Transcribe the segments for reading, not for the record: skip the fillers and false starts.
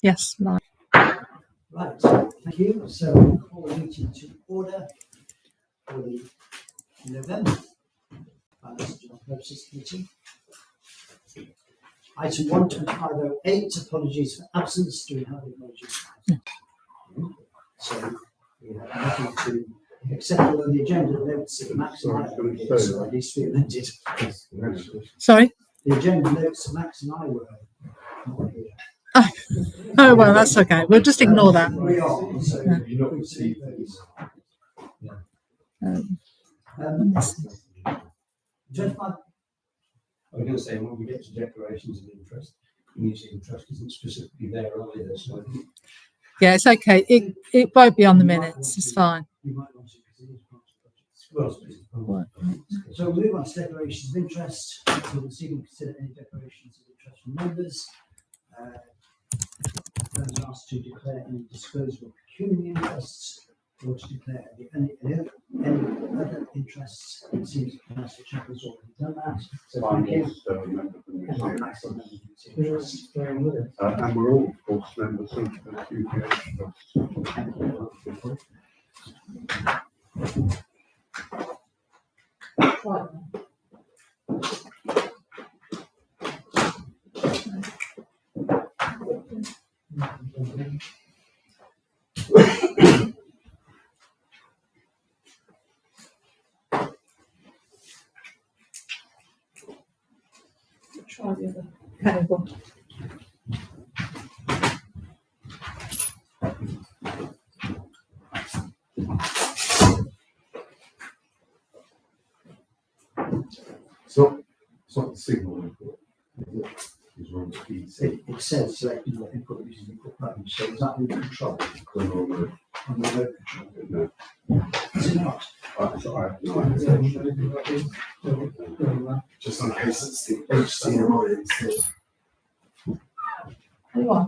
Yes, live. Right, thank you. So we'll call the meeting to order for the November Financial Purposes Committee. Item 12508, apologies for absence. Do we have any apologies? So we have nothing to accept all the agenda notes at Max and I were here, so it needs to be amended. Sorry? The agenda notes Max and I were not here. Oh, well, that's okay. We'll just ignore that. We are, so Yeah. you not receive those. Um, 25 I'm going to say when we get to declarations of interest, community interest isn't specifically there either. So yeah, it's okay. It won't be on the minutes. It's fine. you might want to, because it is part of the budget. well, So we'll move on to declarations of interest. So we'll see if we consider any declarations of interest from members. Those are asked to declare any disposable pecuniary interests or to declare any other interests. It seems that Councillor Chappell's already done that. So thank you. And we're all, of course, members of the QPH Trust. Try the other cable. So, it's not the signal input, is it? It's on the PC. It says selecting what input using input button. So is that the control Going on the, on the remote control? no, Is it not? so I have no idea. Just in case it's the HDMI instead. There you are.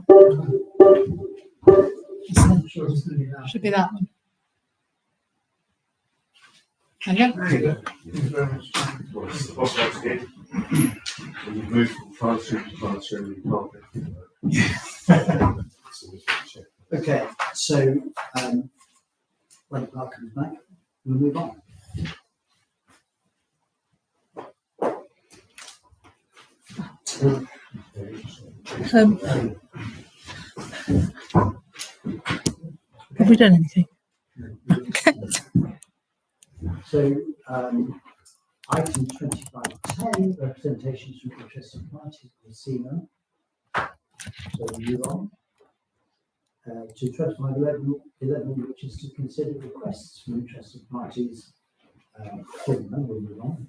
I'm sure it's going to be that. Should be that one. Okay. There you go. Thank you very much. What's that again? When you move from classroom to classroom, you can't get Okay, so when the clerk comes back, we'll move on. Have we done anything? So item 2510, representations from interested parties, we'll see none. So we move on to 2511, which is to consider requests from interested parties. Seeing none, we'll move on.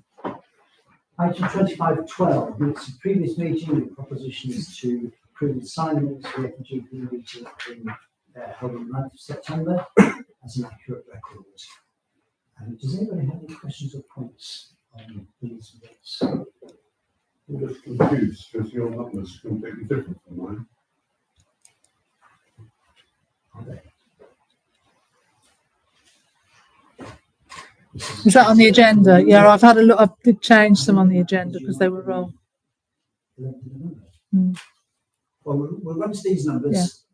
Item 2512, minutes of previous meeting, the proposition is to approve the signing of the FGP meeting held on the 9th of September as an accurate record. Does anybody have any questions or points on these minutes? I'm just confused because your numbers are completely different from mine. Is that on the agenda? Yeah, I've had a look. I did change some on the agenda because they were wrong. 11th of November. Mm. Well, we'll run to these numbers.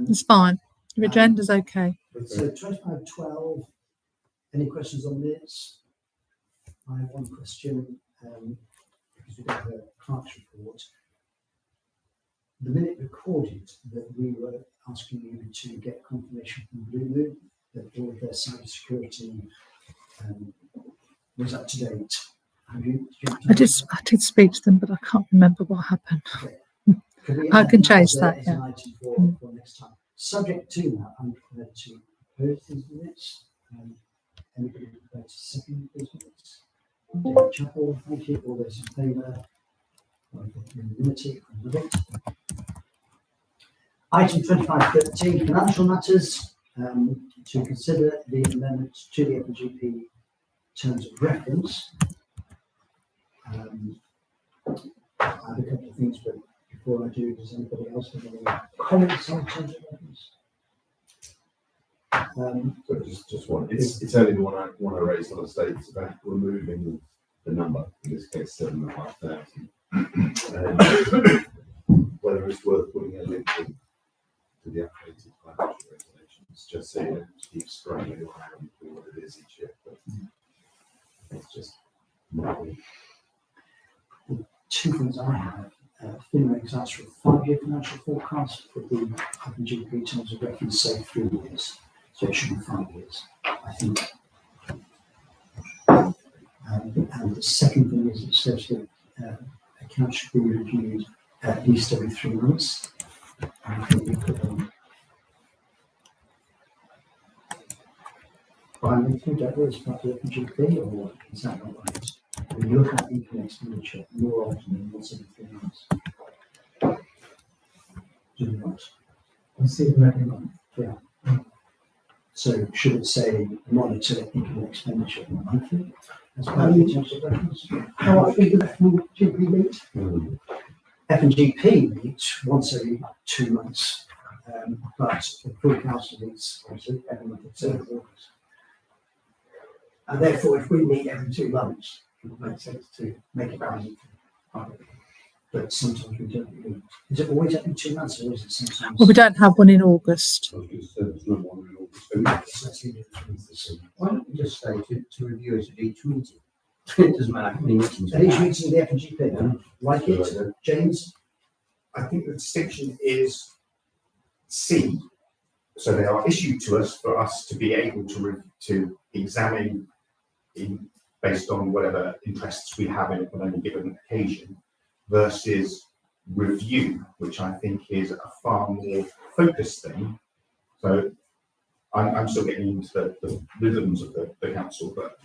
It's fine. Your agenda's okay. So 2512, any questions on this? I have one question, because we don't have a clerk's report. The minute recorded that we were asking you to get confirmation from Blue Moon that all of their cybersecurity was up to date. Have you? I did speak to them, but I can't remember what happened. Okay. I can change that, As an item for next time. Subject to that, I'm prepared to propose these minutes. Anybody prepared to second these minutes? David Chappell, thank you. All those in favour? Unanimity. I love it. Item 2513, financial matters. To consider the amendment to the FGP terms of reference. I have a couple of things, but before I do, does anybody else have any comments on terms of reference? So just one. It's only the one I raised on the stage. It's about removing the number, in this case 7,500. Whether it's worth putting a link in to the updated financial regulations, just so you don't keep spraying it around with what it is each year. But it's just not Two things I have. FinReg's asked for a 5-year financial forecast for the GP in terms of reference, say 3 years. So it should be 5 years, I think. And the second thing is it says that accounts should be reviewed at least every 3 months. And I think we put bi-monthly, double as part of the GP, or is that not right? When you look at income expenditure, more often than once every 3 months. Do you not? I see them every month. Yeah. So should it say monitor income expenditure monthly? As part of the terms of reference? How often do FNGP meet? FNGP meets once every 2 months, but the full council meets obviously every month at 7 August. And therefore, if we meet every 2 months, it would make sense to make it bi-monthly. But sometimes we don't meet. Is it always every 2 months or is it sometimes? Well, we don't have one in August. I was going to say, there's no one in August. Why don't we just say to review it at each meeting? It doesn't matter how many meetings. At each meeting of the FNGP, like it, James? I think the distinction is C. So they are issued to us for us to be able to examine based on whatever interests we have in it on any given occasion, versus review, which I think is a far more focused thing. So I'm still getting into the rhythms of the council, but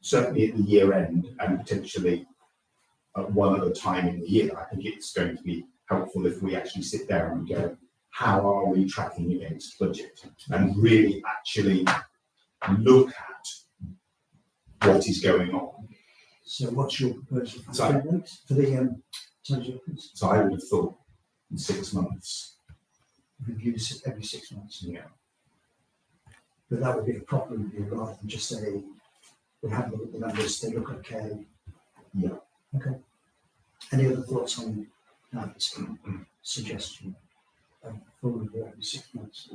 certainly at the year end and potentially at one other time in the year, I think it's going to be helpful if we actually sit there and go, how are we tracking against budget? And really actually look at what is going on. So what's your proposal for Sorry. the terms of reference? So I would have thought in 6 months. Review every 6 months. Yeah. But that would be a proper review rather than just say, we have a look at the numbers, they look okay. Yeah. Okay. Any other thoughts on that suggestion? Full review every 6 months.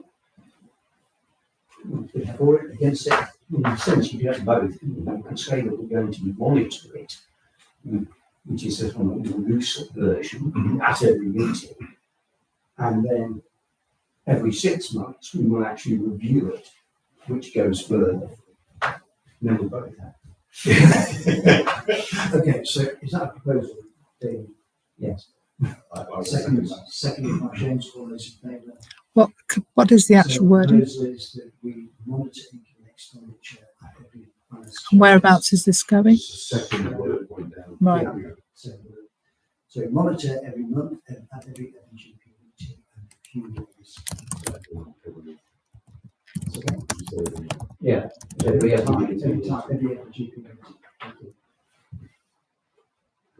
For it, against it? In a sense, you have both. You can say that we're going to monitor it, which is a more loose version at every meeting. And then every 6 months, we will actually review it, which goes further. Then we both have. Okay, so is that a proposal, David? Yes. I would Second, second that. second by James, all those in favour? What is the actual So wording? The proposal is that we monitor income expenditure at every finance. Whereabouts is this going? It's the second bullet point down. Right. So, so monitor every month at every FNGP meeting and review these. Yeah. Every other Every meeting. time, every FNGP meeting. Thank you.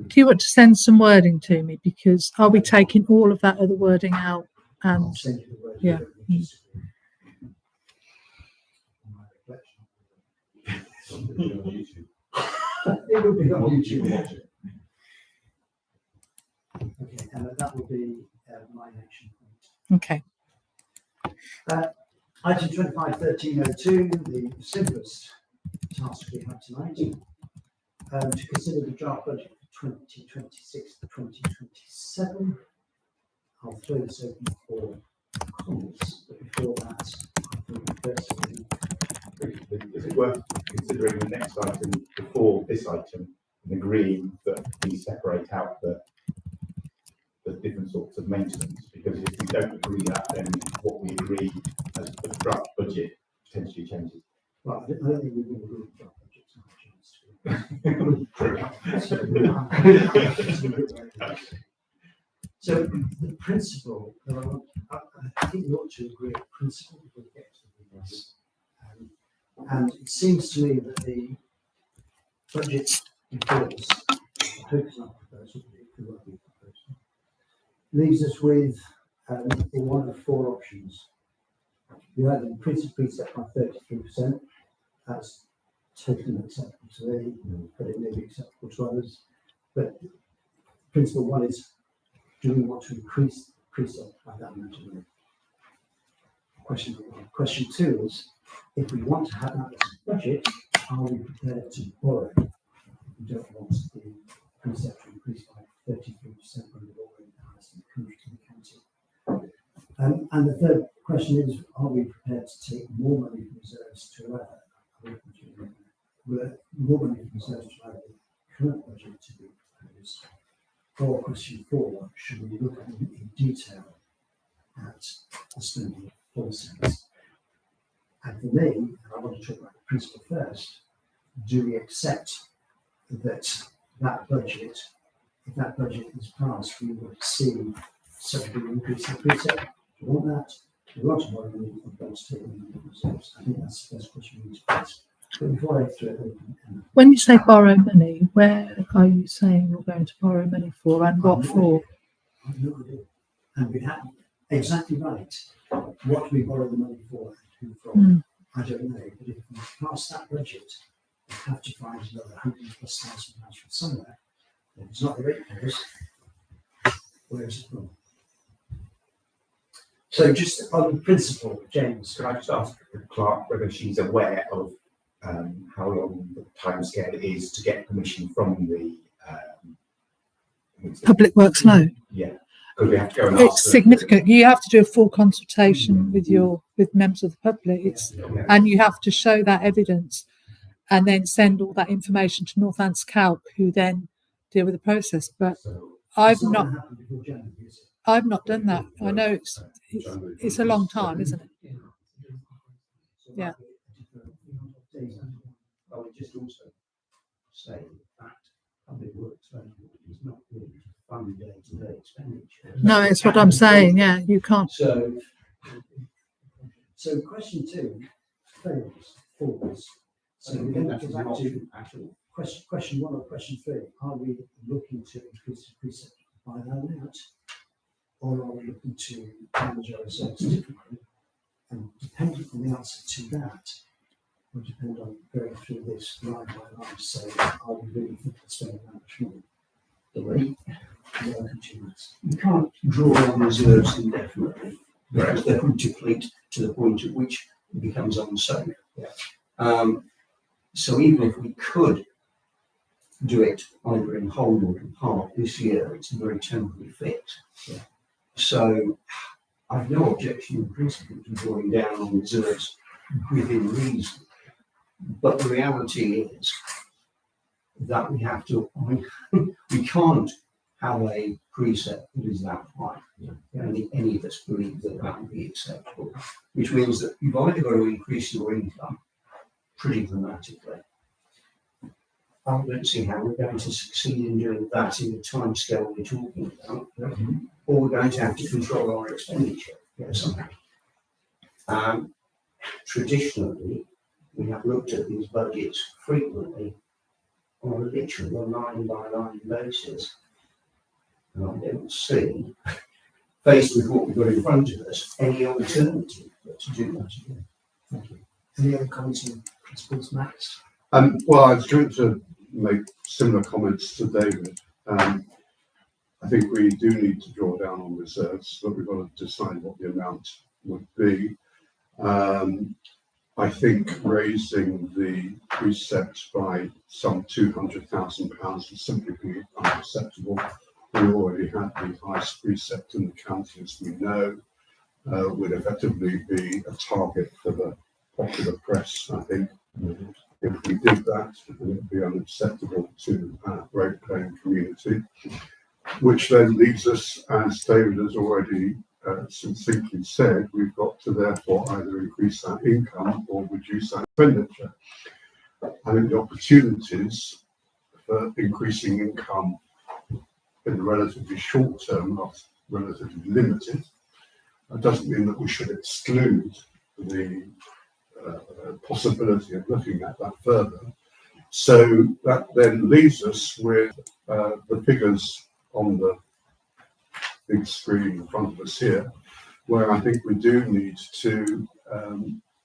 Do you want to send some wording to me? Because are we taking all of that other wording out? I'll And send you the word. yeah. My reflection. Something on YouTube. It will be on YouTube. Okay, and that will be my action point. okay. Item 25-1302, the simplest task we have tonight, to consider the draft budget for 2026 to 2027. I'll throw this open for comments, but before that, I think first Is it worth considering the next item before this item and agreeing that we separate out the different sorts of maintenance? Because if we don't agree that, then what we agree as the draft budget potentially changes. well, I don't think we will agree with draft budget. So the principle, I think we ought to agree on principle before we get to the rest. And it seems to me that the budget before us, I hope it's not a proposal, but it could well be a proposal, leaves us with one of 4 options. You have the principal set by 33%, that's totally acceptable to me, but it may be acceptable to others. But principle 1 is, do we want to increase precept by that amount of money. Question number one. Question two is, if we want to have that as a budget, are we prepared to borrow? We don't want the precept to increase by 33% when we're already the highest in the country to the county. And the third question is, are we prepared to take more money from reserves to allow more money from reserves to allow the current budget to be proposed? Or question four, should we look at in detail at the spending policies? And for me, and I want to talk about the principle first, do we accept that budget, if that budget is passed, we will see such a big increase in the precept? Do we want that? Do we want to borrow money or do we want to take money from reserves? I think that's the first question we need to ask. But before I throw it open, When you say borrow money, where are you saying you're going to borrow money for, and what for? I've no idea. And we have exactly right. What we borrow the money for and who from, I don't know. But if we pass that budget, we have to find another £100,000+ from somewhere. If it's not the ratepayers, where is it from? So just on principle, James. Can I just ask the clerk whether she's aware of how long the timescale is to get permission from the Public Works Loan. Yeah, because we have to go and ask. It's significant. You have to do a full consultation with members of the public. And you have to show that evidence and then send all that information to Northants Calc, who then deal with the process. But I've not done that. I know it's a long time, isn't it? Yeah. I would just also say that public works is not really funding day-to-day expenditure. No, it's what I'm saying. Yeah, you can't. So question two falls. So we're going to go back to question one or question three. Are we looking to increase the precept by that amount, or are we looking to manage our reserves differently? And depending on the answer to that, will depend on going through this line by line to say, are we really thinking of spending that much money? The way You can't draw on reserves indefinitely because they would deplete to the point at which it becomes unsafe. Yeah. So even if we could do it either in whole or in part this year, it's a very temporary fix. Yeah. So I've no objection in principle to drawing down on reserves within reason. But the reality is that we have to, we can't have a precept that is that high. Any of us believe that that would be acceptable, which means that you've either got to increase your income pretty dramatically. I don't see how we're going to succeed in doing that in the timescale we're talking about, or we're going to have to control our expenditure somehow. Traditionally, we have looked at these budgets frequently on a literally a line-by-line basis. And I don't see, faced with what we've got in front of us, any alternative but to do that again. Thank you. Any other comments on principles, Max? Well, I was going to make similar comments to David. I think we do need to draw down on reserves, but we've got to decide what the amount would be. I think raising the precept by some £200,000 would simply be unacceptable. We already had the highest precept in the county, as we know, would effectively be a target for the popular press, I think. If we did that, it would be unacceptable to our rate-paying community, which then leaves us, as David has already succinctly said, we've got to therefore either increase our income or reduce our expenditure. I think the opportunities for increasing income in the relatively short term are relatively limited. That doesn't mean that we should exclude the possibility of looking at that further. So that then leaves us with the figures on the big screen in front of us here, where I think we do need to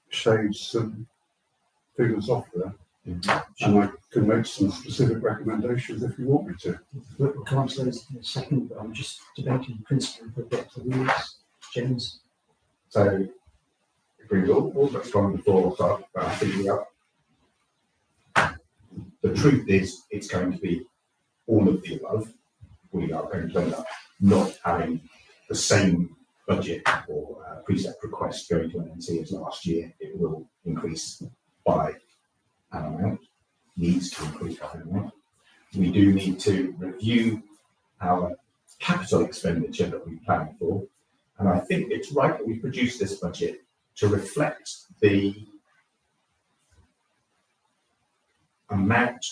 shave some figures off there. And I can make some specific recommendations if you want me to. We'll come on to those in a second, but I'm just debating the principle of get to rules. James? So it brings all that's gone before, so I think we are. The truth is, it's going to be all of the above. We are going to end up not having the same budget or precept request going to NNC as last year. It will increase by an amount, needs to increase by an amount. We do need to review our capital expenditure that we plan for. And I think it's right that we produce this budget to reflect the amount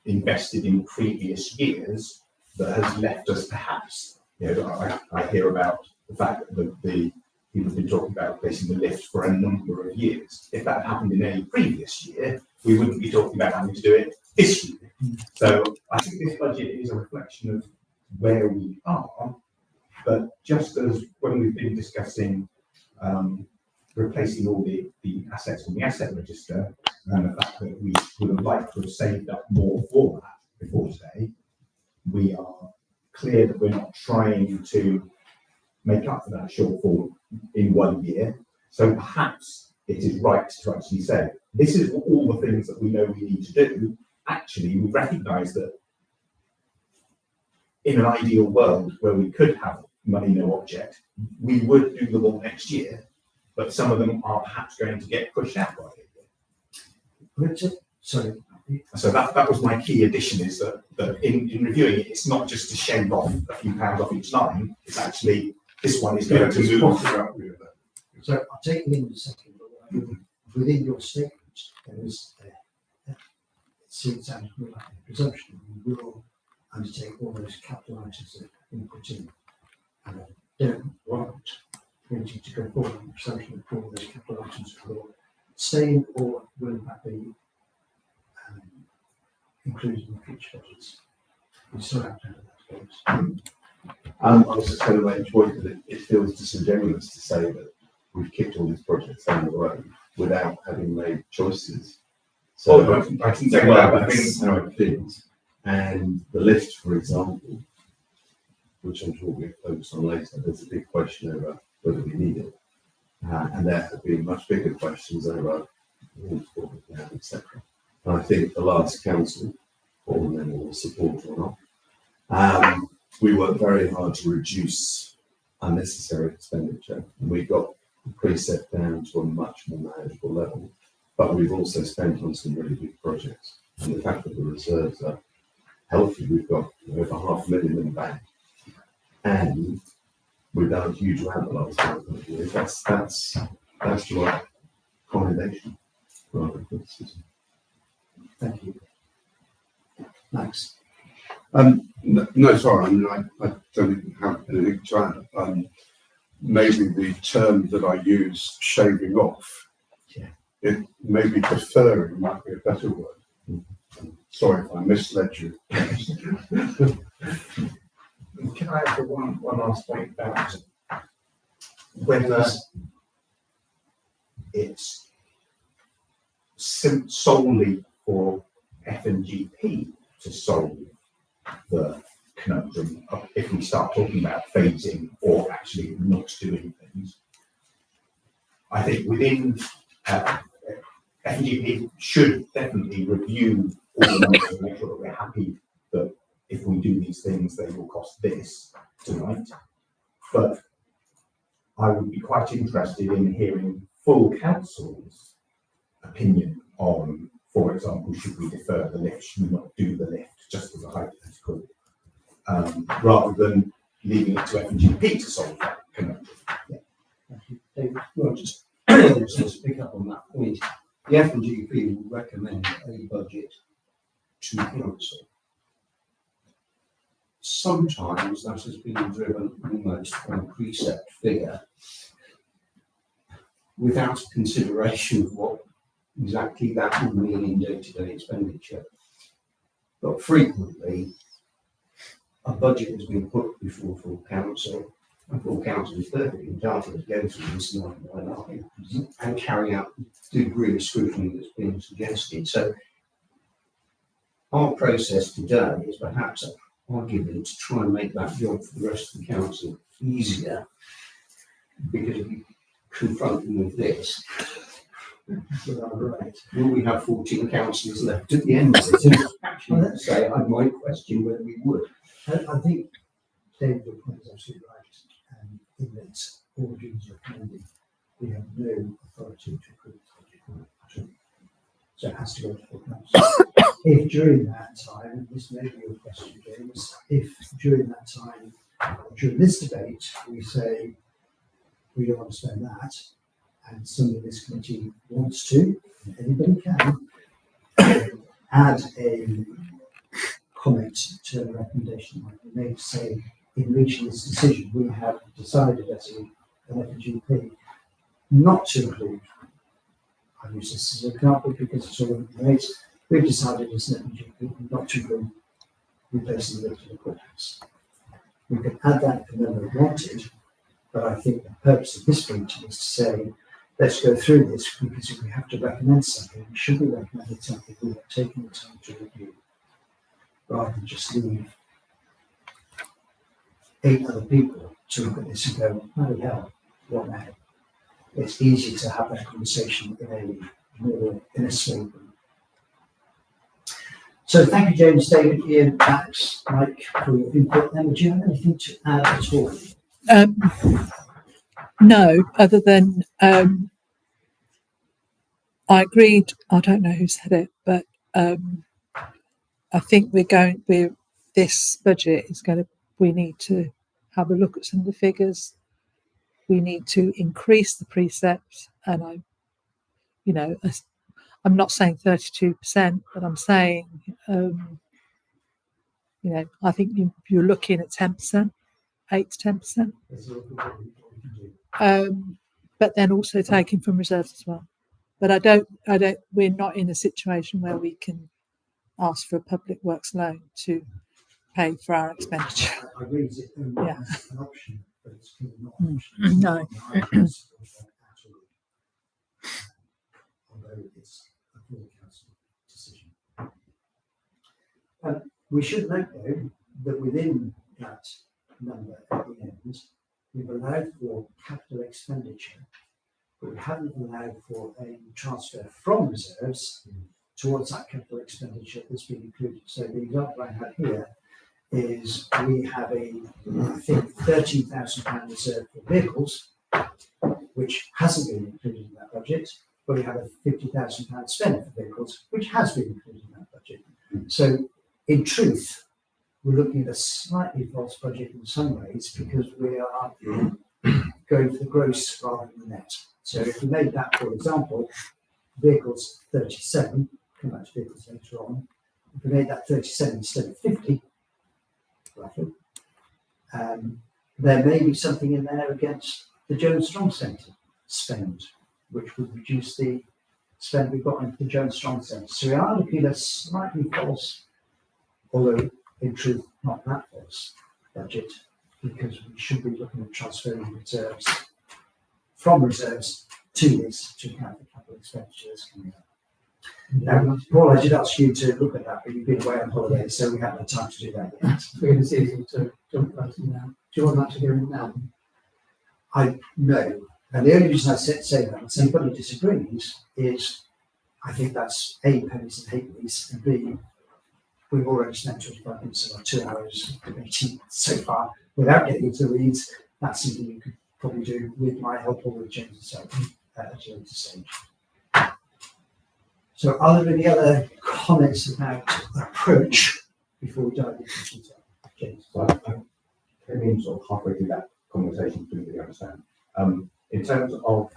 invested in previous years that has left us perhaps, I hear about the fact that the people have been talking about replacing the lift for a number of years. If that happened in any previous year, we wouldn't be talking about having to do it this year. So I think this budget is a reflection of where we are, but just as when we've been discussing replacing all the assets on the asset register, and the fact that we would have liked to have saved up more for that before today, we are clear that we're not trying to make up for that shortfall in 1 year. So perhaps it is right to actually say, this is all the things that we know we need to do. Actually, we recognise that in an ideal world where we could have money, no object, we would do them all next year, but some of them are perhaps going to get pushed out by a year. Richard? Sorry. So that was my key addition, is that in reviewing it, it's not just to shave off a few pounds off each line, it's actually, this one is going to move. So I'll take you in a second, but within your statement, there is it seems like a presumption we will undertake all those capital items that have been put in. And I don't want Committtee to go forward on the presumption that all those capital items will stay or will in fact be included in the future budgets. We still have to have that. I was just going to make the point that it feels disingenuous to say that we've kicked all these projects down the road without having made choices. So I can say that, but that's how it feels. And the lift, for example, which I'm sure we'll focus on later, there's a big question over whether we need it. And there have been much bigger questions over etc. And I think the last council, all of them will support or not, we worked very hard to reduce unnecessary expenditure. And we got the precept down to a much more manageable level, but we've also spent on some really big projects. And the fact that the reserves are healthy, we've got over 500,000 in the bank, and we've done a huge amount the last 5 years. That's to our commendation rather than criticism. Thank you. Max? No, sorry, I mean, I don't even have anything to add. Maybe the term that I use, shaving off, it maybe deferring might be a better word. Sorry if I misled you. Can I have one last point about whether it's solely for F&GP to solve the conundrum of if we start talking about phasing or actually not doing things. I think within F&GP should definitely review all the numbers and make sure that we're happy that if we do these things, they will cost this tonight. But I would be quite interested in hearing full council's opinion on, for example, should we defer the lift, should we not do the lift, just as a hypothetical, rather than leaving it to F&GP to solve that conundrum. Thank you. David, well, just to pick up on that point, the F&GP will recommend a budget to council. Sometimes that has been driven almost on a precept figure without consideration of what exactly that would mean in day-to-day expenditure. But frequently, a budget has been put before full council, and full council is perfectly entitled to go through this line by line and carry out the degree of scrutiny that's being suggested. So our process today is perhaps arguably to try and make that job for the rest of the council easier, because if you confront them with this, Right. will we have 14 councillors left at the end of it? And actually, let's say I might question whether we would. I think David, your point is absolutely right. In that all the duties recommended, we have no authority to approve the budget. So it has to go to full council. If during that time, this may be your question, James, if during that time, during this debate, we say we don't want to spend that, and somebody in this committee wants to, and anybody can, add a comment to a recommendation like we made to say, in reaching this decision, we have decided as an FGP not to include, I use this as an example because it's all in the rates, we've decided as an FGP not to include replacing the lift in the courthouse. We could add that if the member wanted, but I think the purpose of this meeting is to say, let's go through this, because if we have to recommend something, we should be recommending something we have taken the time to review, rather than just leave 8 other people to look at this and go, bloody hell, what now? It's easy to have that conversation in a small group. So thank you, James, David, Ian, Max, Mike, for your input. Emma, do you have anything to add at all? No, other than I agreed. I don't know who said it, but I think this budget is going to. We need to have a look at some of the figures. We need to increase the precepts, and I'm not saying 32%, but I'm saying, I think you're looking at 10%, 8 to 10%. But then also taking from reserves as well. But we're not in a situation where we can ask for a public works loan to pay for our expenditure. I agree, it's only as an option, but it's clearly not an option. No. Although it's a full council decision. We should note, though, that within that number at the end, we've allowed for capital expenditure, but we haven't allowed for a transfer from reserves towards that capital expenditure that's been included. So the example I have here is we have I think, £13,000 reserve for vehicles, which hasn't been included in that budget, but we have a £50,000 spend for vehicles, which has been included in that budget. So in truth, we're looking at a slightly false budget in some ways, because we are going for the gross rather than the net. So if we made that, for example, vehicles 37, come back to vehicles later on, if we made that 37 instead of 50, roughly, there may be something in there against the Jones Strong Centre spend, which would reduce the spend we've got into the Jones Strong Centre. So we are looking at a slightly false, although in truth not that false, budget, because we should be looking at transferring reserves from reserves to this to account for capital expenditures coming up. Now, Paul, I did ask you to look at that, but you've been away on holiday, so we haven't had time to do that yet. It's easy to jump about it now. Do you want that to go in now? No. And the only reason I say that, and somebody disagrees, is I think that's A, pennies and halfpennies, and B, we've already spent 25 minutes of our 2 hours debating so far without getting into the weeds. That's something you could probably do with my help or with James himself at a later stage. So are there any other comments about approach before we dive into detail? James? So I came in sort of halfway through that conversation, didn't really understand. In terms of,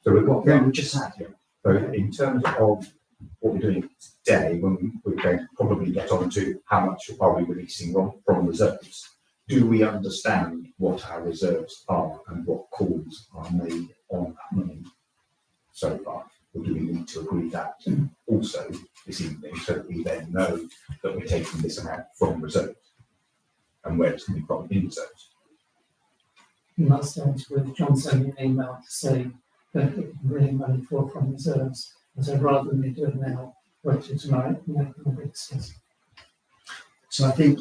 so we've got, Yeah, we just had here. so in terms of what we're doing today, when we're going to probably get on to how much are we releasing from reserves, do we understand what our reserves are and what calls are made on that money so far? Or do we need to agree that also this evening, so that we then know that we're taking this amount from reserves and where it's coming from in reserves? In that sense, with John sending an email to say that we can bring money from reserves, and so rather than me do it now, wait till tonight and make a big discuss. So I think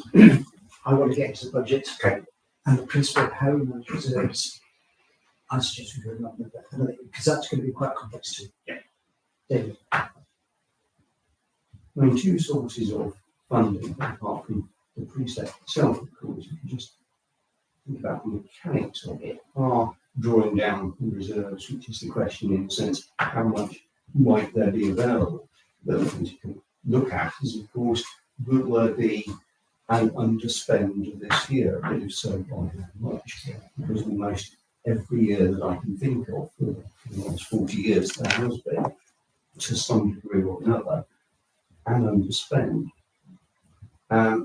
I want to get into the budget. Okay. And the principle of how we manage reserves, I suggest we go along with that, because that's going to be quite complex too. Yeah. David. I mean, two sources of funding, apart from the precept itself, of course, if you just think about the mechanics of it, are drawing down the reserves, which is the question in the sense, how much might there be available? The other thing you can look at is, of course, will there be an underspend this year? And if so, by how much? Because almost every year that I can think of for the last 40 years, there has been, to some degree or another, an underspend. I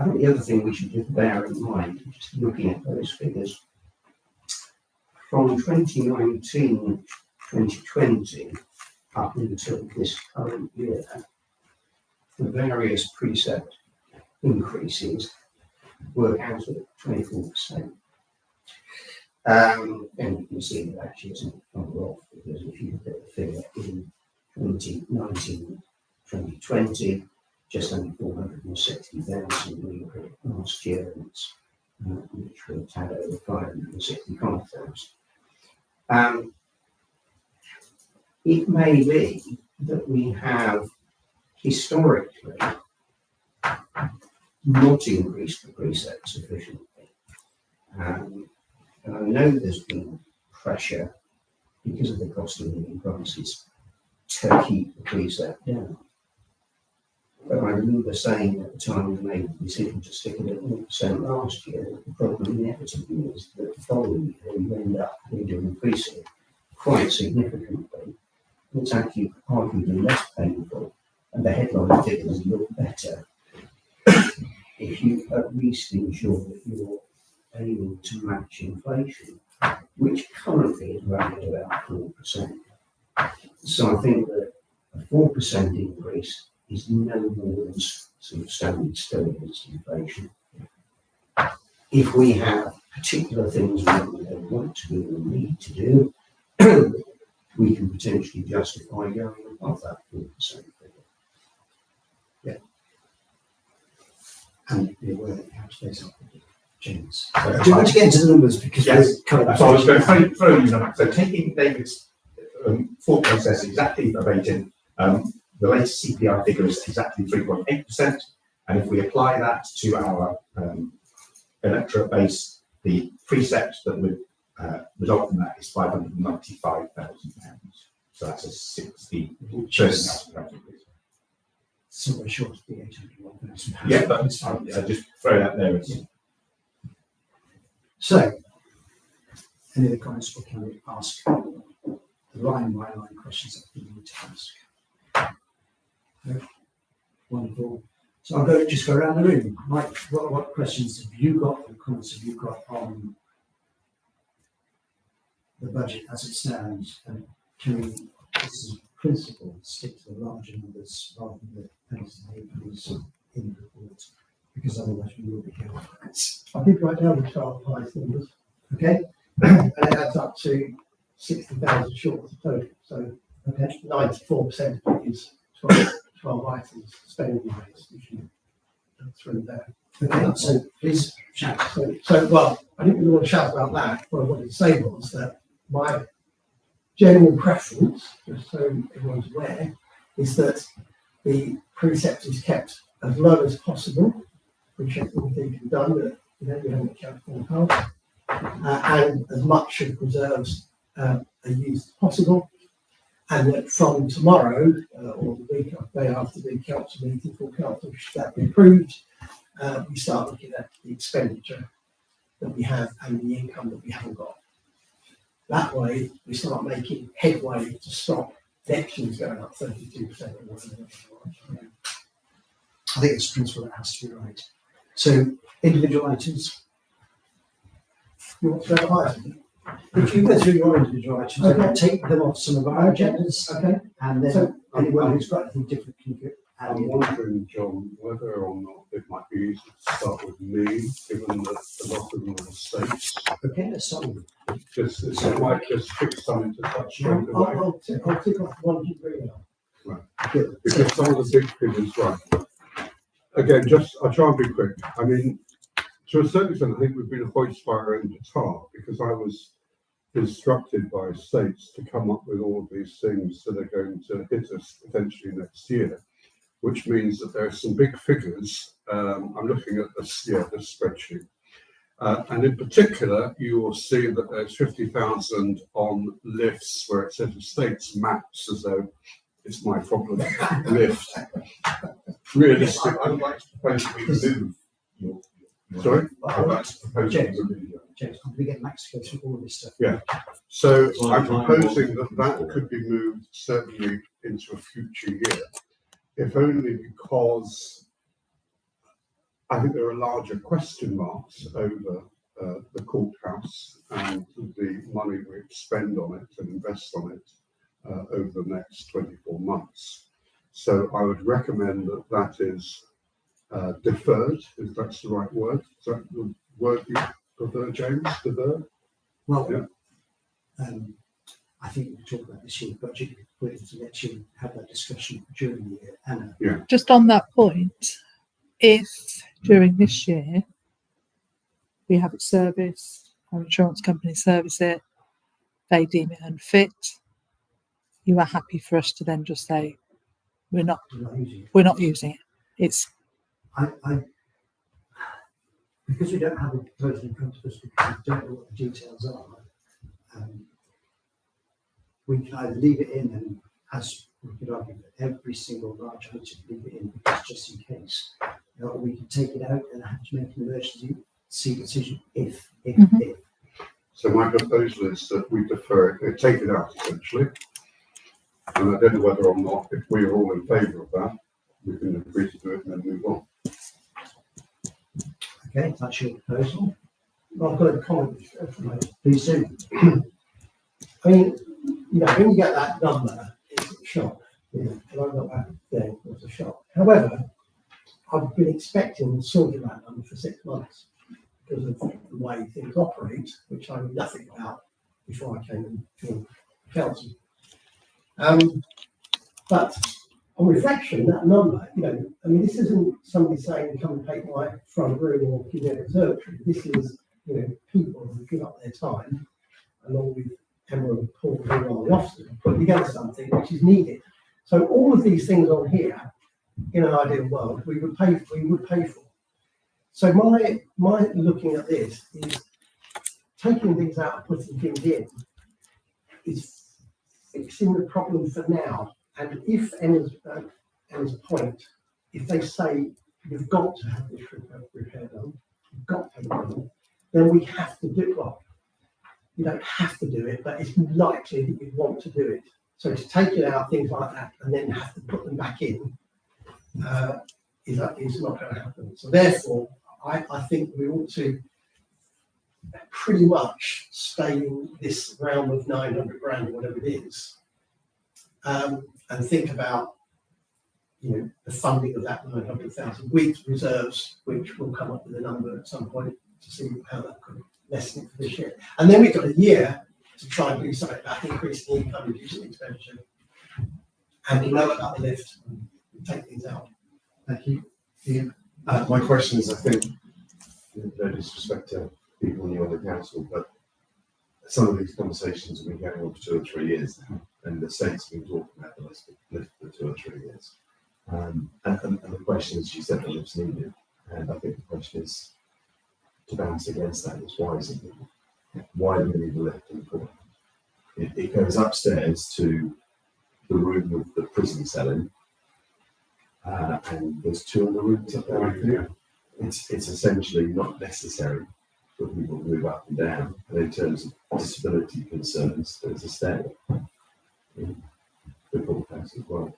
think the other thing we should just bear in mind, just looking at those figures, from 2019, 2020, up until this current year, the various precept increases work out at 24%. And you can see that actually isn't far off, because if you look at the figure in 2019, 2020, just under 460,000 we were last year, and it's which we had over 565,000. It may be that we have historically not increased the precept sufficiently. And I know there's been pressure because of the cost of living crisis to keep the precept down. But I remember saying at the time we made the decision to stick it at 0% last year, that the problem inevitably is that the following year you end up having to increase it quite significantly. It's actually arguably less painful, and the headline figures look better if you at least ensure that you're aiming to match inflation, which currently is running at about 4%. So I think that a 4% increase is no more than sort of standing still against inflation. If we have particular things we don't want to do or need to do, we can potentially justify going above that 4% figure. Yeah. And be aware that you have to face up with James. So Do you want to get into the numbers, because Yes. we're coming back? So I was going to throw you the So taking David's thought process exactly verbatim, the latest CPI figure is exactly 3.8%, and if we apply that to our electorate base, the precept that would result from that is £595,000. So that's a 30,000 increase. Somewhere short of the £801,000. Yeah, but I just throw that there. As, So, any other comments, or can we ask the line by line questions that we need to ask? No? Wonderful. So I'm going to just go around the room. Mike, what questions have you got, or comments have you got on the budget as it stands? And can we, this is principle, stick to the larger numbers rather than the pennies and halfpennies in the report? Because otherwise we will be here. I did write down the 12 price numbers, Okay? and it adds up to 60,000 short of the total. So Okay. 94% of it is 12 items spending rates, which you go through there. Okay, so please chat. So well, I didn't really want to shout about that. What I wanted to say was that my general preference, just so everyone's aware, is that the precept is kept as low as possible. Appreciate everything can be done, but you haven't accounted for the past. And as much of reserves are used as possible. And that from tomorrow, or the week day after the council meeting, full council, should that be approved, we start looking at the expenditure that we have and the income that we haven't got. That way, we start making headway to stop next year's going up 32%. I think it's a principle that has to be right. So, individual items. You want to go higher? If you go through your individual items, Okay. we'll take them off some of our Okay. agendas, Okay. and then So- anyone who's got anything different can get add I'm in. wondering, John, whether or not it might be easy to start with me, given that a lot of them are mistakes. Okay, let's start with Just, it might just fix something to touch straight away. I'll tick off 1, 2, 3 now. Because some of the big figures, right. again, I'll try and be quick. I mean, to a certain extent, I think we've been hoisted by our own petard, because I was instructed by states to come up with all of these things that are going to hit us potentially next year, which means that there are some big figures. I'm looking at this spreadsheet. And in particular, you will see that there's 50,000 on lifts where it says estates maps, as though it's my problem. Lift. Realistically. I would like to propose that we remove your. Sorry? I would like to propose that we James, remove your. James, I'm going to get Max to go through all of this stuff. Yeah. So I'm proposing that could be moved certainly into a future year, if only because I think there are larger question marks over the courthouse and the money we spend on it and invest on it over the next 24 months. So I would recommend that is deferred, if that's the right word. Is that the word you prefer, James? Deferred? Well, Yeah. I think we'll talk about this year's budget, put it into next year, have that discussion during the year. Anna, Just on that point, if during this year we have it serviced, our insurance company service it, they deem it unfit, you are happy for us to then just say we're not using it. It's I because we don't have a proposal in front of us, because we don't know what the details are, we can either leave it in, and as we could argue for every single large item, leave it in because just in case, or we can take it out and have to make an emergency decision if. So my proposal is that we defer it, take it out essentially. And I don't know whether or not, if we're all in favour of that, we can agree to do it and then move on. Okay, that's your proposal. Well, I've got a comment. Please do. I mean, when you get that number, it's a shock. And I got that there, it was a shock. However, I've been expecting sort of that number for 6 months because of the way things operate, which I knew nothing about before I came in to council. But on reflection, that number, this isn't somebody saying, come and take my front room or give me a conservatory. This is, people who give up their time, along with Emma and Paul, who are the officers, put together something which is needed. So all of these things on here, in an ideal world, we would pay for. So my looking at this is taking things out and putting things in is fixing the problem for now. And if Emma's point, if they say you've got to have this repair done, you've got to have it done, then we have to do it. Well, you don't have to do it, but it's likely that you want to do it. So to take it out, things like that, and then have to put them back in, is not going to happen. So therefore, I think we ought to pretty much stay in this realm of 900 grand, whatever it is, and think about the funding of that 900,000 with reserves, which will come up with a number at some point to see how that could lessen it for this year. And then we've got a year to try and do something about increasing income, reducing expenditure, and we know about the lift and take things out. Thank you. Ian? My question is, I think, no disrespect to people new on the council, but some of these conversations have been going on for 2 or 3 years now, and the state's been talking about the lift for 2 or 3 years. And the question is, you said the lift's needed, and I think the question is, to balance against that, is why is it needed? Why do we need the lift in the court? It goes upstairs to the room with the prison cell in, and there's 2 other rooms up there, I think. It's essentially not necessary for people to move up and down. And in terms of disability concerns, there's a stairway in the courthouse as well.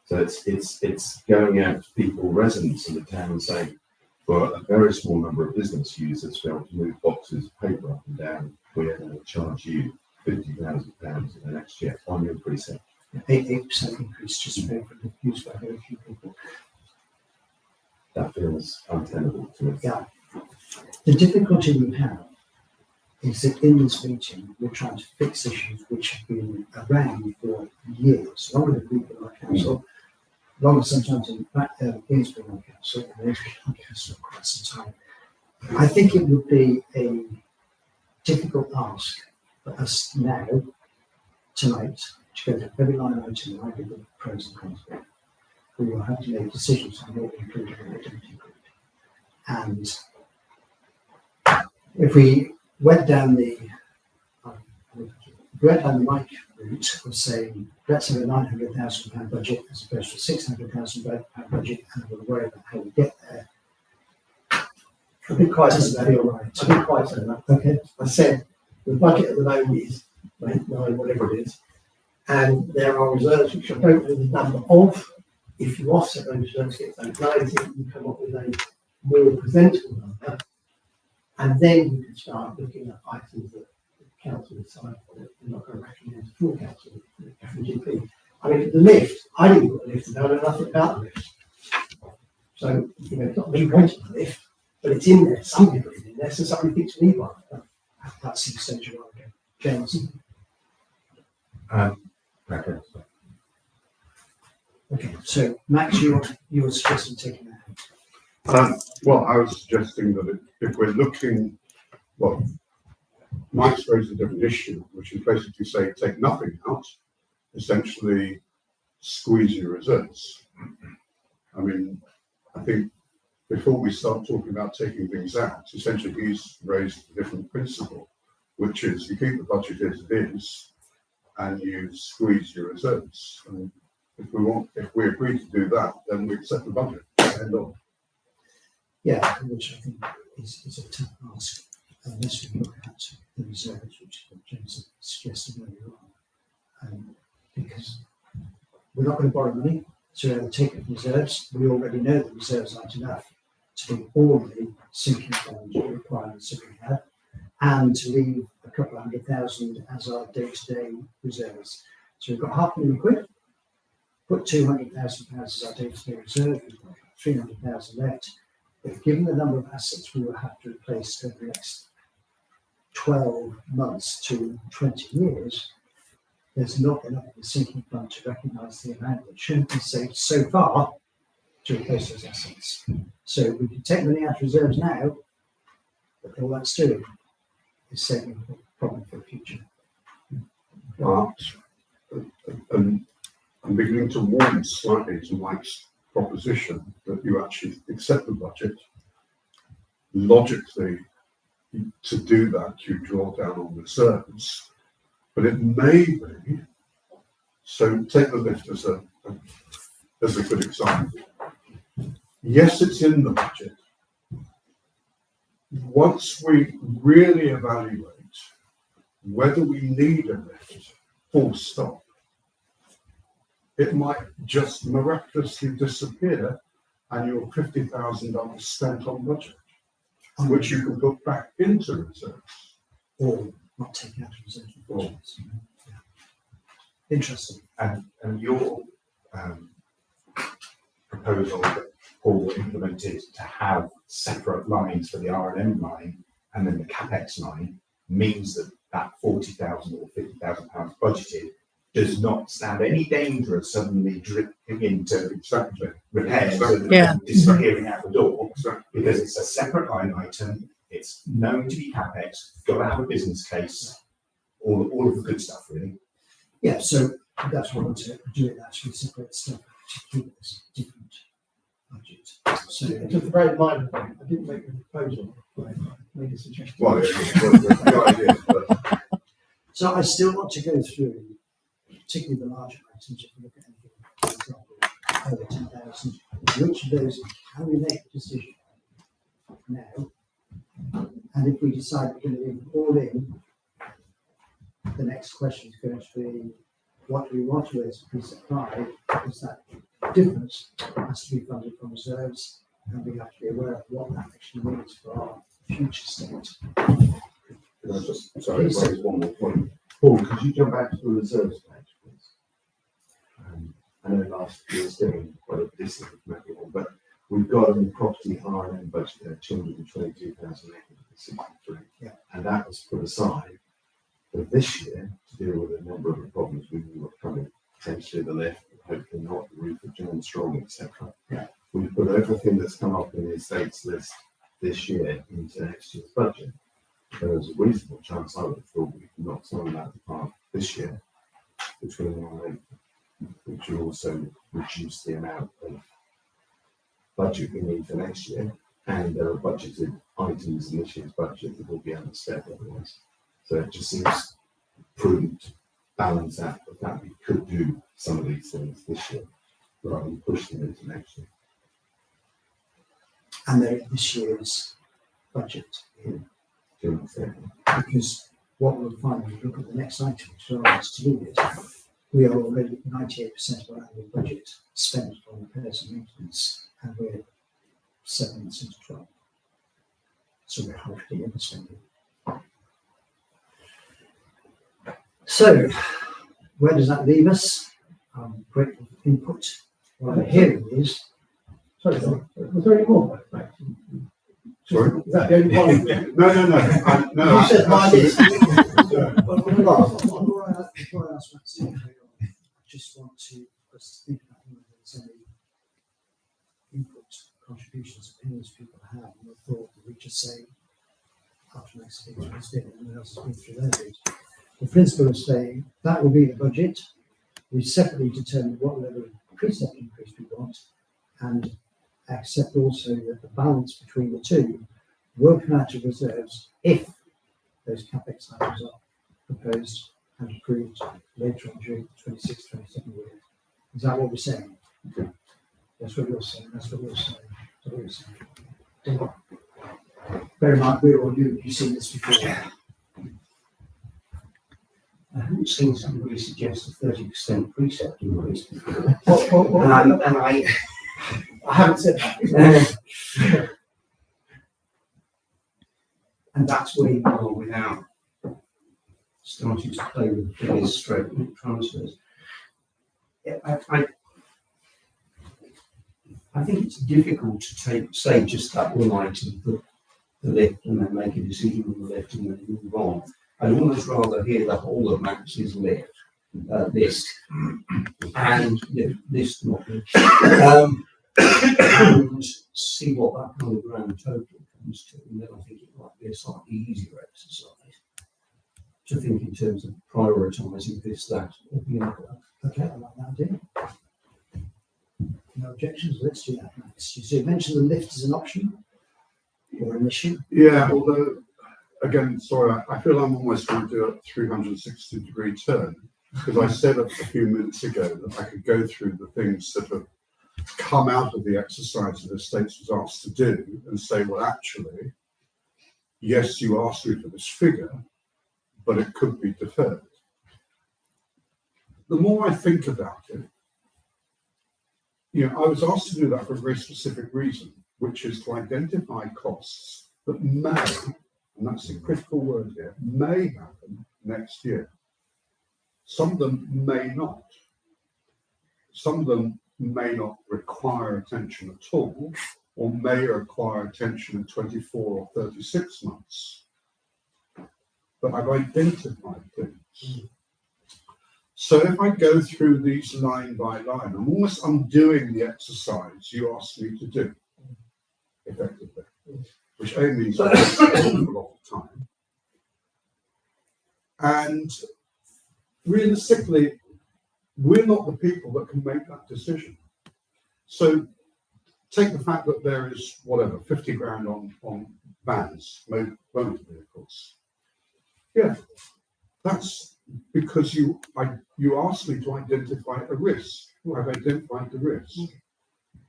So it's going out to people, residents in the town, and saying, for a very small number of business users to be able to move boxes of paper up and down, we're going to charge you £50,000 in the next year on your precinct. 8% increase just for the use by very few people. That feels untenable to me. Yeah. The difficulty we have is that in this meeting, we're trying to fix issues which have been around for years, longer than people in our council, longer sometimes in fact, Gainsborough on council, and they've been on council for quite some time. I think it would be a difficult ask for us now, tonight, to go through every line item and argue the pros and cons of it. We will have to make decisions on what we include and what we don't include. And if we went down the right route of saying, let's have a £900,000 budget as opposed to a £600,000 budget, and we'll worry about how we get there. I've been quite Doesn't saying feel that. right. I've been quite saying that. Okay. I said the budget at the moment is 9, whatever it is, and there are reserves which I don't know the number of. If you offset those reserves against those 90, you come up with a more presentable number, and then you can start looking at items that the council decide that you're not going to recommend to full council, FGP. I mean, the lift, I didn't put a lift, and I know nothing about the lift. So, you know, it's not me wanting a lift, but it's in there, somebody put it in there, so somebody thinks we need one. That's the stage you want to go. James. Okay. Okay, so Max, you're suggesting taking that out. Well, I was suggesting that if we're looking, well, Mike's raised a different issue, which is basically say take nothing out, essentially squeeze your reserves. I mean, I think before we start talking about taking things out, essentially he's raised a different principle, which is you keep the budget as it is and you squeeze your reserves. And if we agree to do that, then we accept the budget. End of. Yeah, which I think is a tough ask, unless we look at the reserves, which is what James suggested earlier on. Because we're not going to borrow money, so we're going to take it from reserves. We already know that reserves aren't enough to do all the sinking fund requirements that we have, and to leave a couple of 100,000 as our day-to-day reserves. So we've got £500,000, put £200,000 as our day-to-day reserve, we've got 300,000 left. But given the number of assets we will have to replace over the next 12 months to 20 years, there's not enough of the sinking fund to recognise the amount that should be saved so far to replace those assets. So we can take money out of reserves now, but all that's doing is saving a problem for the future. But I'm beginning to warm slightly to Mike's proposition that you actually accept the budget. Logically, to do that, you draw down on reserves, but it may be, so take the lift as a good example. Yes, it's in the budget. Once we really evaluate whether we need a lift, full stop, it might just miraculously disappear and your £50,000 spent on budget, which you can put back into reserves. Or not take out of reserves. Budgets. Yeah. Interesting. And your proposal that Paul implemented to have separate lines for the R&M line and then the CapEx line means that £40,000 or £50,000 budgeted does not stand any danger of suddenly dripping into repairs and disappearing out the door, because it's a separate line item, it's known to be CapEx, got to have a business case, all of the good stuff really. Yeah, so that's what I want to do, it actually separate stuff to keep this different budget. So Just a very minor point, I didn't make a proposal, I made a suggestion. Well, the idea is that So I still want to go through, particularly the larger items, if we look at anything, for example, over 10,000, which of those can we make a decision now? And if we decide we're going to leave all in, the next question is going to be, what do we want to raise a pre-supply? Because that difference has to be funded from reserves, and we have to be aware of what that actually means for our future state. Can I just, sorry, raise one more point? Paul, could you jump back to the reserves page, please? I know last year was doing quite a distance from everyone, but we've got on the property R&M budget there, 222,863. Yeah. And that was put aside for this year to deal with a number of the problems we knew were coming, potentially the lift, the hopefully not, the roof of John Strong, etc. Yeah. We put everything that's come up in the estates list this year into next year's budget. There's a reasonable chance I would have thought we could knock some of that apart this year, between now and April, which will also reduce the amount of budget we need for next year. And there are budgeted items in this year's budget that will be underspent otherwise. So it just seems prudent to balance out the fact we could do some of these things this year rather than push them into next year. And they're in this year's budget. Because what we'll find when we look at the next item, which is our to do it, we are already 98% of our annual budget spent on repairs and maintenance, and we're 7 months into 12. So we're hardly ever spending. So, where does that leave us? I'm grateful for input. What I'm hearing is, Sorry, was there any more? Sorry? Is that the only one? No. You said mine is. Before I ask Matt to carry on, I just want to think about whether there's any input, contributions, opinions people have, and I thought that we just say, after Max speaks, what's been, and everyone else has been through their bit. The principle of saying that will be the budget. We separately determine what level of precept increase we want, and accept also that the balance between the two will come out of reserves if those capex items are proposed and approved later on during the 26-27 year. Is that what we're saying? Okay. That's what you're saying. That's what you're saying. That's what you're saying. Bear in mind, we're all new. You've seen this before. I haven't seen somebody suggest a 30% precept increase before. And I haven't said that. And that's where you are without starting to play with figures straight with transfers. Yeah, I think it's difficult to say just that one item, put the lift, and then make a decision on the lift and then move on. I'd almost rather hear the whole of Max's list, and list not lift, and see what that kind of grand total comes to, and then I think it might be a slightly easier exercise to think in terms of prioritising this, that, or the other. Okay, I like that idea. No objections. Let's do that, Max. You mentioned the lift as an option or an issue. Yeah, although, again, sorry, I feel I'm almost going to do a 360-degree turn, because I said a few minutes ago that I could go through the things that have come out of the exercise that the Estates was asked to do and say, well, actually, yes, you asked me for this figure, but it could be deferred. The more I think about it, I was asked to do that for a very specific reason, which is to identify costs that may, and that's the critical word here, may happen next year. Some of them may not. Some of them may not require attention at all, or may require attention in 24 or 36 months. But I've identified things. So if I go through these line by line, I'm almost undoing the exercise you asked me to do, effectively, which A means I spend a lot of time. And realistically, we're not the people that can make that decision. So take the fact that there is, 50 grand on vans, motor vehicles. Yeah, that's because you asked me to identify a risk. I've identified the risk.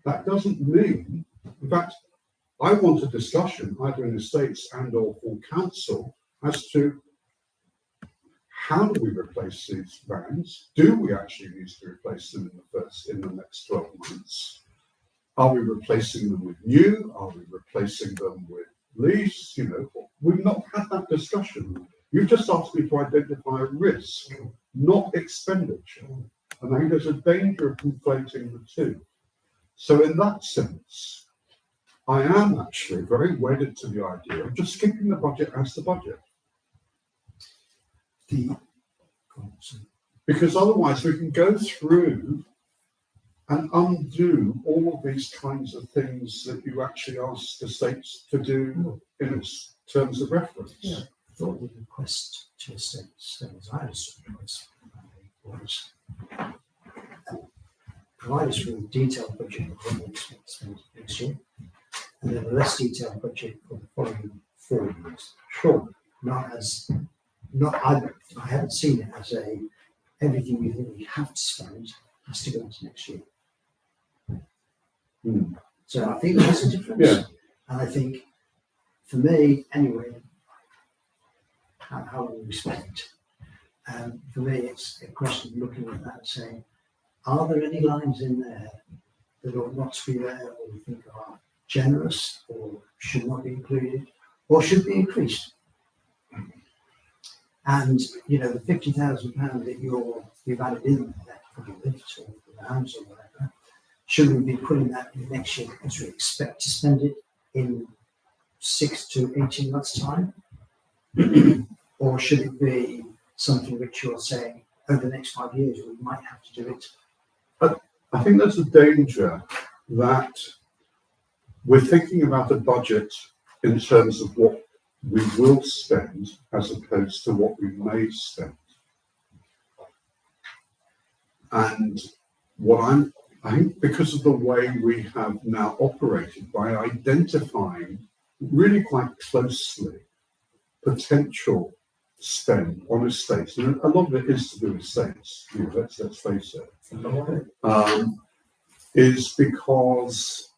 That doesn't mean, in fact, I want a discussion either in the States and or full council as to how do we replace these vans? Do we actually need to replace them in the next 12 months? Are we replacing them with new? Are we replacing them with lease? We've not had that discussion. You've just asked me to identify risk, not expenditure. And I think there's a danger of conflating the two. So in that sense, I am actually very wedded to the idea of just skipping the budget as the budget. Because otherwise we can go through and undo all of these kinds of things that you actually asked the states to do in its terms of reference. Yeah. I thought the request to the states, as I understood the request, was provide us with a detailed budget of what we expect to spend next year, and then a less detailed budget for the following 4 years. Sure. I haven't seen it as everything we think we have to spend has to go into next year. So I think there's a difference. Yeah. And I think, for me, anyway, how will we spend? For me, it's a question of looking at that and saying, are there any lines in there that ought not to be there, or we think are generous, or should not be included, or should be increased? And the £50,000 that you've added in there for the lifts or for the house or whatever, should we be putting that in next year because we expect to spend it in 6 to 18 months' time? Or should it be something which you're saying over the next 5 years we might have to do it? I think there's a danger that we're thinking about a budget in terms of what we will spend as opposed to what we may spend. And I think because of the way we have now operated by identifying really quite closely potential spend on estates, and a lot of it is to do with estates, let's face it, is because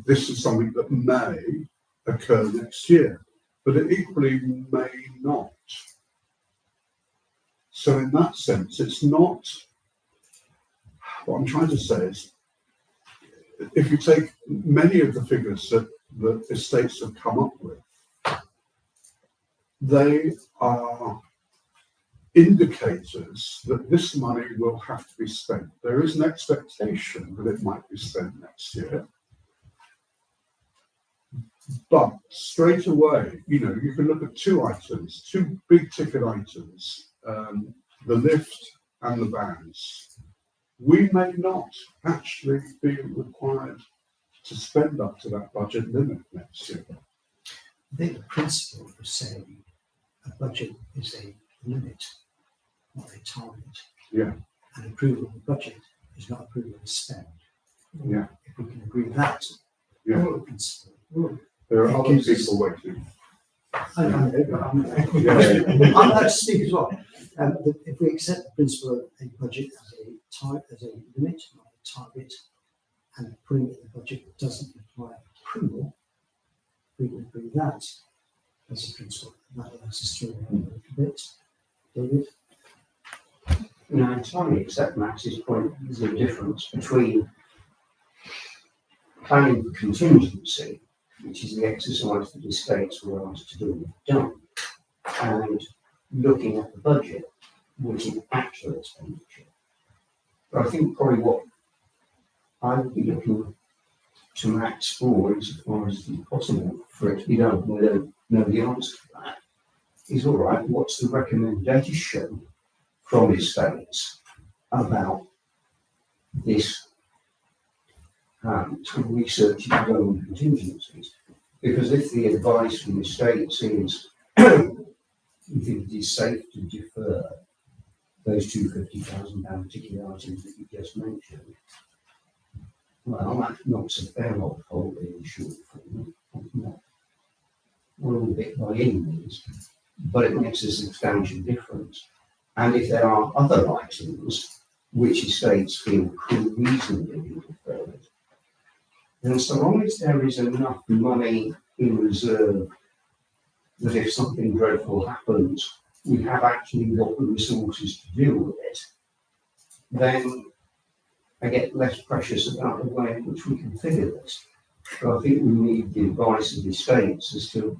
this is something that may occur next year, but it equally may not. So in that sense, it's not, what I'm trying to say is, if you take many of the figures that the estates have come up with, they are indicators that this money will have to be spent. There is an expectation that it might be spent next year. But straight away, you can look at two big ticket items, the lift and the vans. We may not actually be required to spend up to that budget limit next year. I think the principle of saying a budget is a limit, not a target. Yeah. And approval of the budget is not approval of spend. Yeah. If we can agree that, Yeah. or the principle. There are It other gives us- people waiting. I'm allowed to speak as well. If we accept the principle of a budget as a limit, not a target, and putting it in the budget that doesn't require approval, we can agree that as a principle. That allows us to run a little bit. David? I entirely accept Max's point. There's a difference between planning for contingency, which is the exercise that the states were asked to do and done, and looking at the budget, which is actual expenditure. But I think probably what I would be looking to Max for, as far as it's possible for it to be done, we don't know the answer to that, is all right, what's the recommendation from estates about this research into own contingencies? Because if the advice from the states is we think it is safe to defer those two £50,000 ticket items that you just mentioned, well, that knocks a fair lot of holding shortfall, not all of it by any means, but it makes a substantial difference. And if there are other items which estates feel could reasonably be deferred, then so long as there is enough money in reserve that if something dreadful happens, we have actually got the resources to deal with it, then I get less precious about the way in which we configure this. But I think we need the advice of the states as to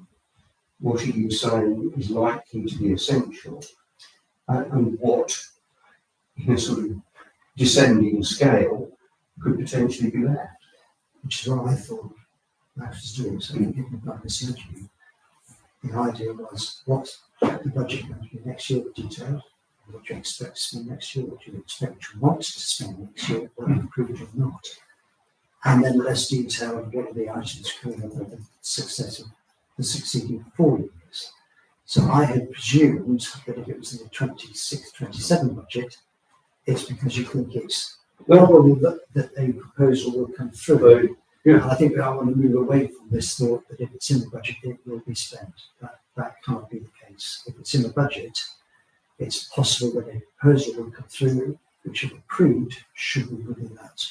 what are you saying is likely to be essential and what, in a sort of descending scale, could potentially be left. Which is what I thought Max was doing. So if I listened to you, the idea was what the budget going to be next year, detailed, what you expect to spend next year, what you expect you want to spend next year, whether you've approved or not. And then less detail of what are the items coming up with the success of the succeeding 4 years. So I had presumed that if it was in the 26-27 budget, it's because you think it's probable that a proposal will come through. Yeah. And I think I want to move away from this thought that if it's in the budget, it will be spent. That can't be the case. If it's in the budget, it's possible that a proposal will come through, which if approved, should be within that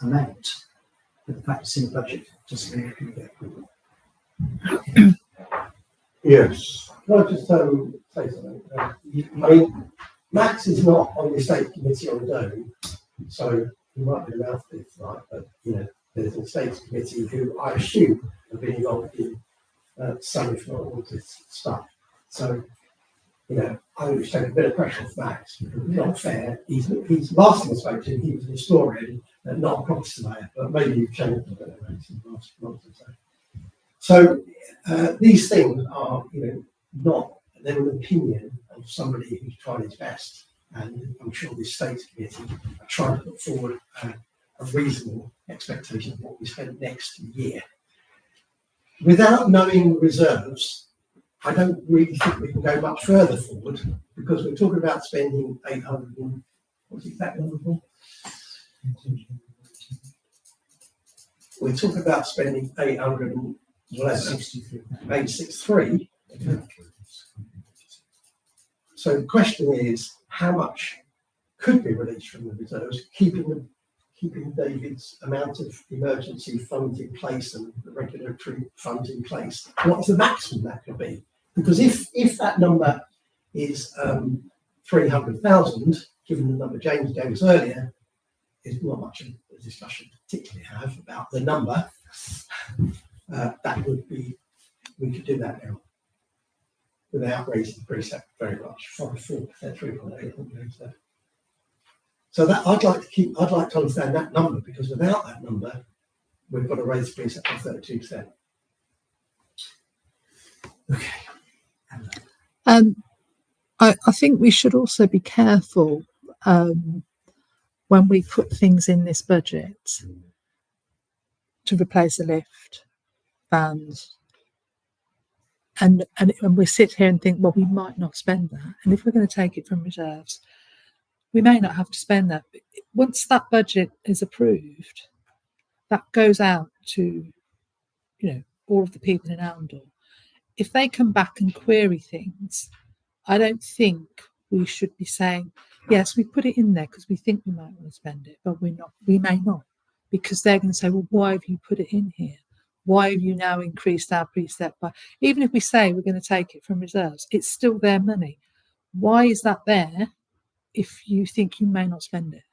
amount. But the fact it's in the budget doesn't mean it can get approval. Yes. Can I just say something? I mean, Max is not on the estate committee on his own, so he might be the mouthpiece, right? But there's an estate committee who I assume have been involved in some, if not all, this stuff. So, I would take a bit of pressure off Max because it's not fair. He's last time I spoke to him, he was an historian, not a property surveyor, but maybe you've changed a bit over the last month or so. So these things are, not they're an opinion of somebody who's tried his best, and I'm sure the estate committee are trying to put forward a reasonable expectation of what we spend next year. Without knowing reserves, I don't really think we can go much further forward because we're talking about spending 800 and what's the exact number for? We're talking about spending 800 and whatever, 863. So the question is, how much could be released from the reserves, keeping David's amount of emergency funds in place and the regulatory funds in place? What's the maximum that could be? Because if that number is 300,000, given the number James gave us earlier, is not much of a discussion to particularly have about the number. That would be, we could do that now without raising the precept very much, from 4%, 3.8. So that I'd like to understand that number, because without that number, we've got to raise the precept by 32%. Okay. I think we should also be careful when we put things in this budget to replace a lift, vans, and we sit here and think, well, we might not spend that, and if we're going to take it from reserves, we may not have to spend that. But once that budget is approved, that goes out to all of the people in Arundel. If they come back and query things, I don't think we should be saying, yes, we put it in there because we think we might want to spend it, but we may not, because they're going to say, well, why have you put it in here? Why have you now increased our precept by, even if we say we're going to take it from reserves, it's still their money. Why is that there if you think you may not spend it?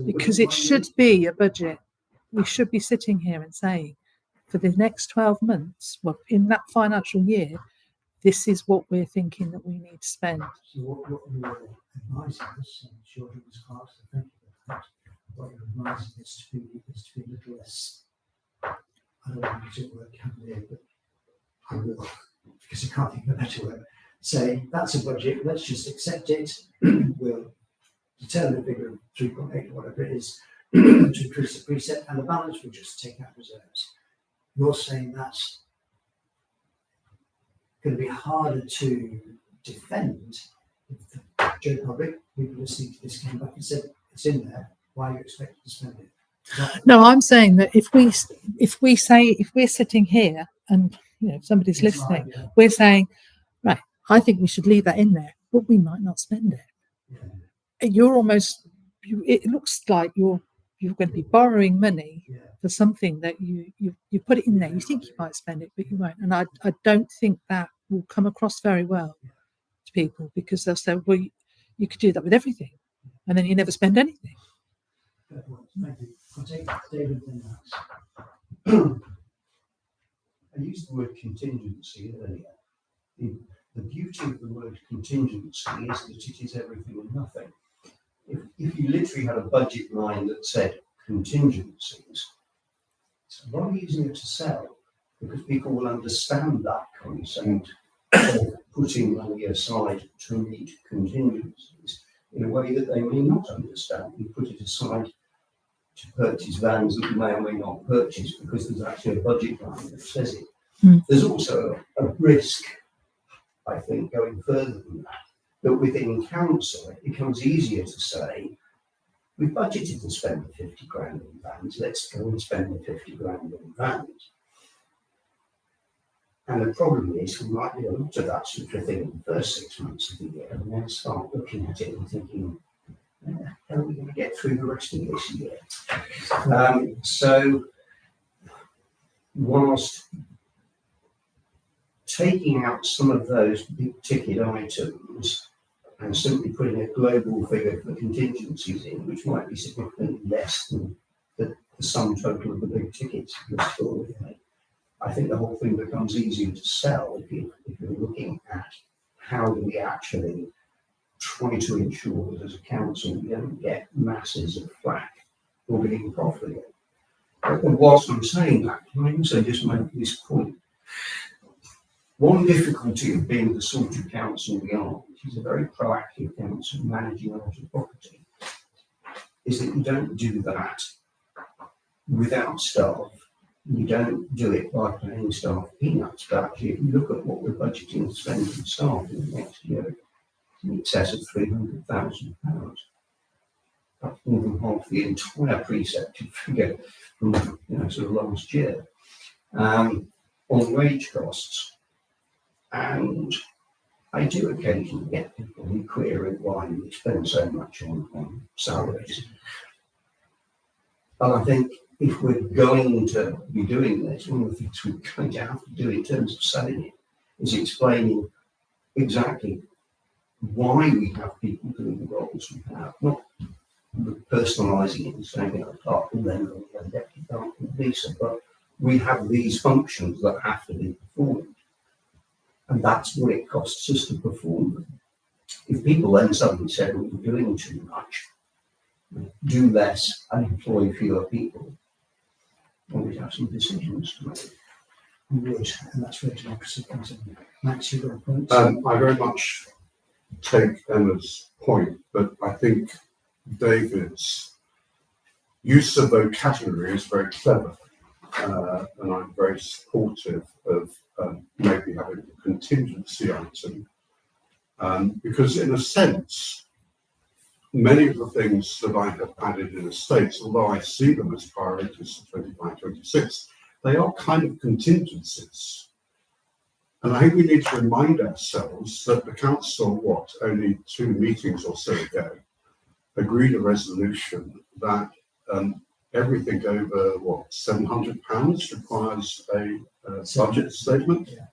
Because it should be a budget. We should be sitting here and saying, for the next 12 months, well, in that financial year, this is what we're thinking that we need to spend. So what you're advising us, and children was class, thank you for that. What you're advising is to be a little less, I don't want to use the word cavalier, but I will, because I can't think of a better word. Say, that's a budget, let's just accept it. We'll determine a figure of 3.8 or whatever it is to increase the precept, and the balance we'll just take out reserves. You're saying that's going to be harder to defend if the general public, people listening to this, came back and said, it's in there, why are you expected to spend it? No, I'm saying that if we're sitting here and somebody's It's listening, like, yeah. we're saying, right, I think we should leave that in there, but we might not spend it. Yeah. You're almost, it looks like you're going to be borrowing money Yeah. for something that you put it in there. You think you might spend it, but you won't. And I don't think that will come across very well to people, because they'll say, well, you could do that with everything, and then you never spend anything. Thank you. I'll take David and Max. I used the word contingency earlier. The beauty of the word contingency is that it is everything and nothing. If you literally had a budget line that said contingencies, it's a lot easier to sell, because people will understand that concept of putting money aside to meet contingencies in a way that they may not understand. We put it aside to purchase vans that we may or may not purchase because there's actually a budget line that says it. There's also a risk, I think, going further than that within council it becomes easier to say, we budgeted to spend the 50 grand on vans, let's go and spend the 50 grand on vans. And the problem is we might do a lot of that sort of thing in the first 6 months of the year and then start looking at it and thinking, how are we going to get through the rest of this year? So whilst taking out some of those big ticket items and simply putting a global figure for contingencies in, which might be significantly less than the sum total of the big tickets I think the whole thing becomes easier to sell if you're looking at how do we actually try to ensure that as a council we don't get masses of flack for being profligate. And whilst I'm saying that, can I also just make this point? One difficulty of being the sort of council we are, which is a very proactive council managing our property, is that you don't do that without staff. You don't do it by paying staff peanuts. But actually, if you look at what we're budgeting to spend on staff in the next year, in excess of £300,000. That's more than half the entire precepted figure from sort of last year on wage costs. And I do occasionally get people who query why we spend so much on salaries. And I think if we're going to be doing this, one of the things we're going to have to do in terms of selling it is explaining exactly why we have people doing the roles we have, not personalising it and saying apart from them and deputy clerk and Lisa, but we have these functions that have to be performed. And that's what it costs us to perform them. If people then suddenly said, well, we're doing too much, do less and employ fewer people, then we'd have some decisions to make. We would, and that's where democracy comes in. Max, you've got a point? I very much take Emma's point, but I think David's use of vocabulary is very clever, and I'm very supportive of maybe having a contingency item, because in a sense, many of the things that I have added in estates, although I see them as priorities for 25-26, they are kind of contingencies. And I think we need to remind ourselves that the council, only 2 meetings or so ago, agreed a resolution that everything over, £700 requires a budget statement. Yeah.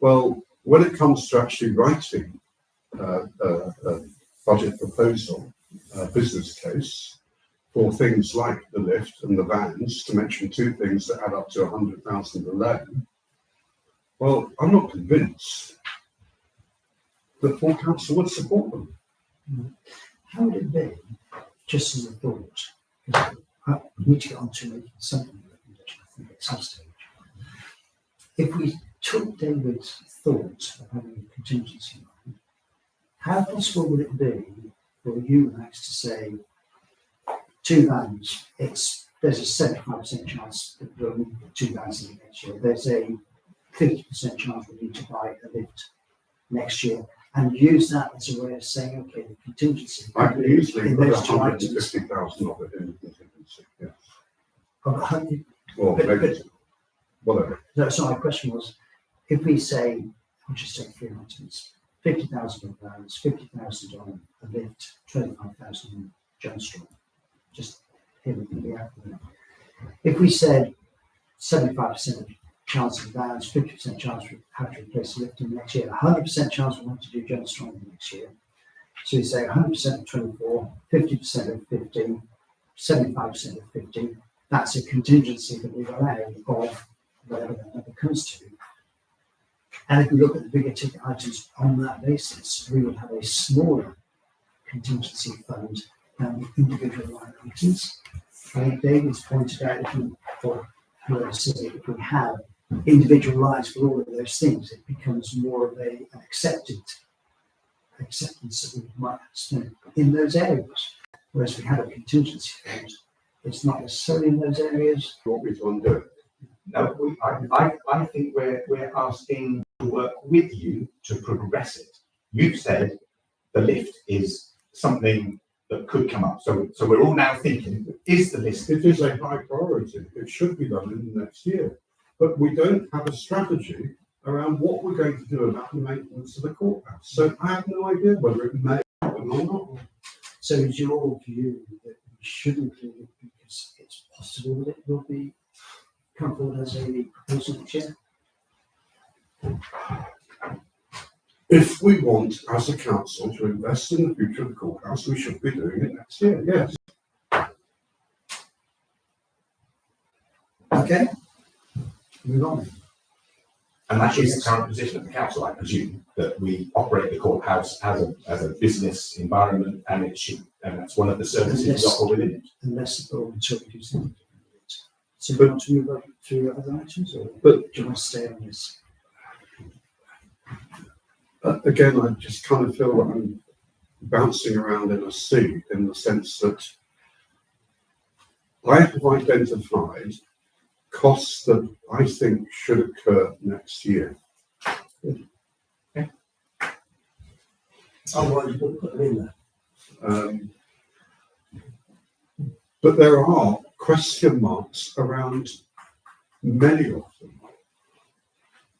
Well, when it comes to actually writing a budget proposal, business case, for things like the lift and the vans, to mention 2 things that add up to 100,000 alone, well, I'm not convinced that full council would support them. How would it be, just as a thought, because we need to get on to making something recommendation, I think, at some stage. If we took David's thought of having a contingency line, how possible would it be for you, Max, to say, 2 vans, there's a 75% chance that we'll need 2 vans in the next year. There's a 50% chance we need to buy a lift next year, and use that as a way of saying, okay, the contingency. I can easily put those 2 items. 150,000 of it in the contingency, yes. Or maybe, whatever. No, so my question was, if we say, I'll just take 3 items, 50,000 on vans, 50,000 on a lift, 25,000 on John Straw, just here we can be out there. If we said 75% chance of vans, 50% chance we have to replace the lift in the next year, 100% chance we want to do John Straw in the next year. So we say 100% of 24, 50% of 15, 75% of 15. That's a contingency that we've allowed of whatever that number comes to. And if we look at the bigger ticket items on that basis, we would have a smaller contingency fund than the individual line items. I think David's pointed out, if we have individual lives for all of those things. It becomes more of an acceptance that we might have to spend in those areas. Whereas we have a contingency fund, it's not necessarily in those areas. You want me to undo it? No, I think we're asking to work with you to progress it. You've said the lift is something that could come up. So we're all now thinking, is the list? It is a high priority. It should be done in the next year. But we don't have a strategy around what we're going to do about the maintenance of the courthouse. So I have no idea whether it may happen or not. So is your view that we should include it because it's possible that it will be come forward as a proposal next year? If we want, as a council, to invest in the future of the courthouse, we should be doing it next year, yes. Okay, move on. And that is the current position of the council, I presume, that we operate the courthouse as a business environment, and that's one of the services we offer within it. Unless the board interprets something different. So you want to move on through other items, or do you want to stay on this? Again, I just kind of feel like I'm bouncing around in a sea, in the sense that I have identified costs that I think should occur next year. Otherwise, you wouldn't put them in there. But there are question marks around many of them.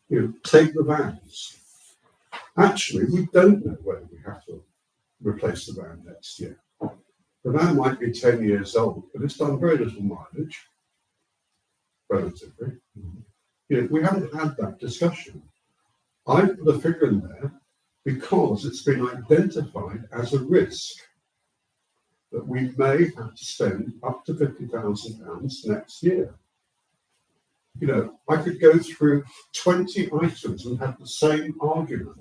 You know, take the vans. Actually, we don't know whether we have to replace the van next year. The van might be 10 years old, but it's done very little mileage, relatively. You know, we haven't had that discussion. I put a figure in there because it's been identified as a risk that we may have to spend up to £50,000 next year. You know, I could go through 20 items and have the same argument.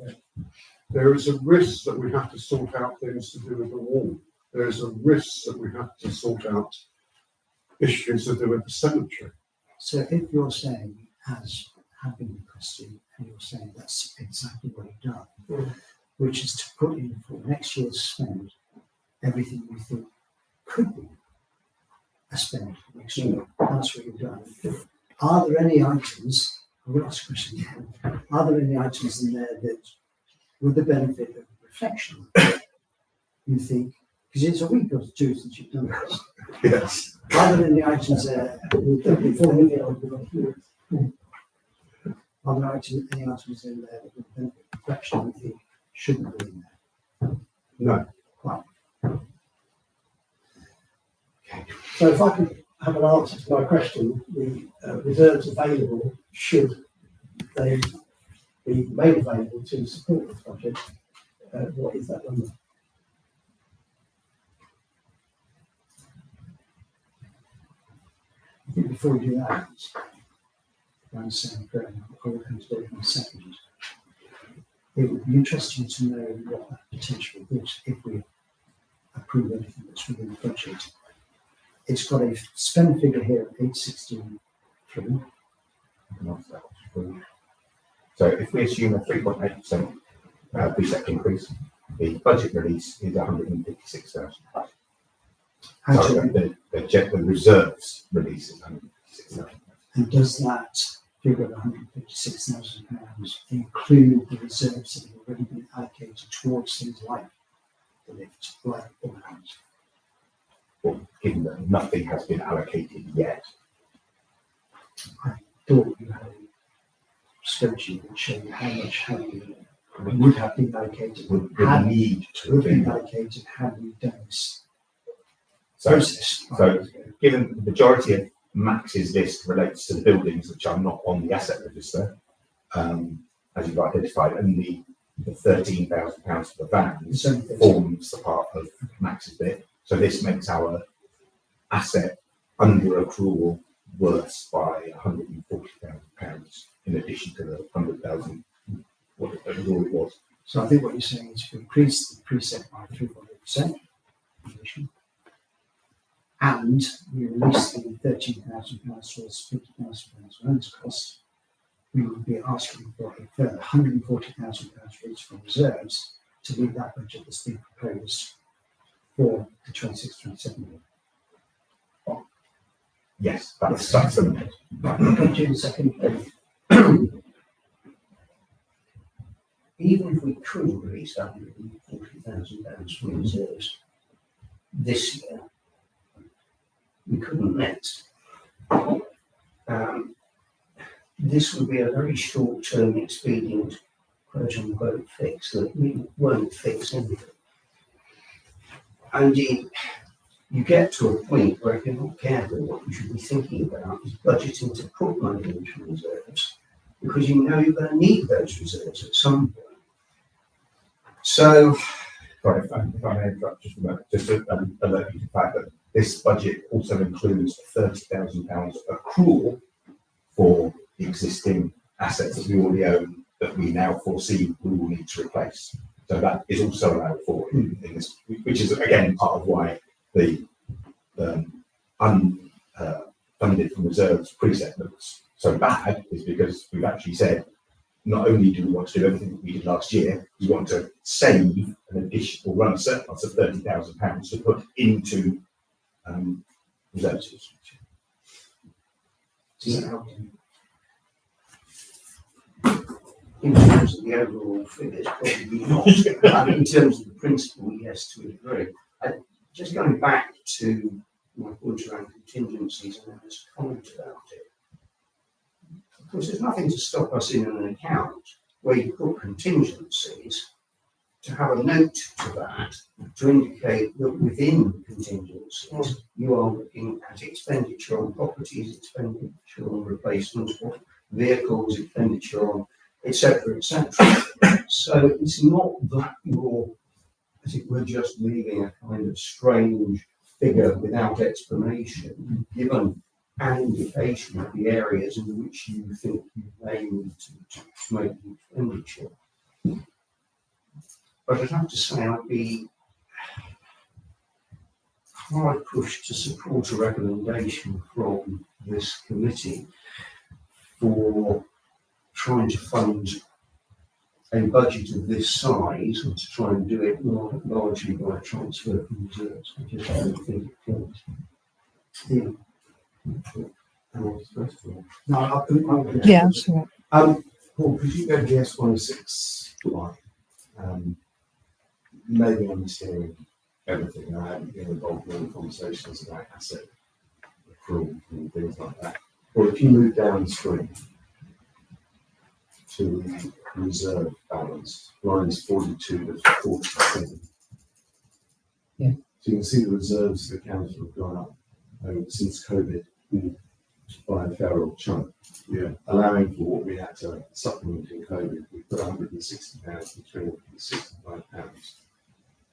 There is a risk that we have to sort out things to do with the wall. There is a risk that we have to sort out issues to do with the cemetery. So if you're saying, as have been requested, and you're saying that's exactly what you've done, which is to put in for next year's spend everything we think could be a spend for next year. That's what you've done. Are there any items, I will ask a question again, are there any items in there that, with the benefit of reflection, you think, because it's a week or two since you've done this, Yes. are there any items there, before we get on to are there any items in there that with the benefit of reflection you think shouldn't be in there? No. Right. So if I could have an answer to my question, the reserves available, should they be made available to support this project, what is that number? I think before we do that, around saying, I will come to it in a second. It would be interesting to know what that potential is if we approve anything that's within the budget. It's got a spend figure here of 863. So if we assume a 3.8% precept increase, the budget release is 156,000. Sorry, the reserves release is 156,000. And does that figure of £156,000 include the reserves that have already been allocated towards things like the lift, like all the house? Well, given that nothing has been allocated yet. I thought you had a spreadsheet that showed you how much would have been allocated, Would had need to would have have been been. allocated had we done this So, process. so given the majority of Max's list relates to the buildings which are not on the asset register, as you've identified, only the £13,000 for the vans It's only 13. forms the part of Max's bit. So this makes our asset under accrual worse by £140,000 in addition to the 100,000 what it already was. So I think what you're saying is to increase the precept by 3.8%, and we release the £13,000 towards £50,000 rent cost, we would be asking for a further £140,000 released from reserves to meet that budget that's been proposed for the 26-27 year. Yes, that's the Right, I'll come to you in a second. Even if we could release £140,000 from reserves this year, we couldn't next. This would be a very short-term expedient, quote-unquote, fix that we won't fix anything. And you get to a point where if you're not careful, what you should be thinking about is budgeting to put money into reserves, because you know you're going to need those reserves at some point. So, Sorry, if I may interrupt just a moment, just to alert you to the fact that this budget also includes £30,000 accrual for the existing assets that we already own that we now foresee we will need to replace. So that is also allowed for in this, which is again part of why the unfunded from reserves precept looks so bad, is because we've actually said not only do we want to do everything that we did last year, we want to save an additional run a surplus of £30,000 to put into reserves. does that help you? In terms of the overall figures, probably not. But in terms of the principle, yes, to a degree. Just going back to my point around contingencies and this comment about it. Of course, there's nothing to stop us in an account where you put contingencies to have a note to that to indicate that within contingencies you are looking at expenditure on properties, expenditure on replacements, vehicles, expenditure on etc., etc. So it's not that you're, as it were, just leaving a kind of strange figure without explanation, given an indication of the areas in which you think you may need to make the expenditure. But I'd have to say I'd be hard pushed to support a recommendation from this committee for trying to fund a budget of this size and to try and do it largely by transfer from reserves. I just don't think it fits. Yeah. No, I'll Yeah, I'm sure. Paul, could you go to the S16 line? Maybe I'm mishearing everything. I haven't been involved in conversations about asset accrual and things like that. Or if you move downstream to the reserve balance, lines 42 to 47. Yeah. So you can see the reserves of the council have gone up since COVID by a fair old chunk. Yeah. Allowing for what we had to supplement in COVID, we put £160 and £365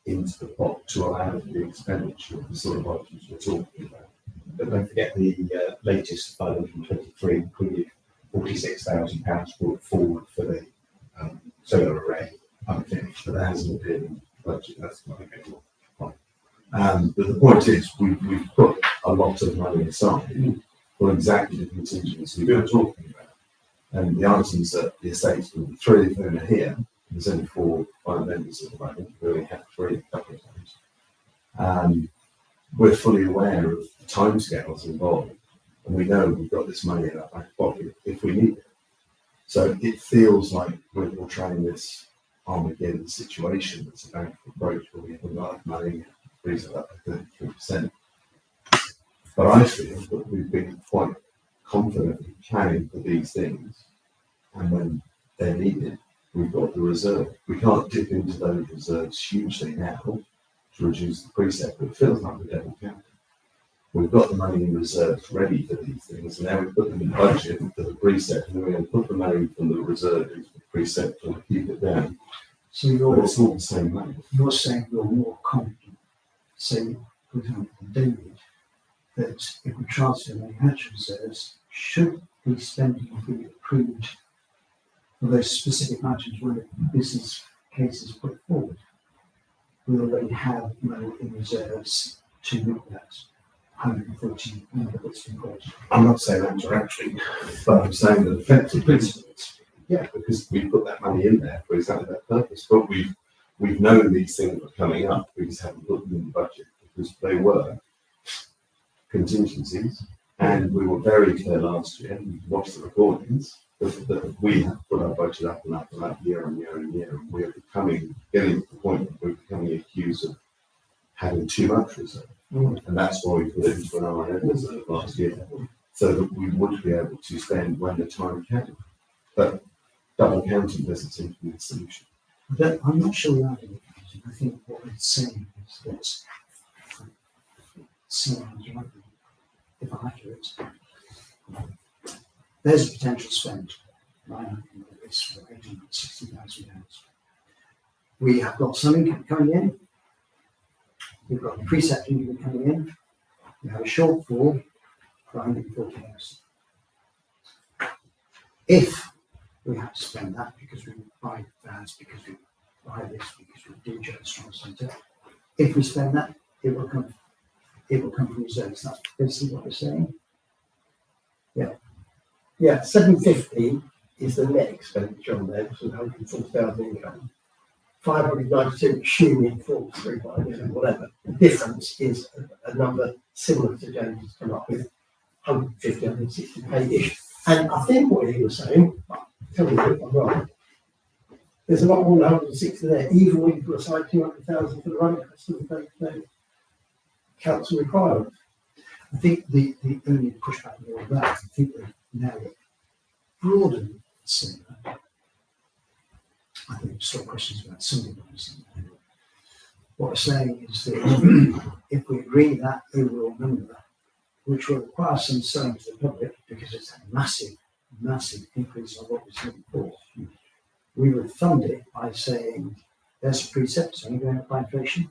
into the pot to allow for the expenditure of the sort of items we're talking about. But don't forget the latest 523 included £46,000 brought forward for the solar array unfinished. But that hasn't been budget, that's not a good one. But the point is, we've put a lot of money aside for exactly the contingency we were talking about. And the items that the estates will be three of them are here. There's only 4 or 5 members at the moment. We only have 3 a couple of times. We're fully aware of the timescales involved, and we know we've got this money in our back pocket if we need it. So it feels like we're portraying this Armageddon situation that's about to approach where we have a lot of money, freeze it up to 33%. But I feel that we've been quite confident in planning for these things, and when they're needed, we've got the reserve. We can't dip into those reserves hugely now to reduce the precept, but it feels like the devil counting. We've got the money in reserves ready for these things, and now we put them in budget for the precept, and then we're going to put the money from the reserve into the precept and keep it down. So But it's all the same money. you're saying you're more confident, say, for example, David, that if we transfer money out to reserves, should the spending be approved for those specific items where the business case is put forward, we already have money in reserves to meet that. 140 megabits in course. I'm not saying that directly, but I'm saying that effectively, yeah, because we put that money in there for exactly that purpose. But we've known these things were coming up. We just haven't put them in the budget because they were contingencies, and we were very clear last year. And you can watch the recordings that we have put our budget up and up and up year on year and year, and we're getting to the point that we're becoming accused of having too much reserve. And that's why we put it into an R&M reserve last year, so that we would be able to spend when the time came. But double counting doesn't seem to be the solution. I'm not sure why it is. I think what it's saying is that someone's right, if I'm accurate, there's a potential spend, 900 megabits for 860,000 pounds. We have got some income coming in. We've got a precept income coming in. We have a shortfall for 140,000. If we have to spend that because we buy vans, because we buy this, because we do Jones Strong Centre, if we spend that, it will come from reserves. That's basically what we're saying. Yeah, 750 is the net expenditure on there, so 140,000 income. 592 assuming 43 by whatever. The difference is a number similar to James has come up with, 150, 160k-ish. And I think what he was saying, tell me if I'm wrong, there's a lot more than 160 there, even when you put aside 200,000 for the running costs of the council requirement. I think the only pushback on all of that, I think that now broaden the cinema. I think there's still questions about Sunday numbers. What we're saying is that if we agree that overall number, which will require some selling to the public because it's a massive, massive increase on what we've seen before, we would fund it by saying there's a precept, it's only going up by inflation.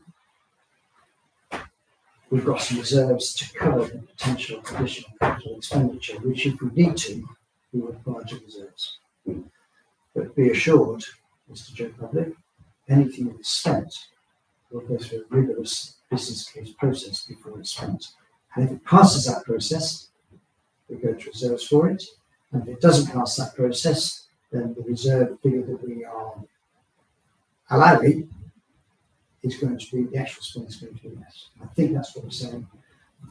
We've got some reserves to cover the potential additional capital expenditure, which if we need to, we will apply to reserves. But be assured, Mr. Joe Public, anything that's spent will go through a rigorous business case process before it's spent. And if it passes that process, we go to reserves for it. And if it doesn't pass that process, then the reserve figure that we are allowing is going to be, the actual spend is going to be less. I think that's what we're saying.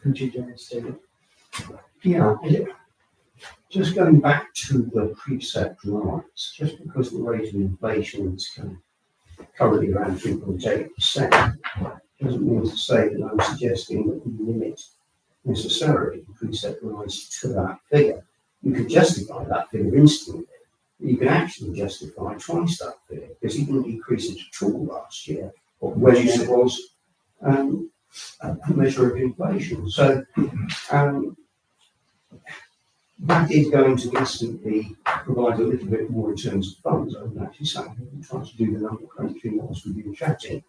Country General Statement. Yeah, just going back to the precept lines, just because the rate of inflation is currently around 3.8%, doesn't mean to say that I'm suggesting that we limit necessarily the precept lines to that figure. You could justify that figure instantly. You can actually justify twice that figure because he didn't decrease it at all last year, when there was a measure of inflation. So that is going to instantly provide a little bit more in terms of funds. I would actually say I'm trying to do the number crunching whilst we've been chatting.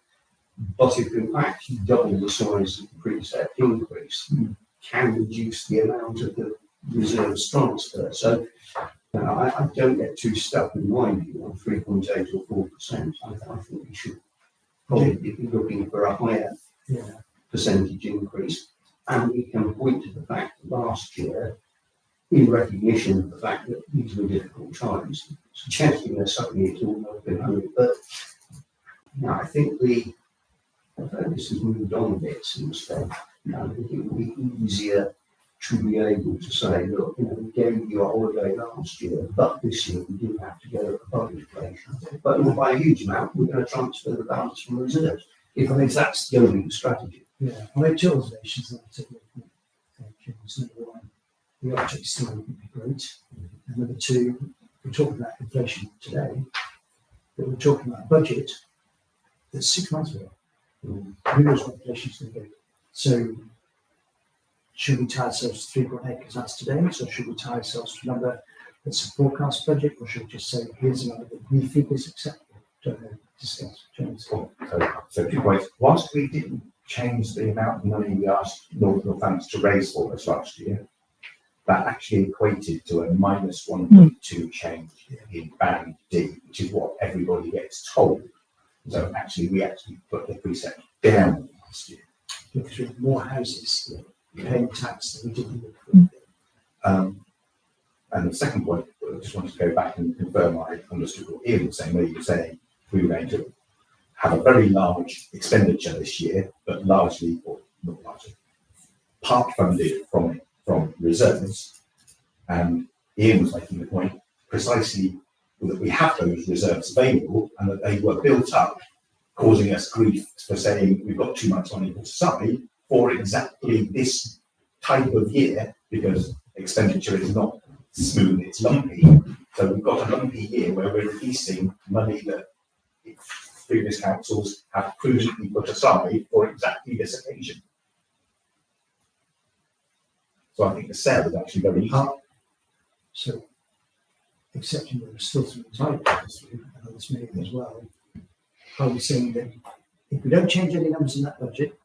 But if in fact you double the size of the precept increase, you can reduce the amount of the reserves transfer. So I don't get too stuck in my view on 3.8 or 4%. I think we should probably be looking for a higher percentage increase. And we can point to the fact that last year, in recognition of the fact that these were difficult times, suggesting that suddenly it's all not been home. But I think the focus has moved on a bit since then. I think it would be easier to be able to say, look, we gave you a holiday last year, but this year we do have to go above inflation. But not by a huge amount, we're going to transfer the balance from reserves. If that's going to be the strategy. Yeah, I make two observations that I take away from James. Number one, the object still would be great. And number two, we're talking about inflation today, but we're talking about a budget that's 6 months ago. Who knows what inflation is going to be? So, should we tie ourselves to 3.8 because that's today? So, should we tie ourselves to a number that's a forecast budget, or should we just say, here's a number that we think is acceptable? Don't know, discuss. James. So 2 points. Whilst we didn't change the amount of money we asked Northampton to raise for us last year, that actually equated to a minus 1.2 change in band D, which is what everybody gets told. So actually, we put the precept down last year. Because we have more houses paying tax that we didn't look for. And the second point, I just wanted to go back and confirm I understood what Ian was saying, where you were saying we were going to have a very large expenditure this year, but largely, or not largely, part funded from reserves. And Ian was making the point precisely that we have those reserves available and that they were built up, causing us grief for saying we've got too much money put aside for exactly this type of year, because expenditure is not smooth, it's lumpy. So we've got a lumpy year where we're releasing money that previous councils have prudently put aside for exactly this occasion. So I think the sale is actually very easy. So, accepting that there's still some time to go through, and others may as well, are we saying that if we don't change any numbers in that budget,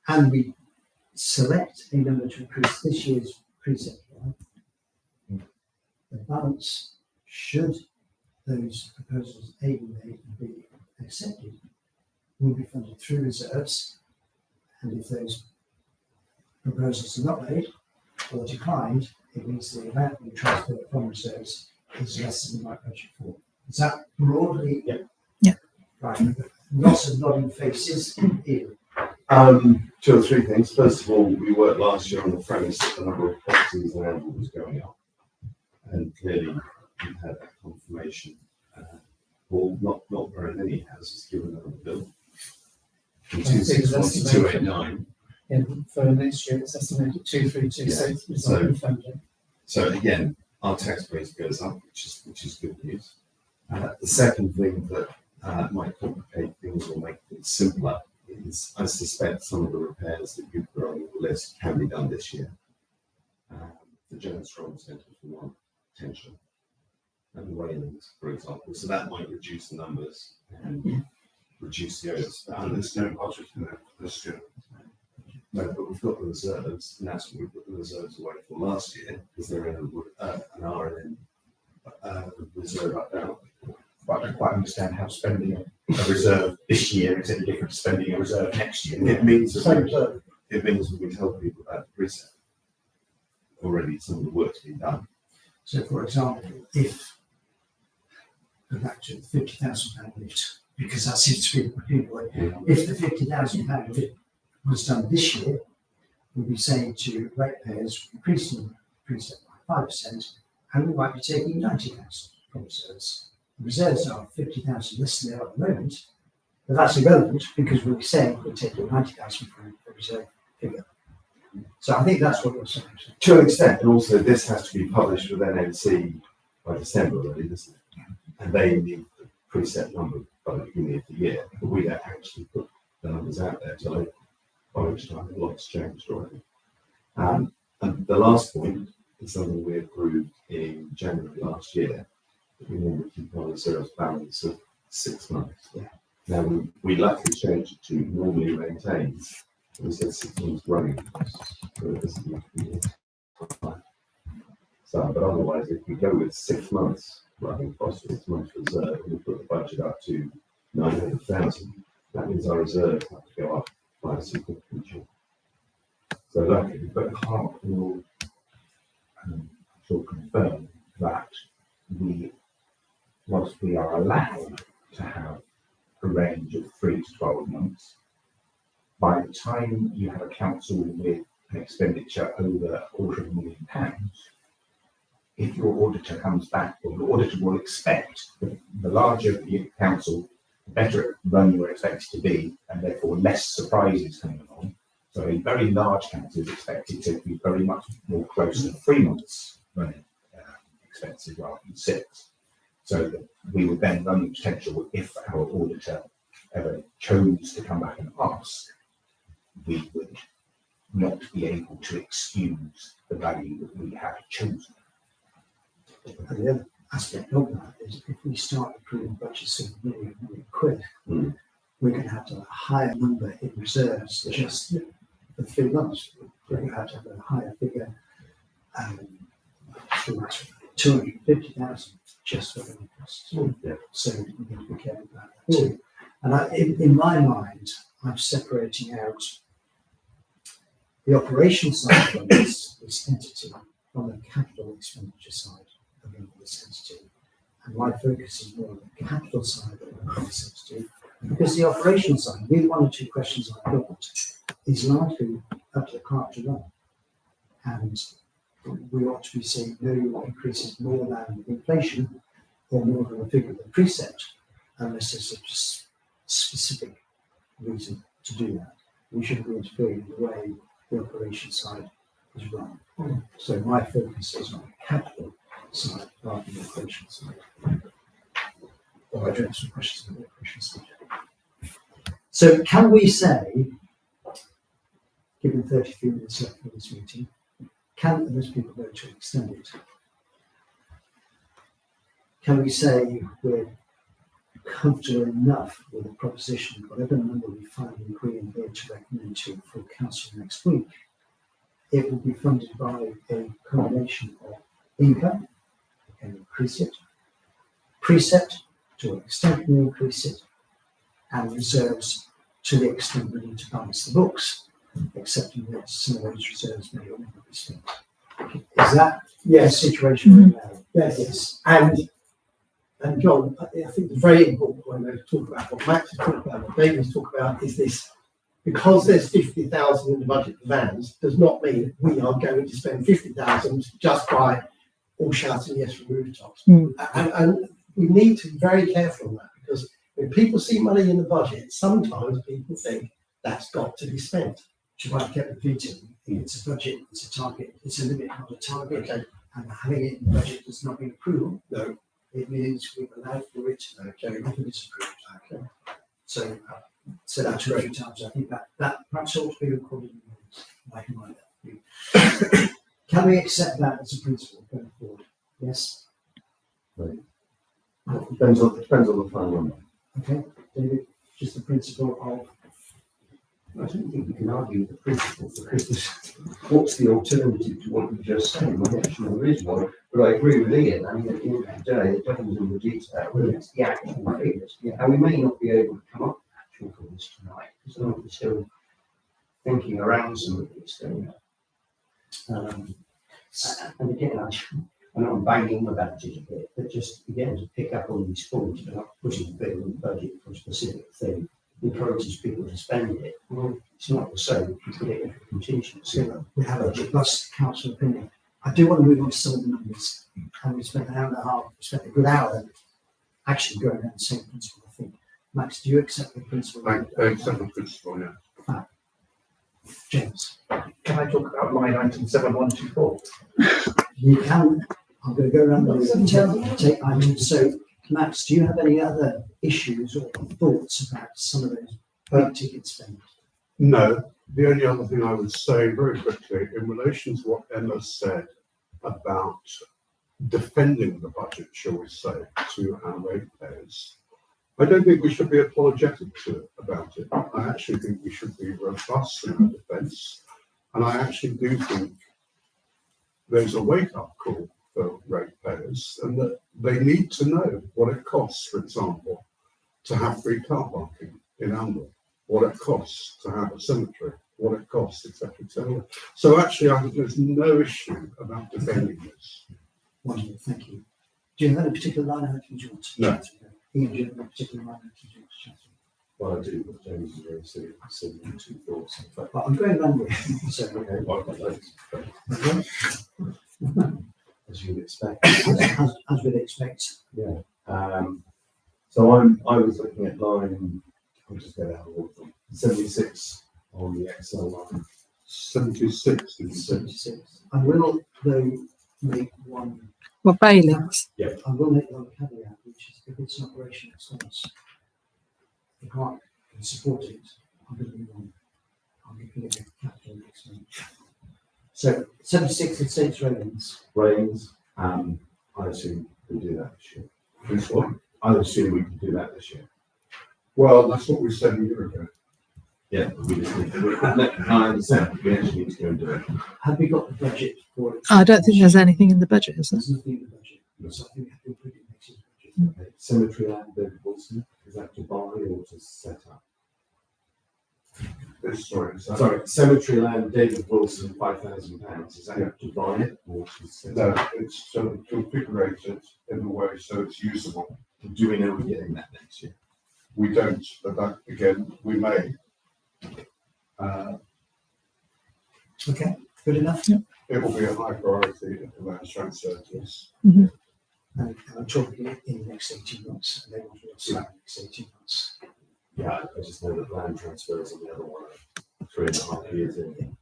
and we select a number to increase this year's precept, the balance, should those proposals A be made and be accepted, will be funded through reserves, and if those proposals are not made or declined, it means the amount we transfer from reserves is less than we might budget for. Is that broadly? Yeah. Yeah. Right. Lots of nodding faces here. Two or three things. First of all, we worked last year on the premise that the number of properties in Anvil was going up. And clearly we've had that confirmation. Well, not very many houses given that were built. From 261 to 289. And for next year, it's estimated 2326 is So- not funded. So again, our tax base goes up, which is good news. The second thing that might complicate things or make things simpler is I suspect some of the repairs that you've got on your list can be done this year. The Jones Strong Centre for one, potentially, and the Railings, for example. So that might reduce the numbers and reduce the odds. And there's no budget in that this year. No, but we've got the reserves, and that's what we put the reserves away for last year, because they're in an R&M reserve up now. But I don't quite understand how spending a reserve this year is any different to spending a reserve next year. It means Same that it means we can tell people about the preset. Already some of the work's been done. So, for example, if go back to the £50,000 lift, because that seems to be what people like. If the £50,000 lift was done this year, we'll be saying to ratepayers, increasing the preset by 5%, and we might be taking 90,000 from reserves. The reserves are 50,000 less than they are at the moment, but that's irrelevant because we'll be saying we're taking 90,000 from the reserve figure. So I think that's what you're saying. To an extent, and also this has to be published with NMC by December already, doesn't it? And they need the preset number by the beginning of the year, but we don't actually put the numbers out there till April, by which time a lot's changed already. And the last point is something we approved in January last year, that we normally keep our reserves balance of 6 months. Now we luckily changed it to normally maintained. We said 6 months running, so it doesn't need to be years. So, but otherwise, if we go with 6 months running cost, 6 months reserve, and we put the budget up to 900,000, that means our reserves have to go up by a significant chunk. So luckily, but Hart will confirm that whilst we are allowed to have a range of 3 to 12 months, by the time you have a council with an expenditure over £250,000, if your auditor comes back, or your auditor will expect that the larger the council, the better run you are expected to be, and therefore less surprises coming along. So a very large council is expected to be very much more close to 3 months running expenses rather than 6. So that we would then run the potential, if our auditor ever chose to come back and ask, we would not be able to excuse the value that we had chosen. And the other aspect of that is if we start approving budgets of £1 million, we're going to have to have a higher number in reserves just for 3 months. We're going to have a higher figure, 250,000 just for the costs. So we're going to be careful about that too. And in my mind, I'm separating out the operation side of this entity from the capital expenditure side of this entity. And my focus is more on the capital side of this entity, because the operation side, with one or two questions I've got, is largely up to the clerk to run. And we ought to be seeing no increases more than inflation or more than a figure of the precept, unless there's a specific reason to do that. We shouldn't be interfering in the way the operation side is run. So my focus is on the capital side rather than the operation side. Or I do have some questions on the operation side. So can we say, given 33 minutes left for this meeting, can those people vote to extend it? Can we say we're comfortable enough with the proposition, whatever number we finally agree and here to recommend to full council next week, it will be funded by a combination of income, we can increase it, precept to an extent we increase it, and reserves to the extent we need to balance the books, accepting that some of those reserves may or may not be spent. Is that the situation we're in now? Yes. And John, I think the very important point to talk about, what Max has talked about, what David's talked about, is this: because there's 50,000 in the budget for vans, does not mean we are going to spend 50,000 just by all shouting yes from rooftops. And we need to be very careful on that, because when people see money in the budget, sometimes people think that's got to be spent. Which is why I kept repeating, it's a budget, it's a target, it's a limit, not a target. Okay. And having it in the budget does not mean approval. No. It means we've allowed for it, nothing is approved. Okay. So, said that 2 or 3 times. I think that perhaps ought to be recorded in the minutes. I can write that. Can we accept that as a principle going forward? Yes. Right. It depends on the final number. Okay, David, just the principle of. I don't think we can argue the principle, because what's the alternative to what you just said? Well, actually, there is one, but I agree with Ian. I mean, at the end of the day, the devil's in the detail, and it's the actual figures. And we may not be able to come up with actual figures tonight, because we're still thinking around some of these things. And again, I know I'm banging about it a bit, but just again to pick up on these points about putting a bit in the budget for a specific thing encourages people to spend it. Well, it's not the same. You put it in a contingency. So we have a robust council opinion. I do want to move on to some of the numbers. And we spent an hour and a half, we spent a good hour actually going down the same principle, I think. Max, do you accept the principle? I accept the principle, yeah. James? Can I talk about line item 7124? You can. I'm going to go around and take items. So, Max, do you have any other issues or thoughts about some of those big ticket spend? No, the only other thing I would say very quickly in relation to what Emma said about defending the budget, shall we say, to our ratepayers, I don't think we should be apologetic about it. I actually think we should be robust in our defence, and I actually do think there's a wake-up call for ratepayers, and that they need to know what it costs, for example, to have free car parking in Amber, what it costs to have a cemetery, what it costs, etc., etc. So actually, I think there's no issue about defending this. Wonderful, thank you. Do you have any particular line item you want to chat through? Ian, do you have any particular line item you want to chat through? Well, I do, but James is very similar two thoughts. Well, I'm going random. So, Okay, well, I've got loads, but as you'd expect. as we'd expect. Yeah. So I was looking at line, I'll just get out of order, 76 on the Excel line. 76 did you say? 76. I will, though, make one. Well, bailings. I will make one caveat, which is if it's an operational expense, the clerk can support it. I'm going to move on. I'll be putting a capital next month. So 76 in States Railings. Rains, I assume we can do that this year. This one? I assume we can do that this year. Well, that's what we said a year ago. Yeah, but we just need to, I understand, we actually need to go and do it. Have we got the budget for it? I don't think there's anything in the budget, is there? There's nothing in the budget. So I think we have to include it in next year's budget. Okay. Cemetery land, David Wilson, is that to buy or to set up? Sorry, cemetery land, David Wilson, £5,000. Is that to buy it or No, it's to configure it in a way so it's usable. do we know we're getting that next year? We don't, but that, again, we may. Okay, good enough. It will be a high priority if the land transfer to us. And I'm talking in the next 18 months, and they want to expand the next 18 months. Yeah, I just know that land transfers on the other one are 3.5 years in.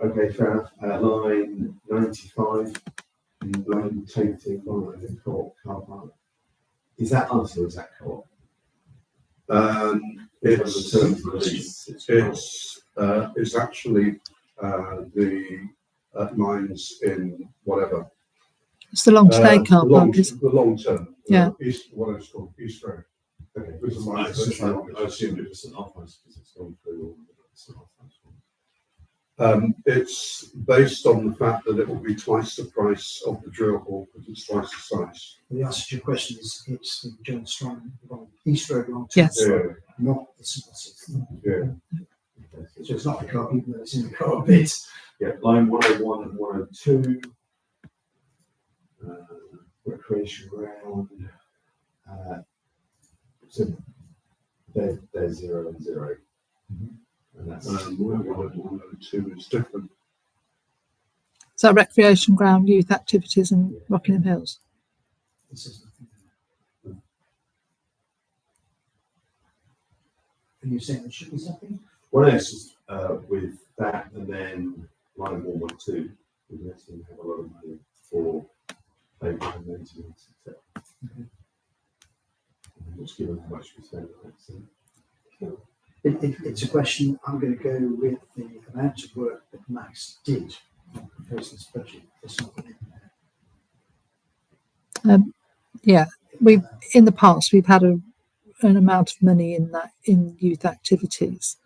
Okay, fair enough. Line 95, line 25, the co-op car park. Is that us or is that co-op? It's actually the lines in whatever. It's the long stay car park, is it? The long term. Yeah. East, what it's called, East Road. Okay, With the I lines that are- assumed it was St Alphonse because it's gone through all of it. St Alphonse. It's based on the fact that it will be twice the price of the drill hall because it's twice the size. The answer to your question is it's the John Strong East Road long term, Yes. Yeah, not the St. yeah. So it's not the car, even though it's in the car bit. Yeah, line 101 and 102. Recreation ground. So they're 0 and 0. And that's 102 is different. So recreation ground, youth activities and Rockingham Hills. It says nothing there. And you're saying there should be something? what else is with that, and then line 112, we actually have a lot of money for playground maintenance, etc. Just given how much we spend on it. So. It's a question. I'm going to go with the amount of work that Max did on proposing this budget. There's something in there. Yeah, we've in the past we've had an amount of money in that in youth activities.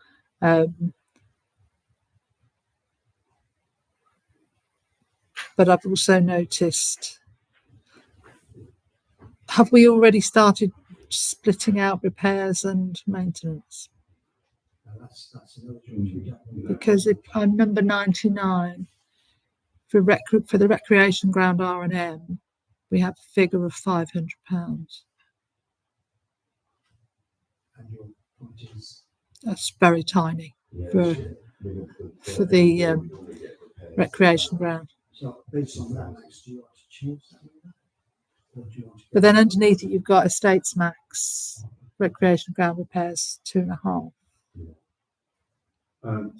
But I've also noticed, have we already started splitting out repairs and maintenance? That's another job to be done. Because if I'm number 99 for the recreation ground R&M, we have a figure of £500. And your point is, That's very tiny Yeah, for for the recreation ground. so based on that, Max, do you want to change that? Or do you want to go But then underneath it, you've got Estates Max recreation ground repairs 2.5.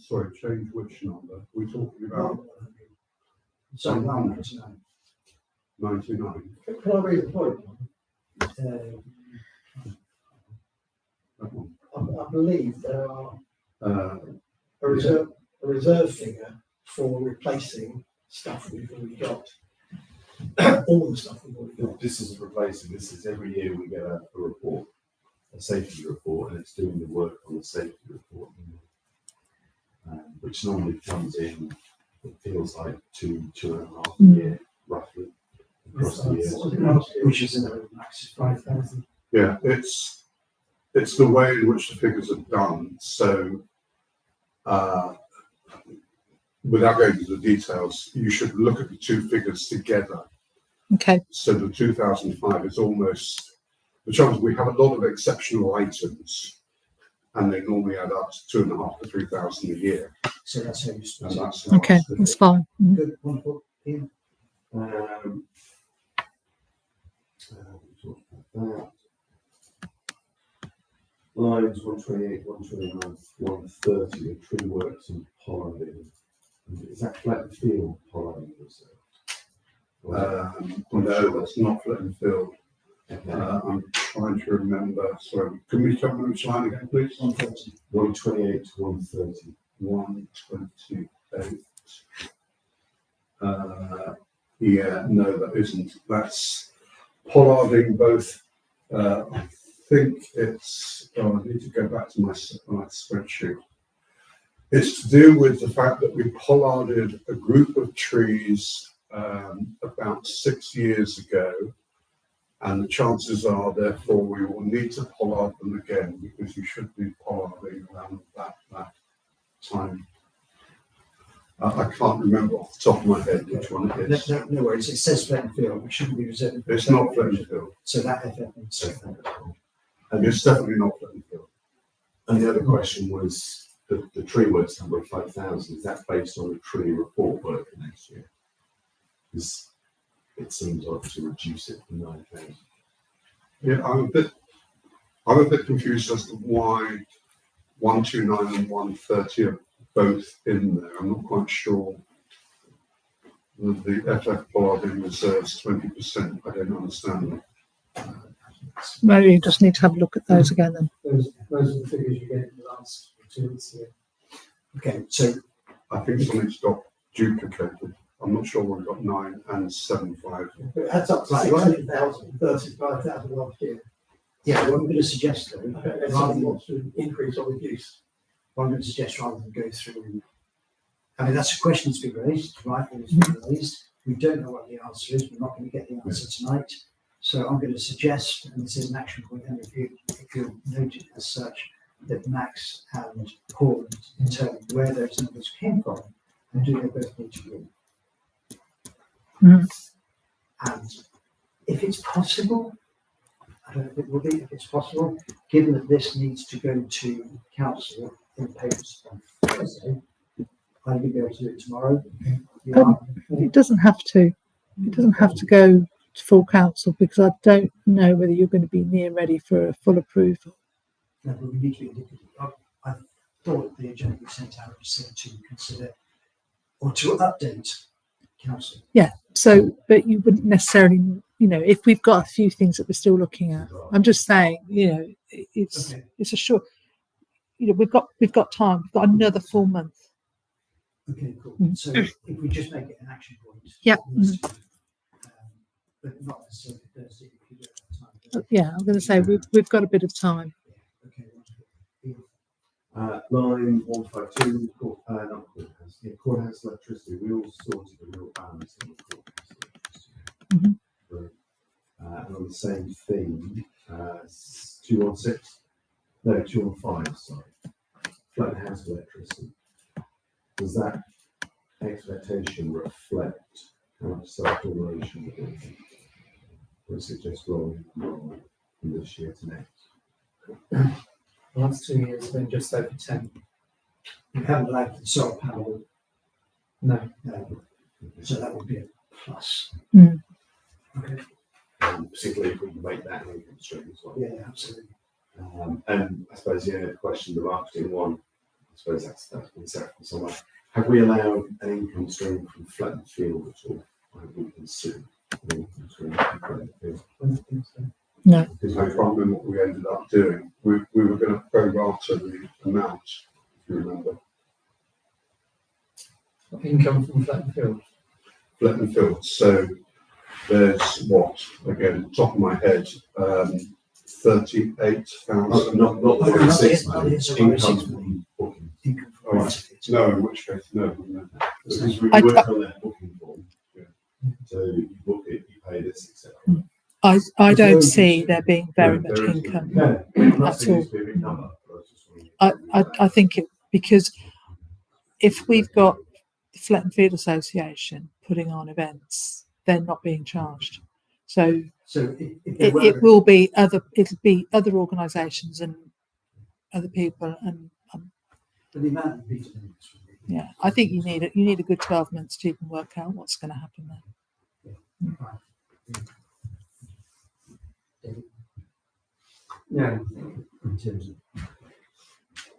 Sorry, change which number? We're talking about Sorry, 199. 99. Can I read the point? That one. I believe there are Uh, a reserve figure for replacing stuff we've already got. All the stuff we've already got. This isn't replacing, this is every year we get a report, a safety report, and it's doing the work on the safety report. Which normally comes in, it feels like 2.5 a year, roughly, across the year. Which is in Max is 5,000. yeah, it's the way in which the figures are done. So, without going into the details, you should look at the two figures together. Okay. So the 2005 is almost, the trouble is we have a lot of exceptional items and they normally add up to 2.5 to 3,000 a year. So that's how you And split it. that's how Okay, I split that's it. fine. Mhm. Good, wonderful. Ian? We talked about that. Lines 128, 129, 130, the tree works and pollarding. Is that flat field pollarding reserve? No, that's not Flint and Field. Okay. I'm trying to remember, sorry, can we tell me which line again, please? 130. 128 to 130. 128. Yeah, no, that isn't. That's pollarding both. I think it's, I need to go back to my spreadsheet. It's to do with the fact that we pollarded a group of trees about 6 years ago, And the chances are, therefore, we will need to pollard them again, because you should be pollarding around that time. I can't remember off the top of my head which one it is. No worries, it says Flettenfield, it shouldn't be reserved. It's not Flettenfield. So that FF needs to. And it's definitely not Flettenfield. And the other question was the tree works number of 5,000. Is that based on a tree report work for next year? Because it seems odd to reduce it from 9,000. Yeah, I'm a bit confused as to why 129 and 130 are both in there. I'm not quite sure. The FF pollarding reserves 20%. I don't understand that. Maybe you just need to have a look at those again then. Those are the figures you get in the last 2 weeks here. Okay, so I think something's got duplicated. I'm not sure we've got 9 and 7.5. It adds up to Right. 600,000, 35,000 last year. yeah, what I'm going to suggest though, I don't know if rather somebody than, wants to increase or reduce. what I'm going to suggest rather than go through, I mean, that's a question that's been raised, right? It's been raised. We don't know what the answer is. We're not going to get the answer tonight. So I'm going to suggest, and this is an action point, and if you note it as such, that Max and Paul determine where those numbers came from, and do they both need to be? And if it's possible, I don't know if it will be, if it's possible, given that this needs to go to council in papers on Thursday, I will be able to do it tomorrow. You are? It doesn't have to. It doesn't have to go to full council, because I don't know whether you're going to be near ready for a full approval. No, but we need to be indicative. I thought the agenda we sent out was said to consider or to update council. Yeah. So, but you wouldn't necessarily, if we've got a few things that we're still looking at. I'm just saying, it's Okay. it's a short. We've got time. We've got another full month. Okay, cool. So if we just make it an action point. Yeah. it needs to, but not necessarily Thursday, if you don't have time. Yeah, I'm going to say we've got a bit of time. Okay. Line 152, not courthouse, courthouse electricity. We all sorted the real balance in the courthouse electricity. Mhm. And on the same theme, 216, no, 215, sorry, flat house electricity. Does that expectation reflect how much self-generation we're doing? Or is it just rolling from this year to next? The last 2 years have been just over 10. You haven't liked the solar panel, No, so that would be a plus. Mm. Okay. Particularly if we can make that an income stream as well. Yeah, absolutely. And I suppose the only question, the marketing one, I suppose that's been set from somewhere. Have we allowed an income stream from Fletton Field at all? Or have we considered an income stream from Fletton Field? I don't think so. No. Because I can't remember what we ended up doing. We were going to pro rata the amount, if you remember. Income from Fletton Field. Fletton Field. So there's what, again, top of my head, 38,000. Not Oh, the not 6 the- money, not the- income sorry, from booking. Income from All right. benefits. No, in which case, no. Because we I- work on that booking form. Yeah. So you book it, you pay this, etc. I don't see there being very much There isn't. income. No, I'm not At saying all. it's a big number. But I was just wondering. I think because if we've got the Fletton Field Association putting on events, they're not being charged. So So if there were, it'll be other organisations and other people, and the amount of people in this would be. yeah, I think you need a good 12 months to even work out what's going to happen there. Yeah, in terms of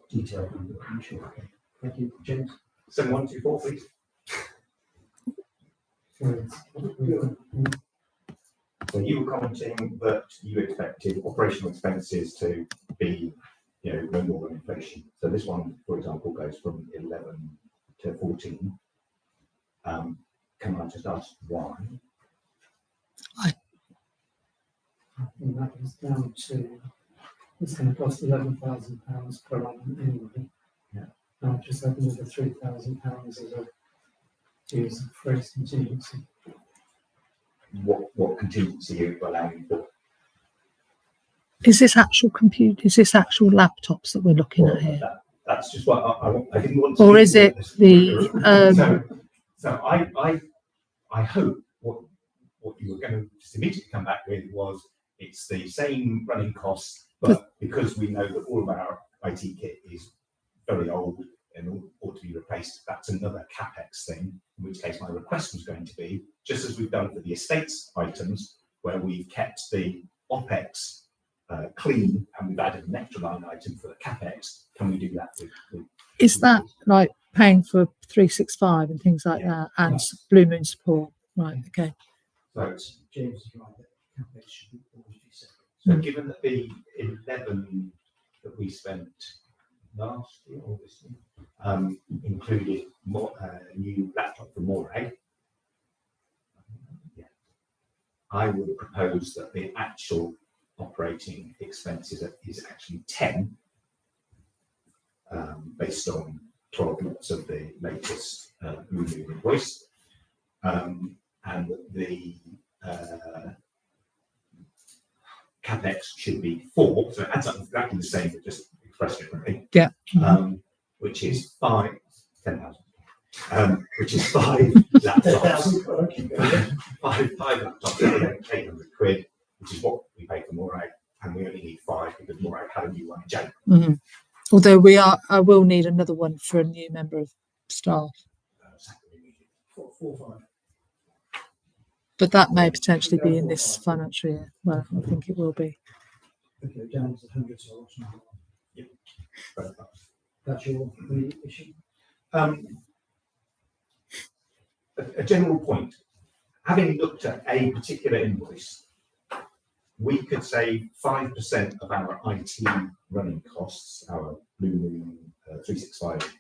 detail, I'm sure. Okay. Thank you, James. 7124, please. So you were commenting that you expected operational expenses to be, no more than inflation. So this one, for example, goes from 11 to 14. Can I just ask why? I think that was down to, it's going to cost £11,000 per annum anyway. Yeah. I've just had another £3,000 as a use of phrase contingency. What contingency are you allowing for? Is this actual compute? Is this actual laptops that we're looking at here? That's just what I didn't want to. Or is it the, So I hope what you were going to just immediately come back with was it's the same running costs, but because we know that all of our IT kit is very old and ought to be replaced, that's another CapEx thing, in which case my request was going to be, just as we've done for the estates items, where we've kept the OPEX clean and we've added an extra line item for the CapEx, can we do that with is that like paying for 365 and things like that, and Blue Moon support? Right, okay. So, James is right, that CapEx should be always be separate. so given that the 11 that we spent last year, obviously, included more, new laptop for Morag, I would propose that the actual operating expenses is actually 10, based on 12 months of the latest Blue Moon invoice, and that the CapEx should be 4, so it adds up exactly the same, but just expressed differently. Yeah. Which is 10,000. Which is 5 laptops. five laptops, 800 quid, which is what we pay for Morag, and we only need 5 because Morag had a new one in January. Mm-hmm. Although I will need another one for a new member of staff. 4 or 5. But that may potentially be in this financial year. Well, I think it will be. Okay, down to 100 so Yep. That's your immediate issue. A general point, having looked at a particular invoice, we could save 5% of our IT running costs, our Blue Moon 365,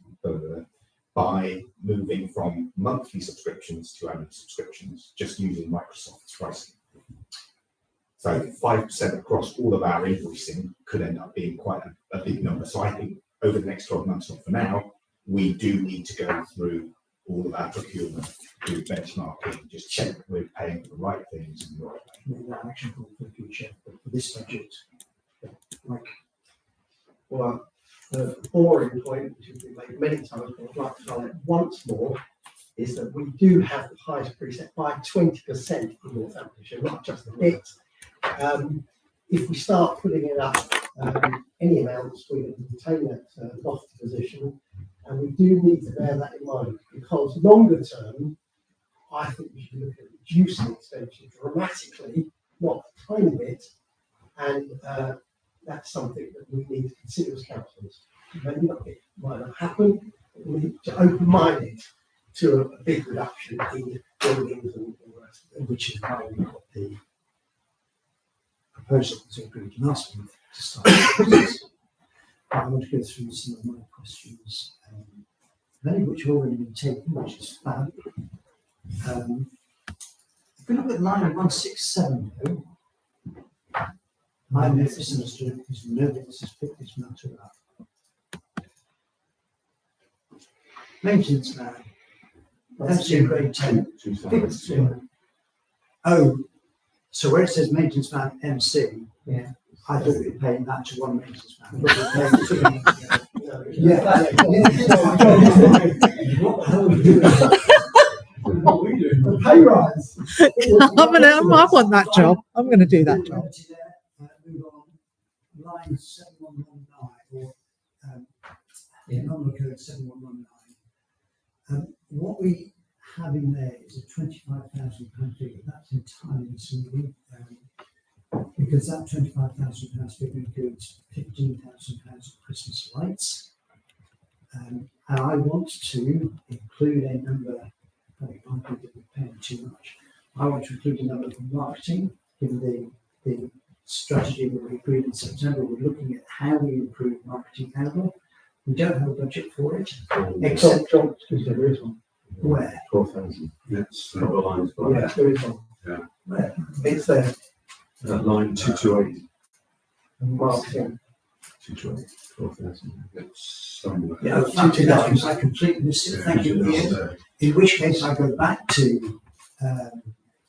by moving from monthly subscriptions to annual subscriptions, just using Microsoft's pricing. So 5% across all of our invoicing could end up being quite a big number. So I think over the next 12 months, not for now, we do need to go through all of our procurement, do benchmarking, just check that we're paying for the right things in the right way. Maybe that action for the future, but for this budget, like, well, the boring point, which has been made many times, but I'd like to highlight once more, is that we do have the highest preset by 20% in Northamptonshire, not just a bit. If we start putting it up any amounts, we can retain that lofty position, and we do need to bear that in mind, because longer term, I think we should look at reducing expenditure dramatically, not a tiny bit, and that's something that we need to consider as councillors. Maybe not, it might not happen, but we need to open-minded to a big reduction in buildings and all the rest of it, which is why we've got the proposal that's agreed last month to start the process. I want to go through some of my questions, many of which have already been taken, which is fab. If we look at line 167, though, I misunderstood because nobody else has picked this matter up. Maintenance man. That's in grade 10. Oh, so where it says maintenance man MC, yeah, I thought we were paying that to one maintenance man. What we do? The pay rise. I want that job. I'm going to do that job. Move on. Line 7119 or nominal code 7119. What we have in there is a £25,000 figure. That's entirely misleading, because that £25,000 figure includes £15,000 of Christmas lights. And I want to include a number, I think I think that we're paying too much. I want to include a number for marketing, given the strategy that we agreed in September. We're looking at how we improve marketing outlook. We don't have a budget for it, except there is one. Where? 12,000. Yes, the lines. Yeah, there is one. Yeah. Where? It's there. Line 228. Marketing. 228. 12,000. It's somewhere. Yeah, 229. I completely missed it. Thank you, Ian. In which case, I go back to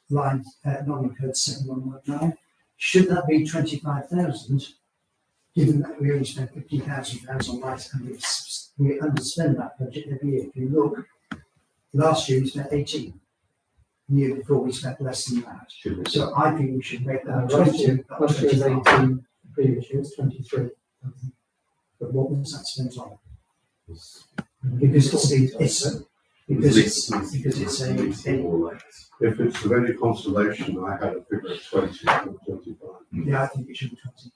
line nominal code 7119, should that be 25,000? Given that we only spent £50,000 on lights and we underspend that budget every year. If you look, last year we spent 18. The year before we spent less than that. So I think we should make that Last year 22, not was 25. 18, the previous year was 23. But what was that spent on? Because it's a If it's of any consolation, I had a figure of 20 or 25. yeah, I think it should be 20.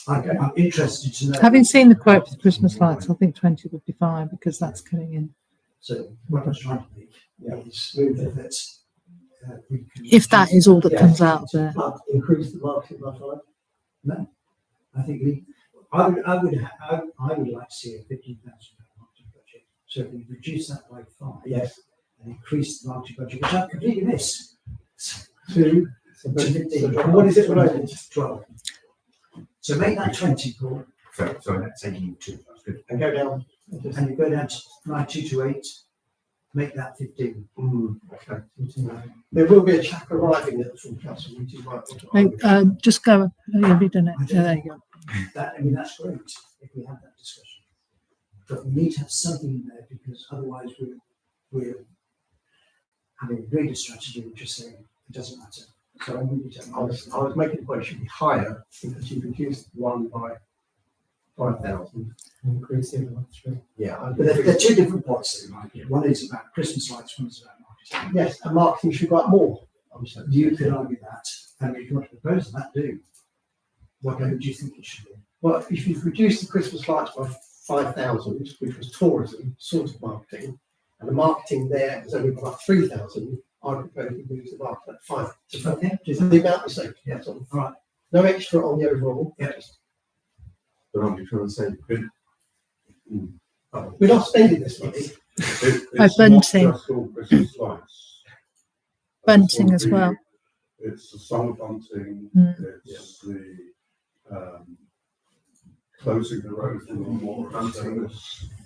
I'm interested to know. Having seen the quote for the Christmas lights, I think 20 would be fine because that's coming in. So what I was trying to make is that we can. If that is all that Yeah. comes out there. But increase the marketing by 5. No, I think I would like to see a £15,000 marketing budget. So if we reduce that by 5. Yes. And increase the marketing budget, which I completely missed. To, To 15. and what is it related? 12. So make that 20, Paul, So that's taking you to, that's good. And go down. and you go down to 9228, make that 15. Okay. There will be a chap arriving at the full council meeting. Just go. Oh, have you done it? Yeah, there you go. That, I mean, that's great if we have that discussion. But we need to have something in there because otherwise we're having a greater strategy which is saying it doesn't matter. So I really don't I was making the point it should be higher because you've reduced one by 5,000. Increase the other one 3. Yeah. But they're two different points that you might get. One is about Christmas lights, one is about marketing. Yes, and marketing should go up more. I'm saying. You could argue that, and if you want to propose that, do. What do you think it should be? Well, if you've reduced the Christmas lights by 5,000, which was tourism, sort of marketing, and the marketing there has only got up 3,000, I propose we reduce the marketing at 5. Okay, do you The think? amount the same. Yeah, That's all. all right. No extra on the overall. Yeah. But aren't you trying to say, We're not spending this money. it's bunting. not just all Christmas lights. Bunting It's as all well. the- It's the summer bunting, Mm. it's the closing the road for more bunting.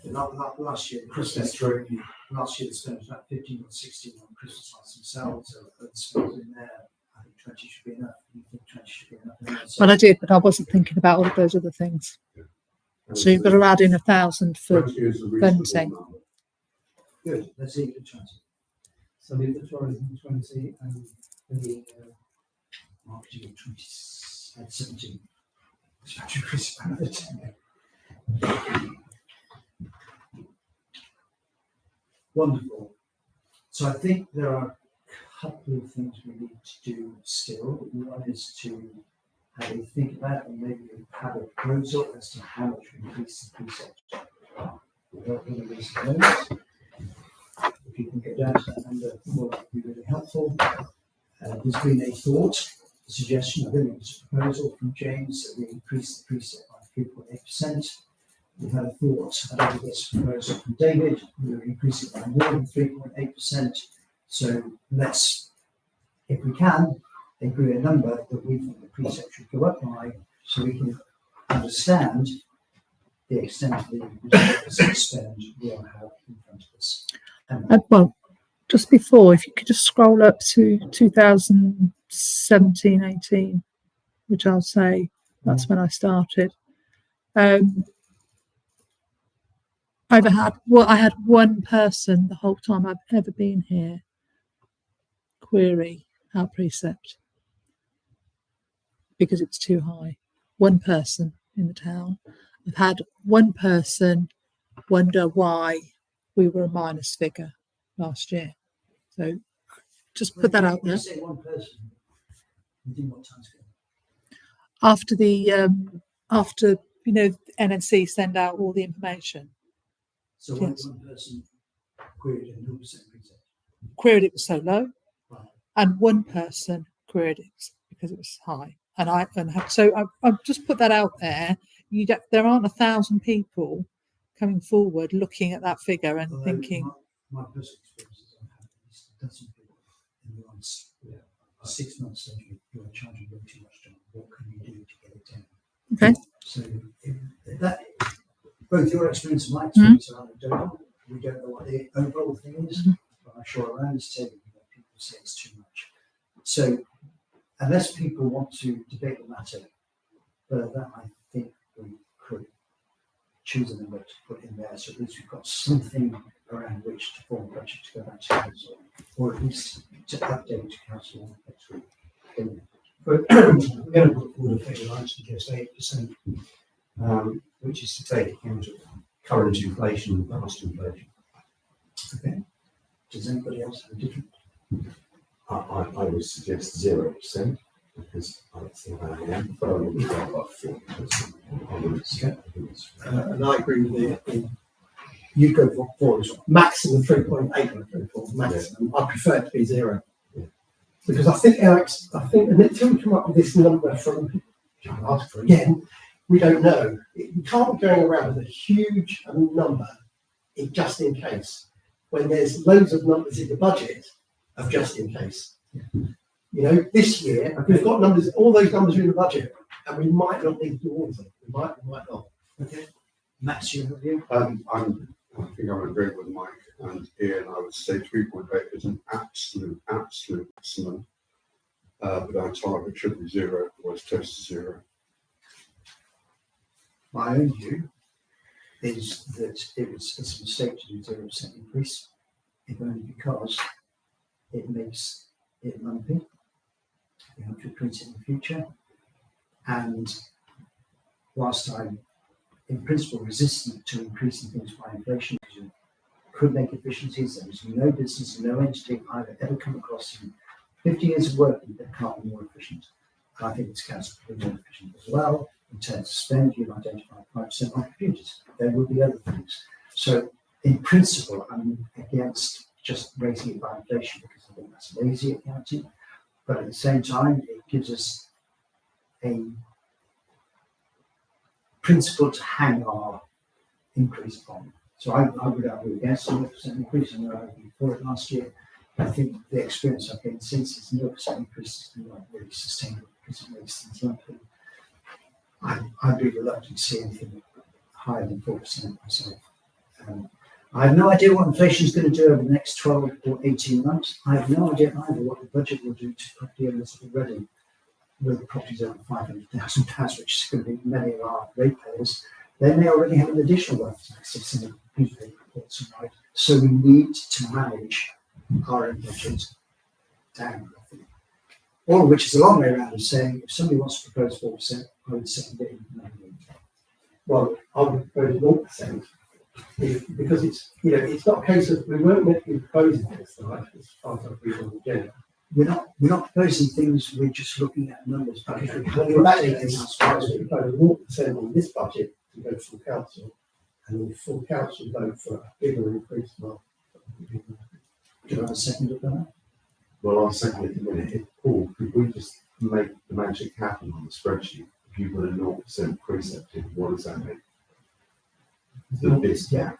Not last year, Christmas tree. Last year, they spent about 15 or 16 on Christmas lights themselves. So that's in there. I think 20 should be enough. You think 20 should be enough? So Well, I did, but I wasn't thinking about all of those other things. So you've got to add in 1,000 for 20 is a reasonable bunting. number. good. Let's see the 20. So leave the tourism 20 and the Marketing at 20 at 17. It's actually increased by another 10. Wonderful. So I think there are a couple of things we need to do still. One is to have a think about and maybe have a proposal as to how much we increase the precept. Without any reason those. If you can get down to that number, well, that would be really helpful. There's been a thought, a suggestion, I think it was a proposal from James that we increase the precept by 3.8%. We've had a thought, I think it's a proposal from David, we will increase it by more than 3.8%. So let's, if we can, agree a number that we think the precept should go up by, so we can understand the extent of the resources spend we all have in front of us. Well, just before, if you could just scroll up to 2017-18, which I'll say that's when I started. I had one person the whole time I've ever been here query our precept because it's too high. One person in the town. I've had one person wonder why we were a minus figure last year. So just put that out When there. you say one person, within what time scale? After NNC send out all the information. So Yes. one person queried a 0% precept. Queried it was so low, Right. and one person queried it because it was high. I've just put that out there. There aren't 1,000 people coming forward looking at that figure and Although thinking, my personal experience is I've had at least a dozen people in the last 6 months saying you are charging way too much, John. What can you do to get it down? okay, So if that, both your experience and my experience are anecdotal. We don't know what the overall thing is, but I'm sure around this table, people say it's too much. So unless people want to debate the matter further, I think we could choose a number to put in there, so at least we've got something around which to form a budget to go back to council, or at least to update to council next week. But we're going to put forward a figure, I suggest 8%, which is to take account of current inflation and past inflation. Okay. Does anybody else have a different? I would suggest 0% because I think I am, but I wouldn't go above 4%. I wouldn't say. And I agree with the you go for 4 as well. Maximum 3.8 I go for maximum. I prefer it to be 0. Yeah. Because I think Alex, and until we come up with this number from John Article again, we don't know. We can't be going around with a huge number just in case, when there's loads of numbers in the budget of just in case. You know, this year we've got numbers, all those numbers are in the budget, and we might not need to do all of them. We might not. Okay. Max, you have a view? I think I'm agreeing with Mike and Ian. I would say 3.8 is an absolute maximum. But our target should be 0, or it's close to 0. My own view is that it's a mistake to do 0% increase, if only because it makes it lumpy. We have to increase it in the future. And whilst I'm in principle resistant to increasing things by inflation, because you could make efficiencies, there is no business, no entity I've ever come across in 50 years of working that can't be more efficient. And I think it's council to be more efficient as well. In terms of spend, you've identified 5% on computers. There will be other things. So in principle, I'm against just raising it by inflation because I think that's lazy accounting. But at the same time, it gives us a principle to hang our increase on. So I would argue against a 0% increase. I know I argued for it last year. I think the experience I've gained since is 0% increase has been not really sustainable because it makes things lumpy. I'd be reluctant to see anything higher than 4% myself. I have no idea what inflation is going to do over the next 12 or 18 months. I have no idea either what the budget will do to property owners already with properties over £500,000, which is going to be many of our ratepayers. They may already have an additional wealth tax if some of the newspaper reports are right. So we need to manage our own budget down, I think. All of which is a long way around of saying if somebody wants to propose 4%, I would second it. Well, I would propose 0%. Because it's, you know, it's not a case of we weren't meant to be proposing this tonight, as far as I read on the agenda. We're not proposing things, we're just looking at numbers. Well, in that case, I was to propose 0% on this budget to go to full council, and the full council vote for a bigger increase. Well, Do you have a second of that? Well, I'll second it in a minute. Paul, could we just make the magic happen on the spreadsheet? If you put a 0% precept in, what does that make? The big gap.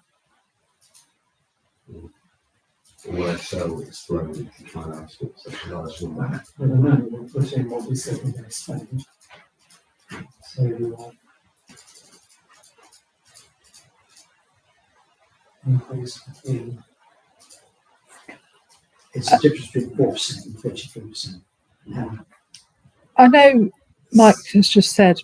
Or Excel exploded to try and ask what such a large number. And then we'll put in what we said we're going to spend. So increase between. It's the difference between 4% and 33%. I know Mike has just said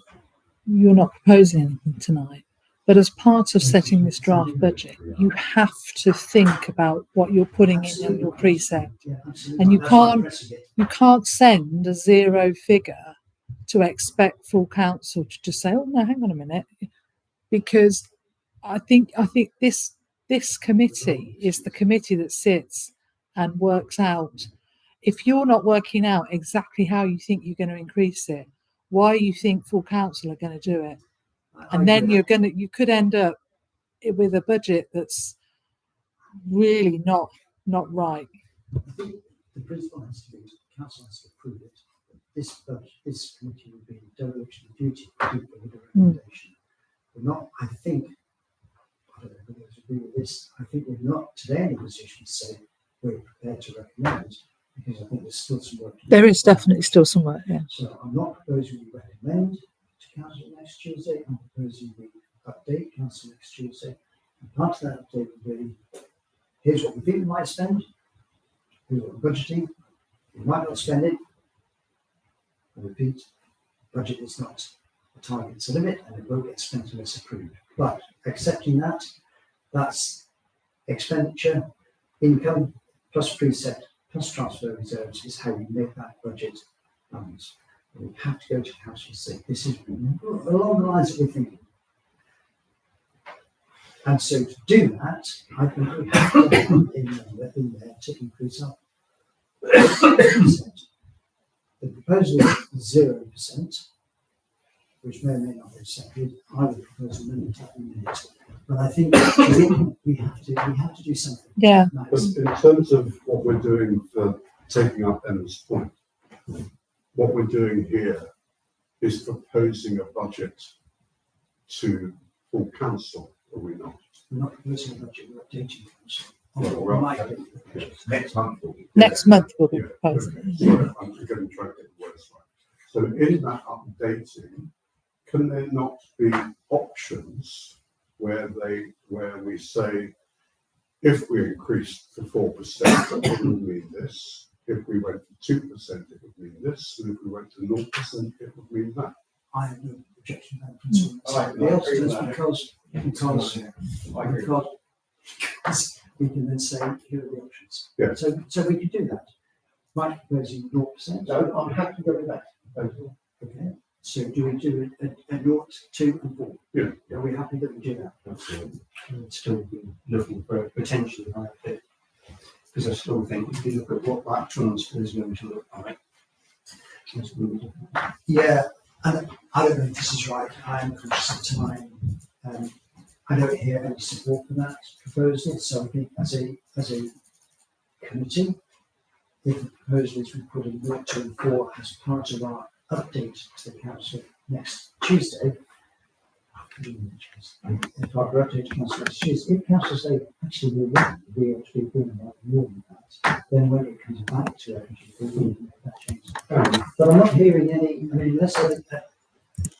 you're not proposing anything tonight, but as part of setting this draft budget, you have to think about what you're putting in your precept. Yeah, absolutely. And you That's why I'm can't- pressing it. You can't send a 0 figure to expect full council to just say, "Oh no, hang on a minute," because I think this committee is the committee that sits and works out. If you're not working out exactly how you think you're going to increase it, why you think full council are going to do it, and then you could end up with a budget that's really not right. I think the principle has to be, the council has to approve it. This committee would be dereliction of duty to do the recommendation. We're not, I think, I don't know if others agree with this, I think we're not today in a position to say we're prepared to recommend, because I think there's still some work to do. There is definitely still some work, yeah. So I'm not proposing we recommend to council next Tuesday, I'm proposing we update council next Tuesday. And part of that update will be, here's what we think we might spend, here's what we're budgeting, we might not spend it, I repeat, budget is not a target, it's a limit, and it won't get spent unless approved. But accepting that, that's expenditure, income, plus preset, plus transfer reserves is how we make that budget balance. We have to go to council and say, this is along the lines that we're thinking. And so to do that, I think we have to have in there to increase our percent. The proposal is 0%, which may or may not be accepted. I would propose a minute at the minute. But I think we have to do something. Yeah. But in terms of what we're doing for taking up Emma's point, what we're doing here is proposing a budget to full council, are we not? We're not proposing a budget, we're updating council. Well, Or right. might be. Next month will be. Next month will be Yeah, proposed. okay, sorry, I'm just getting trying to get the words right. So in that updating, can there not be options where we say, if we increased to 4%, it would mean this. If we went to 2%, it would mean this. And if we went to 0%, it would mean that. I have no objection to that principle. Somebody else does because we can then say, here are the options. Yeah. So we could do that. Might proposing 0%. So I'm happy to go with that. Okay. So do we do it at 0, 2 and 4? Yeah. Are we happy that we do that? Absolutely. I'd still be looking for a potentially higher bit. Because I still think if you look at what that transfer is going to look like, it's really different. Yeah, and I don't know if this is right. I am conscious of time. I don't hear any support for that proposal. So I think as a committee, if the proposal is we put in 0, 2 and 4 as part of our update to the council next Tuesday, if our update to council next Tuesday, if council say actually we ought to be doing about more than that, then when it comes back to energy, we will make that change. But I'm not hearing any, I mean, unless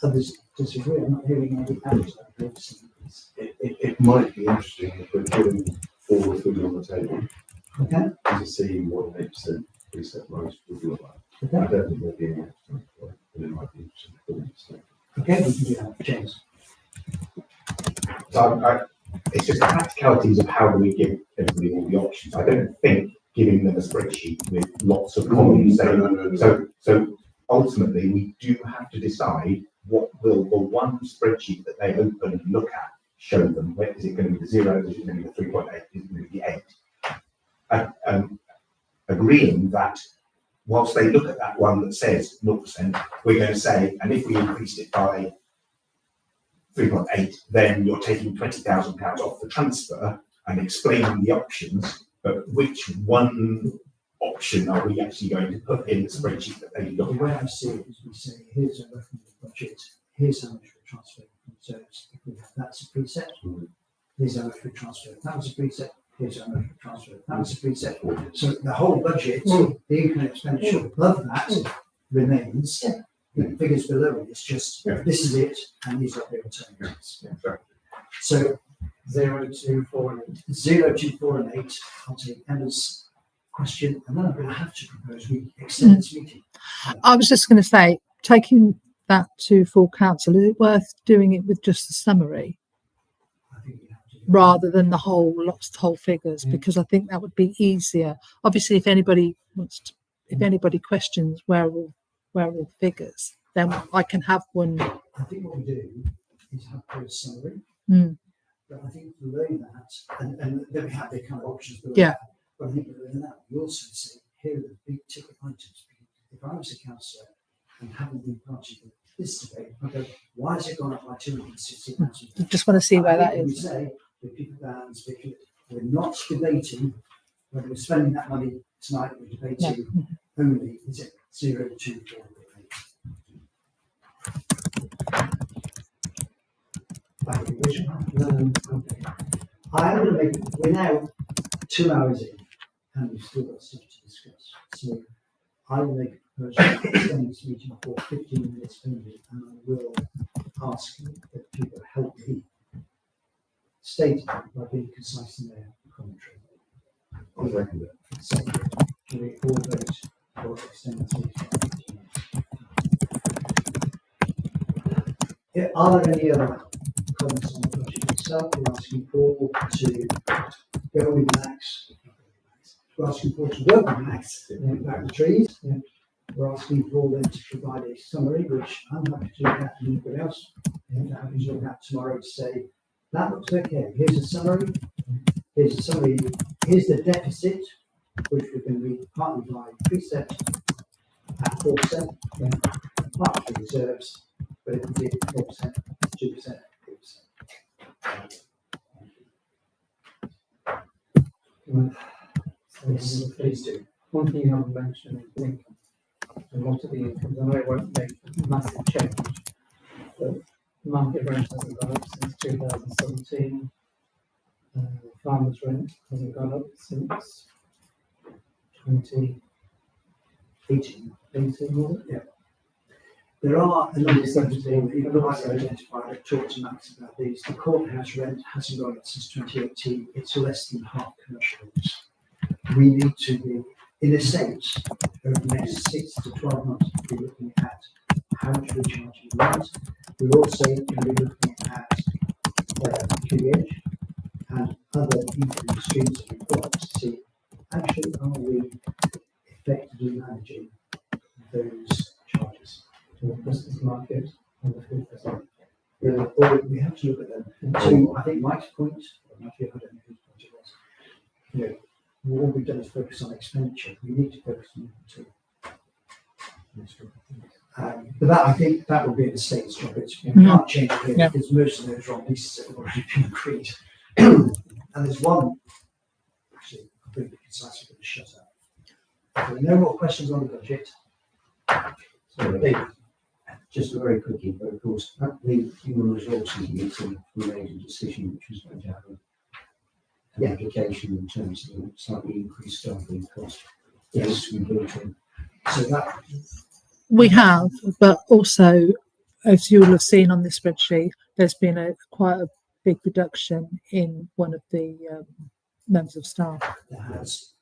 others disagree, I'm not hearing any outside. It might be interesting if we're putting all the food on the table Okay, to see what an 8% preset rise would look like. I okay, don't think there'll be any extra, but it might be interesting to put it. okay, we can do that, James. So it's just the practicalities of how do we give everybody all the options. I don't think giving them a spreadsheet with lots of columns. So ultimately, we do have to decide what will the one spreadsheet that they open and look at show them. Where is it going to be the 0? Is it going to be the 3.8? Is it going to be the 8? Agreeing that whilst they look at that one that says 0%, we're going to say, and if we increased it by 3.8, then you're taking £20,000 off the transfer and explaining the options, but which one option are we actually going to put in the spreadsheet that they The look way at? I see it is we say, here's a recommended budget, here's how much we transfer from reserves. If we have that's a preset, here's how much we transfer. That was a preset, here's how much we transfer. That was a preset. So the whole budget, the income and expenditure above that remains. The figures below it, it's just, this is it, and these are the alternatives. Exactly. So 0, 2, 4 and 8. 0, 2, 4 and 8, I'll take Emma's question, and then I'm going to have to propose we extend this meeting. I was just going to say, taking that to full council, is it worth doing it with just the summary I think we have to do rather than the whole figures? Because I think that would be easier. Obviously, if anybody questions where are all the figures, then I can have one. I think what we do is have a summary, Mm. but I think below that, and then we have the kind of options below Yeah. that, but I think below that, we also say, here are the big ticket items. If I was a councillor and haven't been party to this debate, I go, why has it gone up by 260,000? I just want to see where that We is. say, with people bands, we're not debating whether we're spending that money tonight, we're debating only, is it 0, 2, 4, or 8? I'm going to make, we're now 2 hours in and we've still got stuff to discuss. So I will make a proposal to extend this meeting for 15 minutes only, and I will ask that people help me state it by being concise in their commentary. I'll second it. So, can we all vote for extending this meeting for 15 minutes? Are there any other comments on the budget itself? We're asking Paul to go with Max. We're asking Paul to work with Max and back the trees. We're asking Paul then to provide a summary, which I'm happy to look at, and anybody else happy to look at tomorrow to say, that looks okay. Here's a summary. Here's a summary. Here's the deficit, which we're going to read partly by precept at 4%, partly for reserves, but if we did 4%, 2%, 8%. Yes, please do. One thing you haven't mentioned is income. A lot of the income, I know it won't make a massive change, but market rent hasn't gone up since 2017. Farmers' rent hasn't gone up since 2018, was it? Yeah. There are a number of things that you've already identified. I've talked to Max about these. The courthouse rent hasn't gone up since 2018. It's less than half commercial rents. We need to be, in a sense, over the next 6 to 12 months, be looking at how much we're charging rent. We're also going to be looking at QEH and other income streams that we've got to see, actually, are we effectively managing those charges? To the Christmas market and the food festival. Or we have to look at them. To, I think Mike's point, or Matthew, I don't know whose point it was, you know, all we've done is focus on expenditure. We need to focus on income too. But that, I think that will be the state's job. It's, we can't change it here because most of those wrong leases have already been agreed. And there's one, actually, I'm going to be concise, I'm going to shut up. If there are no more questions on the budget. So, David, just a very quickie, but of course, at the human resources meeting, we made a decision which was going to have an application in terms of slightly increased staffing cost. Yes, we built in. So that We have, but also, as you will have seen on this spreadsheet, there's been quite a big reduction in one of the members of staff. there has,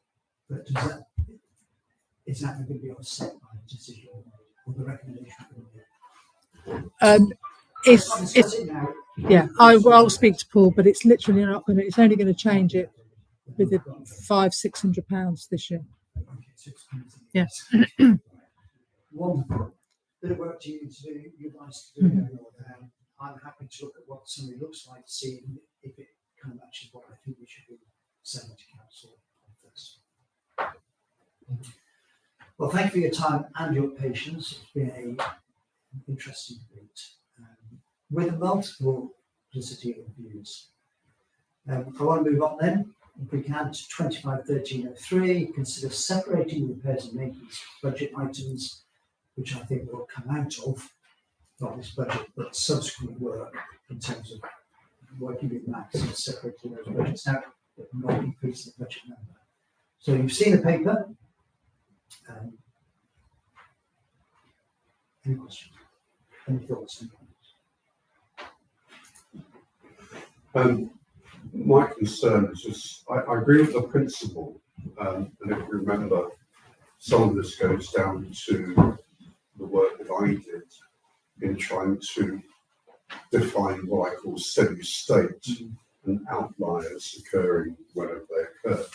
but does that, is that going to be offset by the decision or the recommendation? If Discuss it now. yeah, I'll speak to Paul, but it's literally not going to. It's only going to change it with the £500-600 this year. Okay, so it's- Yes. Wonderful. Bit of work to you to do, you guys to do. I'm happy to look at what somebody looks like, see if it kind of matches what I think we should be sending to council on first. Well, thank you for your time and your patience. It's been an interesting debate with multiple publicity of views. I want to move on then, if we can, to 25-1303. Consider separating repairs and maintenance budget items, which I think will come out of not this budget, but subsequent work in terms of working with Max and separating those budgets out, but not increasing the budget number. So you've seen the paper. Any questions? Any thoughts? Any comments? My concern is just, I agree with the principle, and if you remember, some of this goes down to the work that I did in trying to define what I call steady state and outliers occurring whenever they occur.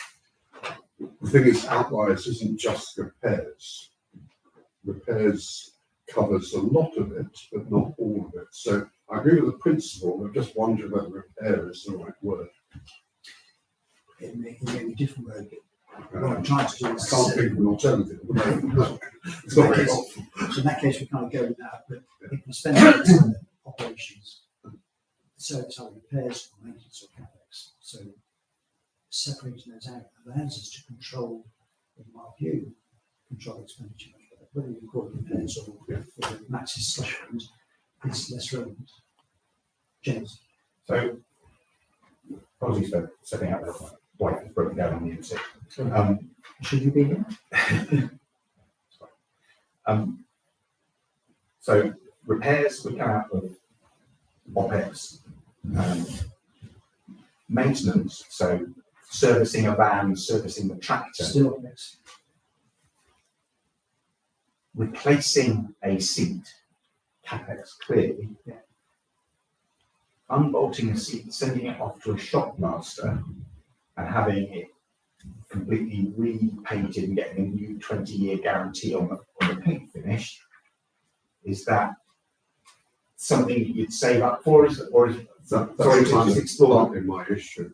The thing is, outliers isn't just repairs. Repairs covers a lot of it, but not all of it. So I agree with the principle, I just wonder whether repair is the right word. It may be different word. What I'm trying to do I is can't think of an alternative. It's not very helpful. So in that case, we can't go with that, but if we spend on operations, service either repairs or maintenance or capex, so separating those out allows us to control, in my view, control expenditure much better. Whether you call it repairs or Max's slush fund is less relevant. James. So, apologies for setting out the white is broken down on the insect. Should you be here? So repairs would come out of OPEX. Maintenance, so servicing a van, servicing the tractor, Still next. replacing a seat, CapEx clearly. Yeah. unbolting a seat, sending it off to a shop master and having it completely repainted and getting a new 20-year guarantee on the paint finish, is that something you'd save up for? Or is That's sorry to just explore partly my issue.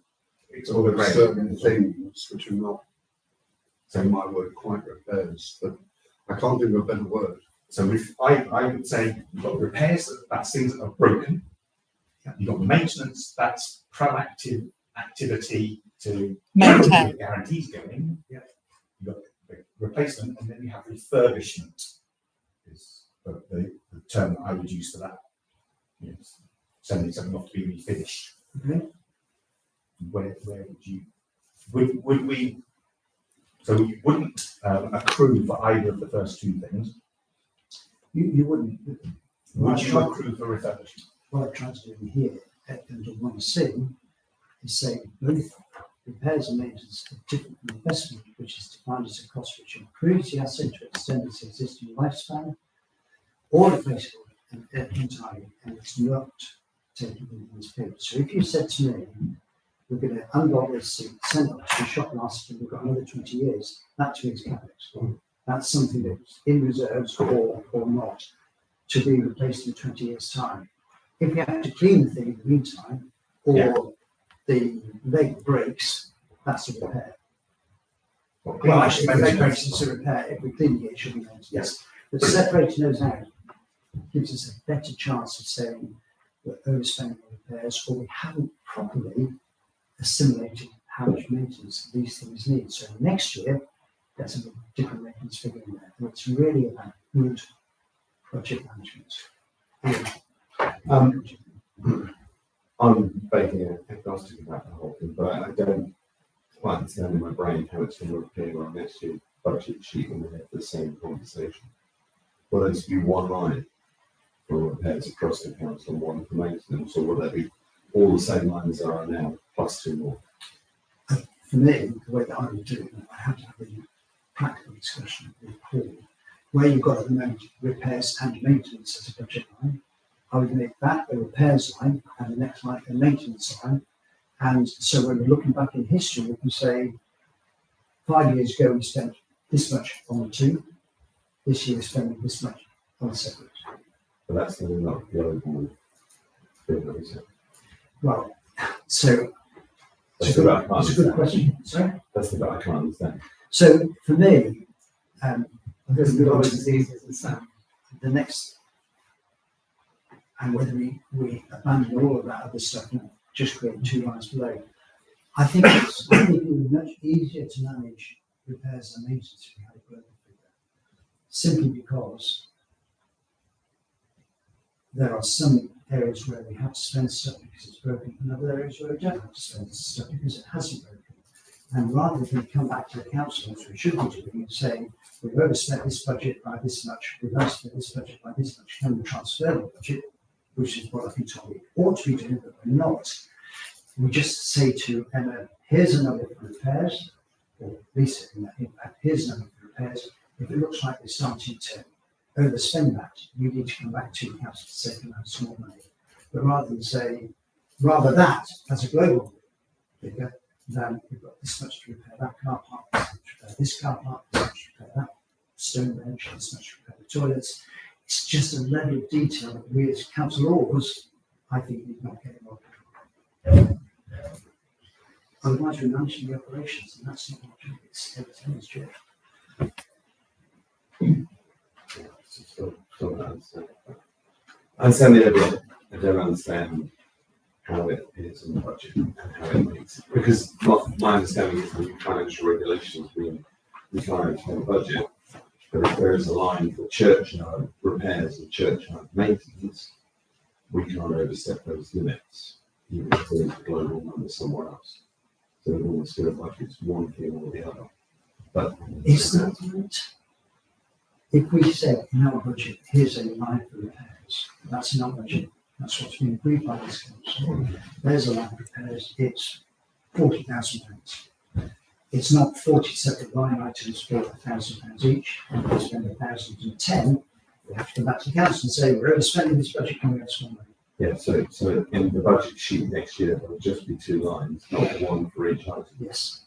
explore the grade? Certain things which are not, say my word, quite repairs, but I can't think of a better word. So if I would say you've got repairs, that's things that are broken. You've got maintenance, that's proactive activity to Maintain. keep the guarantees going. Yeah. You've got the replacement, and then you have refurbishment, is the term that I would use for that. You know, sending something off to be refinished. Okay. Where would we? So you wouldn't accrue for either of the first two things. You wouldn't. Would you accrue for refurbishment? What I tried to do in here, under 1C, is say both repairs and maintenance are different from investment, which is defined as a cost which improves the asset to extend its existing lifespan, or replaceable entirely, and it's not taken in this paper. So if you said to me, we're going to unlock this seat, send it to the shop master, and we've got another 20 years, that to me is capex. That's something that's in reserves or not to be replaced in 20 years' time. If you have to clean the thing in the meantime, or the leg breaks, that's a repair. Well, Actually, if the leg breaks, it's a repair. If we clean it, it should be maintenance. Yes. But separating those out gives us a better chance of saying we're overspending on repairs, or we haven't properly assimilated how much maintenance these things need. So next year, there's a different maintenance figure in there. And it's really about good project management. I'm vaguely agnostic about the whole thing, but I don't quite understand in my brain how it's going to appear on next year's budget sheet when we have the same conversation. Will there just be one line for repairs across the council and one for maintenance, or will there be all the same lines there are now, plus two more? For me, the way that I would do it, I had to have a practical discussion with Paul, where you've got at the moment repairs and maintenance as a budget line. I would make that a repairs line and the next line a maintenance line. And so when we're looking back in history, we can say 5 years ago we spent this much on the two, this year we're spending this much on the separate. But that's still not the overall figure, is it? Well, so That's the bit I can't it's a good understand. question. Sorry? That's the bit I can't understand. So for me, There's good always diseases and some. the next, and whether we abandon all of that other stuff and just create two lines below, I think it would be much easier to manage repairs and maintenance if we had a global figure. Simply because there are some areas where we have to spend stuff because it's broken, and other areas where we don't have to spend stuff because it hasn't broken. And rather than come back to the council, as we should be doing, and saying, we've overspent this budget by this much, we've overspent this budget by this much, can we transfer the budget, which is what I think we ought to be doing, but we're not. We just say to Emma, here's a number for repairs, or Lisa, here's a number for repairs. If it looks like we're starting to overspend that, you need to come back to the council to say, can I have some more money? But rather than say, rather that as a global figure, then we've got this much to repair that car park, this much to repair this car park, this much to repair that stone bench, this much to repair the toilets. It's just a level of detail that we as councillors, I think, need not get involved. Otherwise, we're managing the operations, and that's not our job, it's everything's job. Still don't understand. I understand the idea. I don't understand how it appears in the budget and how it makes it. Because my understanding is the new financial regulations being required for the budget. But if there is a line for churchyard repairs and churchyard maintenance, we can't overstep those limits, even if there's a global number somewhere else. So it almost feels like it's one thing or the other. But Is that right? If we said in our budget, here's a line for repairs, that's in our budget, that's what's been agreed by this council. There's a line for repairs, it's £40,000. It's not 40 separate line items for £1,000 each. If we spend 1,010, we have to come back to the council and say, we're overspending this budget, can we have some money? Yeah, so in the budget sheet next year, there'll just be 2 lines, not one for each item. Yes.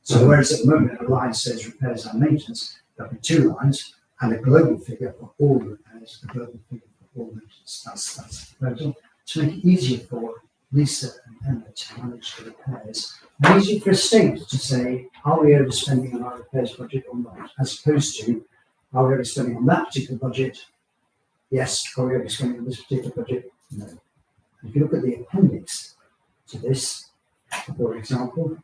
So whereas at the moment a line says repairs and maintenance, there'll be 2 lines and a global figure for all repairs, a global figure for all maintenance. That's the proposal. To make it easier for Lisa and Emma to manage the repairs, and easier for a state to say, are we overspending on our repairs budget or not? As opposed to, are we overspending on that particular budget? Yes. Are we overspending on this particular budget? No. And if you look at the appendix to this, for example,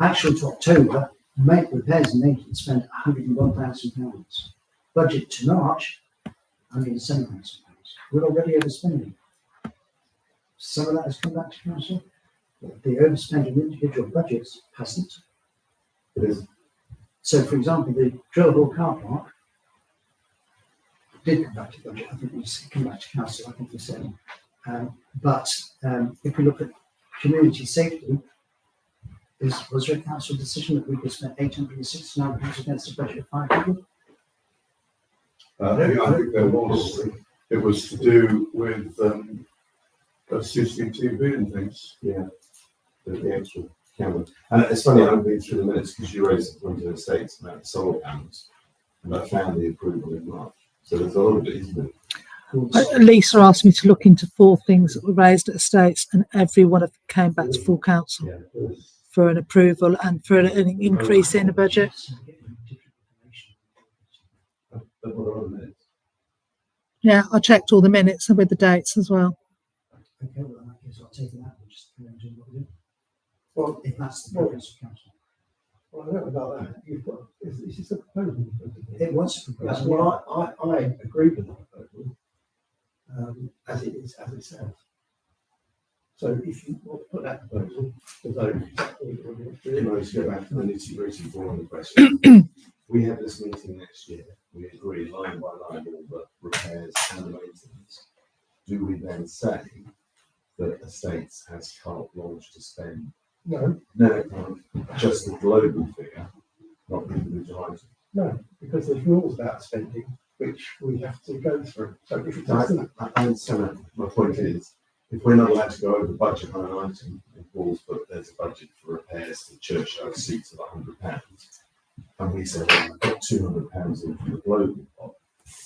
actual to October, repairs and maintenance spent £101,000. Budget to March, £107,000. We're already overspending. Some of that has come back to council, but the overspending individual budgets hasn't. It is. So, for example, the Drill Hall car park did come back to budget. I think it's come back to council. I think we said. But if we look at community safety, was there a council decision that we could spend £869 against a budget of 500? I think there was. It was to do with CCTV and things. Yeah, the actual camera. And it's funny, I've been through the minutes because you raised the point in the States about the solar panels, and I found the approval in March. So there's a lot of it, isn't it? Lisa asked me to look into 4 things that were raised at estates, and every one of them came back to full council Yeah. for an approval and for an increase in the budget. But what are the minutes? Yeah, I checked all the minutes and with the dates as well. Okay, well, in that case, I'll take it out and just carry on doing what we do. Well, If that's the preference of council. I don't know about that. You've got, is this a proposal? It was a That's proposal. why I agree with that proposal, as it is, as it sounds. So if you want to put that proposal to vote. Can I just go back to the nitty-gritty boring question? We have this meeting next year. We agree line by line all the repairs and the maintenance. Do we then say that estates has carte blanche to spend? No, No, it can't. Just the global figure, not the individual item. no, because there's rules about spending which we have to go through. So if it No, doesn't, I understand that. My point is, if we're not allowed to go over budget on an item, it falls, but there's a budget for repairs to churchyard seats of £100, and we say, well, we've got £200 in from the global pot,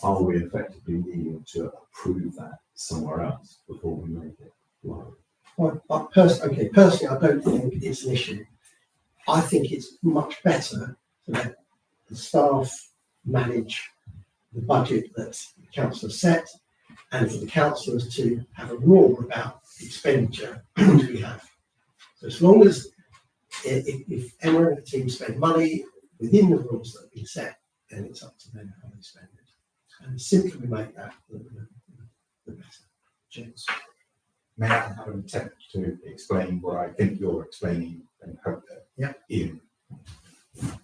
are we effectively needing to approve that somewhere else before we make it live? personally, I don't think it's an issue. I think it's much better to let the staff manage the budget that the council has set, and for the councillors to have a roar about expenditure which we have. So as long as if Emma and the team spend money within the rules that have been set, then it's up to them how they spend it. And the simpler we make that, the better. James. May I have an attempt to explain what I think you're explaining and hope that Ian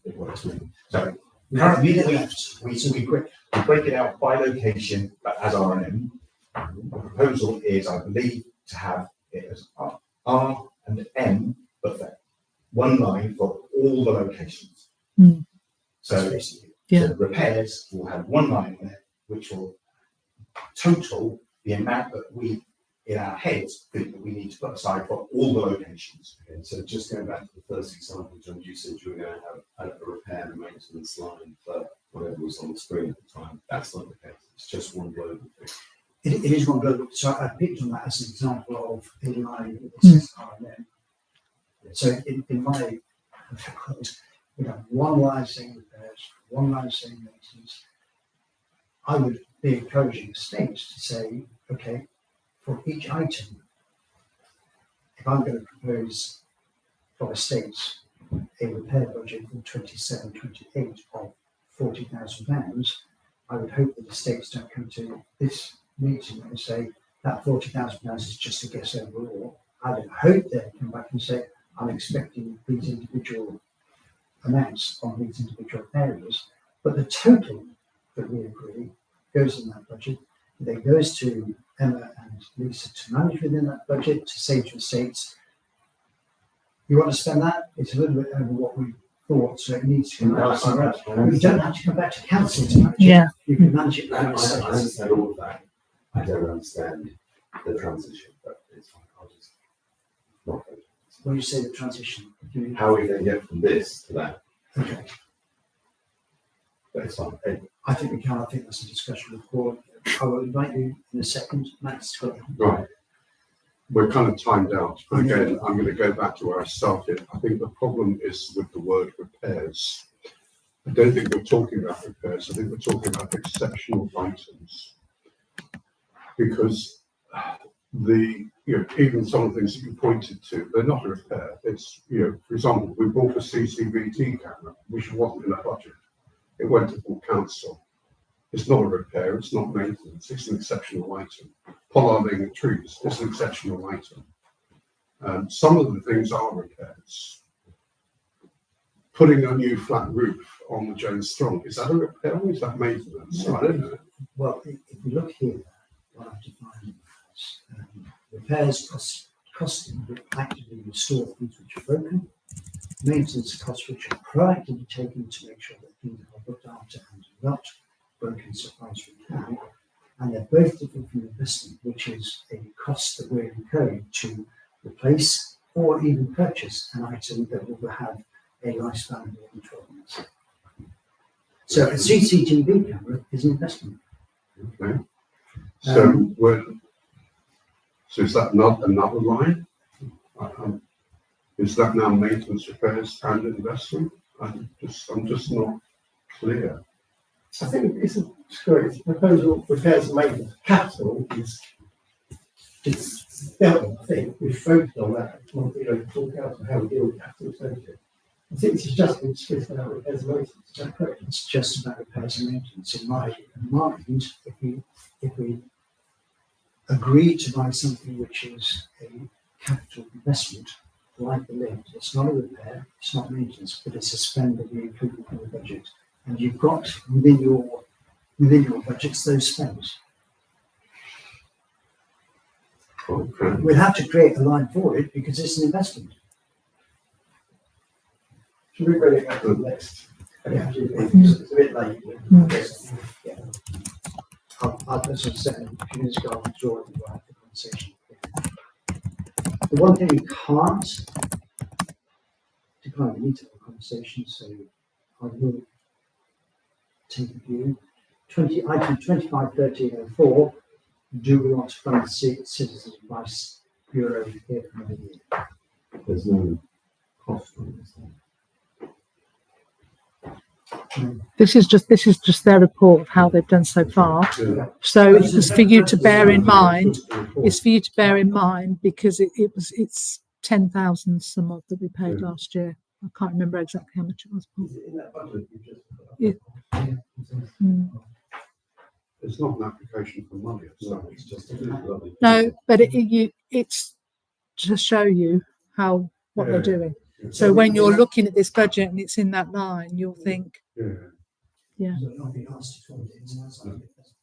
it works with. So currently we break it out by location but as R&M. The proposal is, I believe, to have it as R and M, but for one line for all the locations. Mm. So Yeah. the repairs will have one line in it, which will total the amount that we, in our heads, think that we need to put aside for all the locations. Okay, so just going back to the first example, John, you said you were going to have a repair and maintenance line for whatever was on the screen at the time. That's not the case. It's just one global thing. It is one global. So I picked on that as an example of a line that says R&M. So in my we have one line saying repairs, one line saying maintenance. I would be encouraging states to say, okay, for each item, if I'm going to propose for estates a repair budget in 27-28 of £40,000, I would hope that the states don't come to this meeting and say that £40,000 is just a guess overall. I would hope they'd come back and say, I'm expecting these individual amounts on these individual areas, but the total that we agree goes in that budget. It then goes to Emma and Lisa to manage within that budget to say to estates, you want to spend that? It's a little bit over what we thought, so it needs to come back somewhere else. You don't have to come back to council to manage it. Yeah. You can manage it. I understand all of that. I don't understand the transition, but it's fine. I'll just not vote. When you say the transition, do you- How are we going to get from this to that? okay, But it's fine. I think we can. I think that's a discussion with Paul. I will invite you in a second. Matt's got Right. We're kind of timed out. Again, I'm going to go back to where I started. I think the problem is with the word repairs. I don't think we're talking about repairs. I think we're talking about exceptional items. Because even some of the things that you pointed to, they're not a repair. It's, for example, we bought a CCVT camera, which wasn't in a budget. It went to full council. It's not a repair, it's not maintenance, it's an exceptional item. Pollarding the trees is an exceptional item. Some of the things are repairs. Putting a new flat roof on the Jones Strong, is that a repair or is that maintenance? I don't know. well. If we look here, what I've defined as repairs costing actively restore things which are broken, maintenance costs which are proactively taken to make sure that things are looked after and not broken so far as we can. And they're both different from investment, which is a cost that we're incurring to replace or even purchase an item that will have a lifespan of more than 12 months. So a CCTV camera is an investment. Okay. So, so is that not another line? Is that now maintenance, repairs and investment? I'm just not clear. I think it's a proposal repairs and maintenance. Capital is dealt with, I think. We've focused on that. Talk out how we deal with capital expenditure. I think this is just been split about repairs and maintenance. Is that correct? It's just about repairs and maintenance. In my mind, if we agree to buy something which is a capital investment, like the lift, it's not a repair, it's not maintenance, but it's a spend that we include in the budget. And you've got within your budgets those spends. Okay. We'll have to create a line for it because it's an investment. Should we bring it back to the next? Yeah. It's a bit late. Yeah. I'll put some second, a few minutes ago, I'll withdraw it and we'll have the conversation. The one thing we can't decline, we need to have a conversation, so I will take a view. Item 251304, do we want to fund the Citizens Advice Bureau here for another year? There's no cost on this thing. This is just their report of how they've done so far. Yeah. So it's for you to bear in mind. It's for you to bear in mind because it's 10,000 some odd that we paid last year. I can't remember exactly how much it was. Is it in that budget you just put up? Yeah. Mm. It's not an application for money, it's just No, but it's to show you what they're doing. So when you're looking at this budget and it's in that line, you'll think, So I'll be asked to fund it,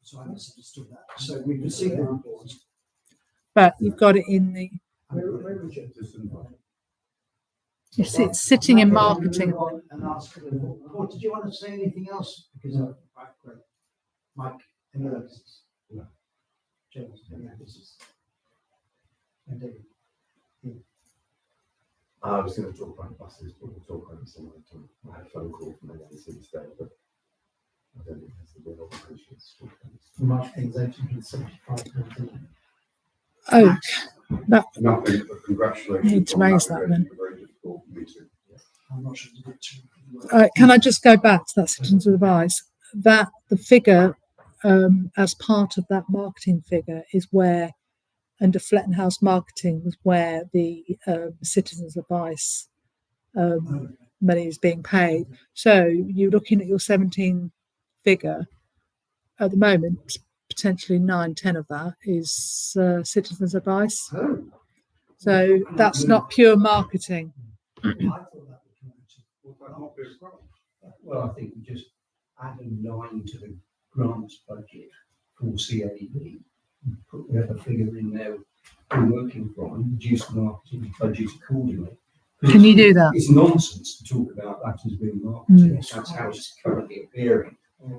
so I misunderstood that. So we received the report. but you've got it in the. It's sitting in marketing. And ask, Paul, did you want to say anything else? Because great. Mike, any other business? No. James, any other business? And David? I was going to talk about buses, but we'll talk about it some other time. I had a phone call from ACC today, but I don't think that's the real obligation to talk about this. Marketing is 875. Oh, that Nothing but congratulations. Need to on raise that navigating then. a very difficult meeting. I'm not sure to get to. can I just go back to that Citizens Advice? That the figure as part of that marketing figure is where, under Fletton House marketing, was where the Citizens Advice money is being paid. So you're looking at your 17 figure at the moment. Potentially 9-10 of that is Citizens Advice. So that's not pure marketing. I thought that would come out. Well, I think we just add a line to the grants budget for CAD, put whatever figure in there we're working from, and reduce the marketing budget accordingly. Can you do that? It's nonsense to talk about that as being marketing. That's how it's currently appearing.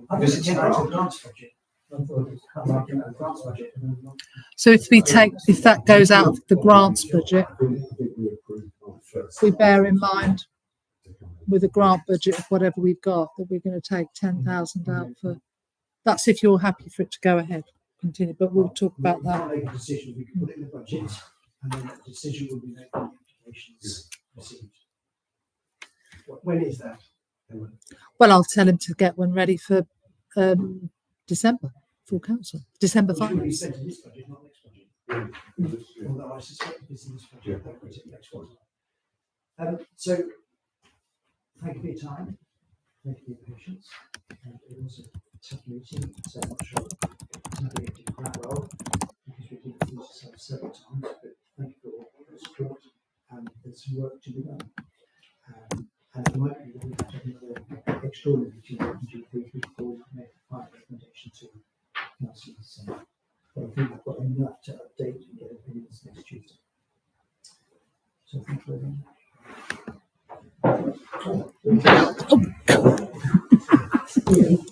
I think it's a grants budget. I thought it's kind of like a grants budget. And then not- So if that goes out of the grants budget, we bear in mind with a grant budget of whatever we've got that we're going to take 10,000 out for. That's if you're happy for it to go ahead, continue. But we'll talk about We can't that. make a decision, we can put it in the budget, and then that decision will be made when the applications received. When is that? Well, I'll tell him to get one ready for December, full council, December Which will be finance. spent in this budget, not next budget. Although I suspect if it's in this budget, they'll put it next one. So, thank you for your time, thank you for your patience, and it was a tough meeting, so I'm not sure somebody did quite well, because we did this several times, but thank you for all the support, and there's some work to be done. And it might be that we have to have another extraordinary meeting in GP before we make a final recommendation to council. So, but I think I've got enough to update and get opinions next Tuesday. So thank you very much.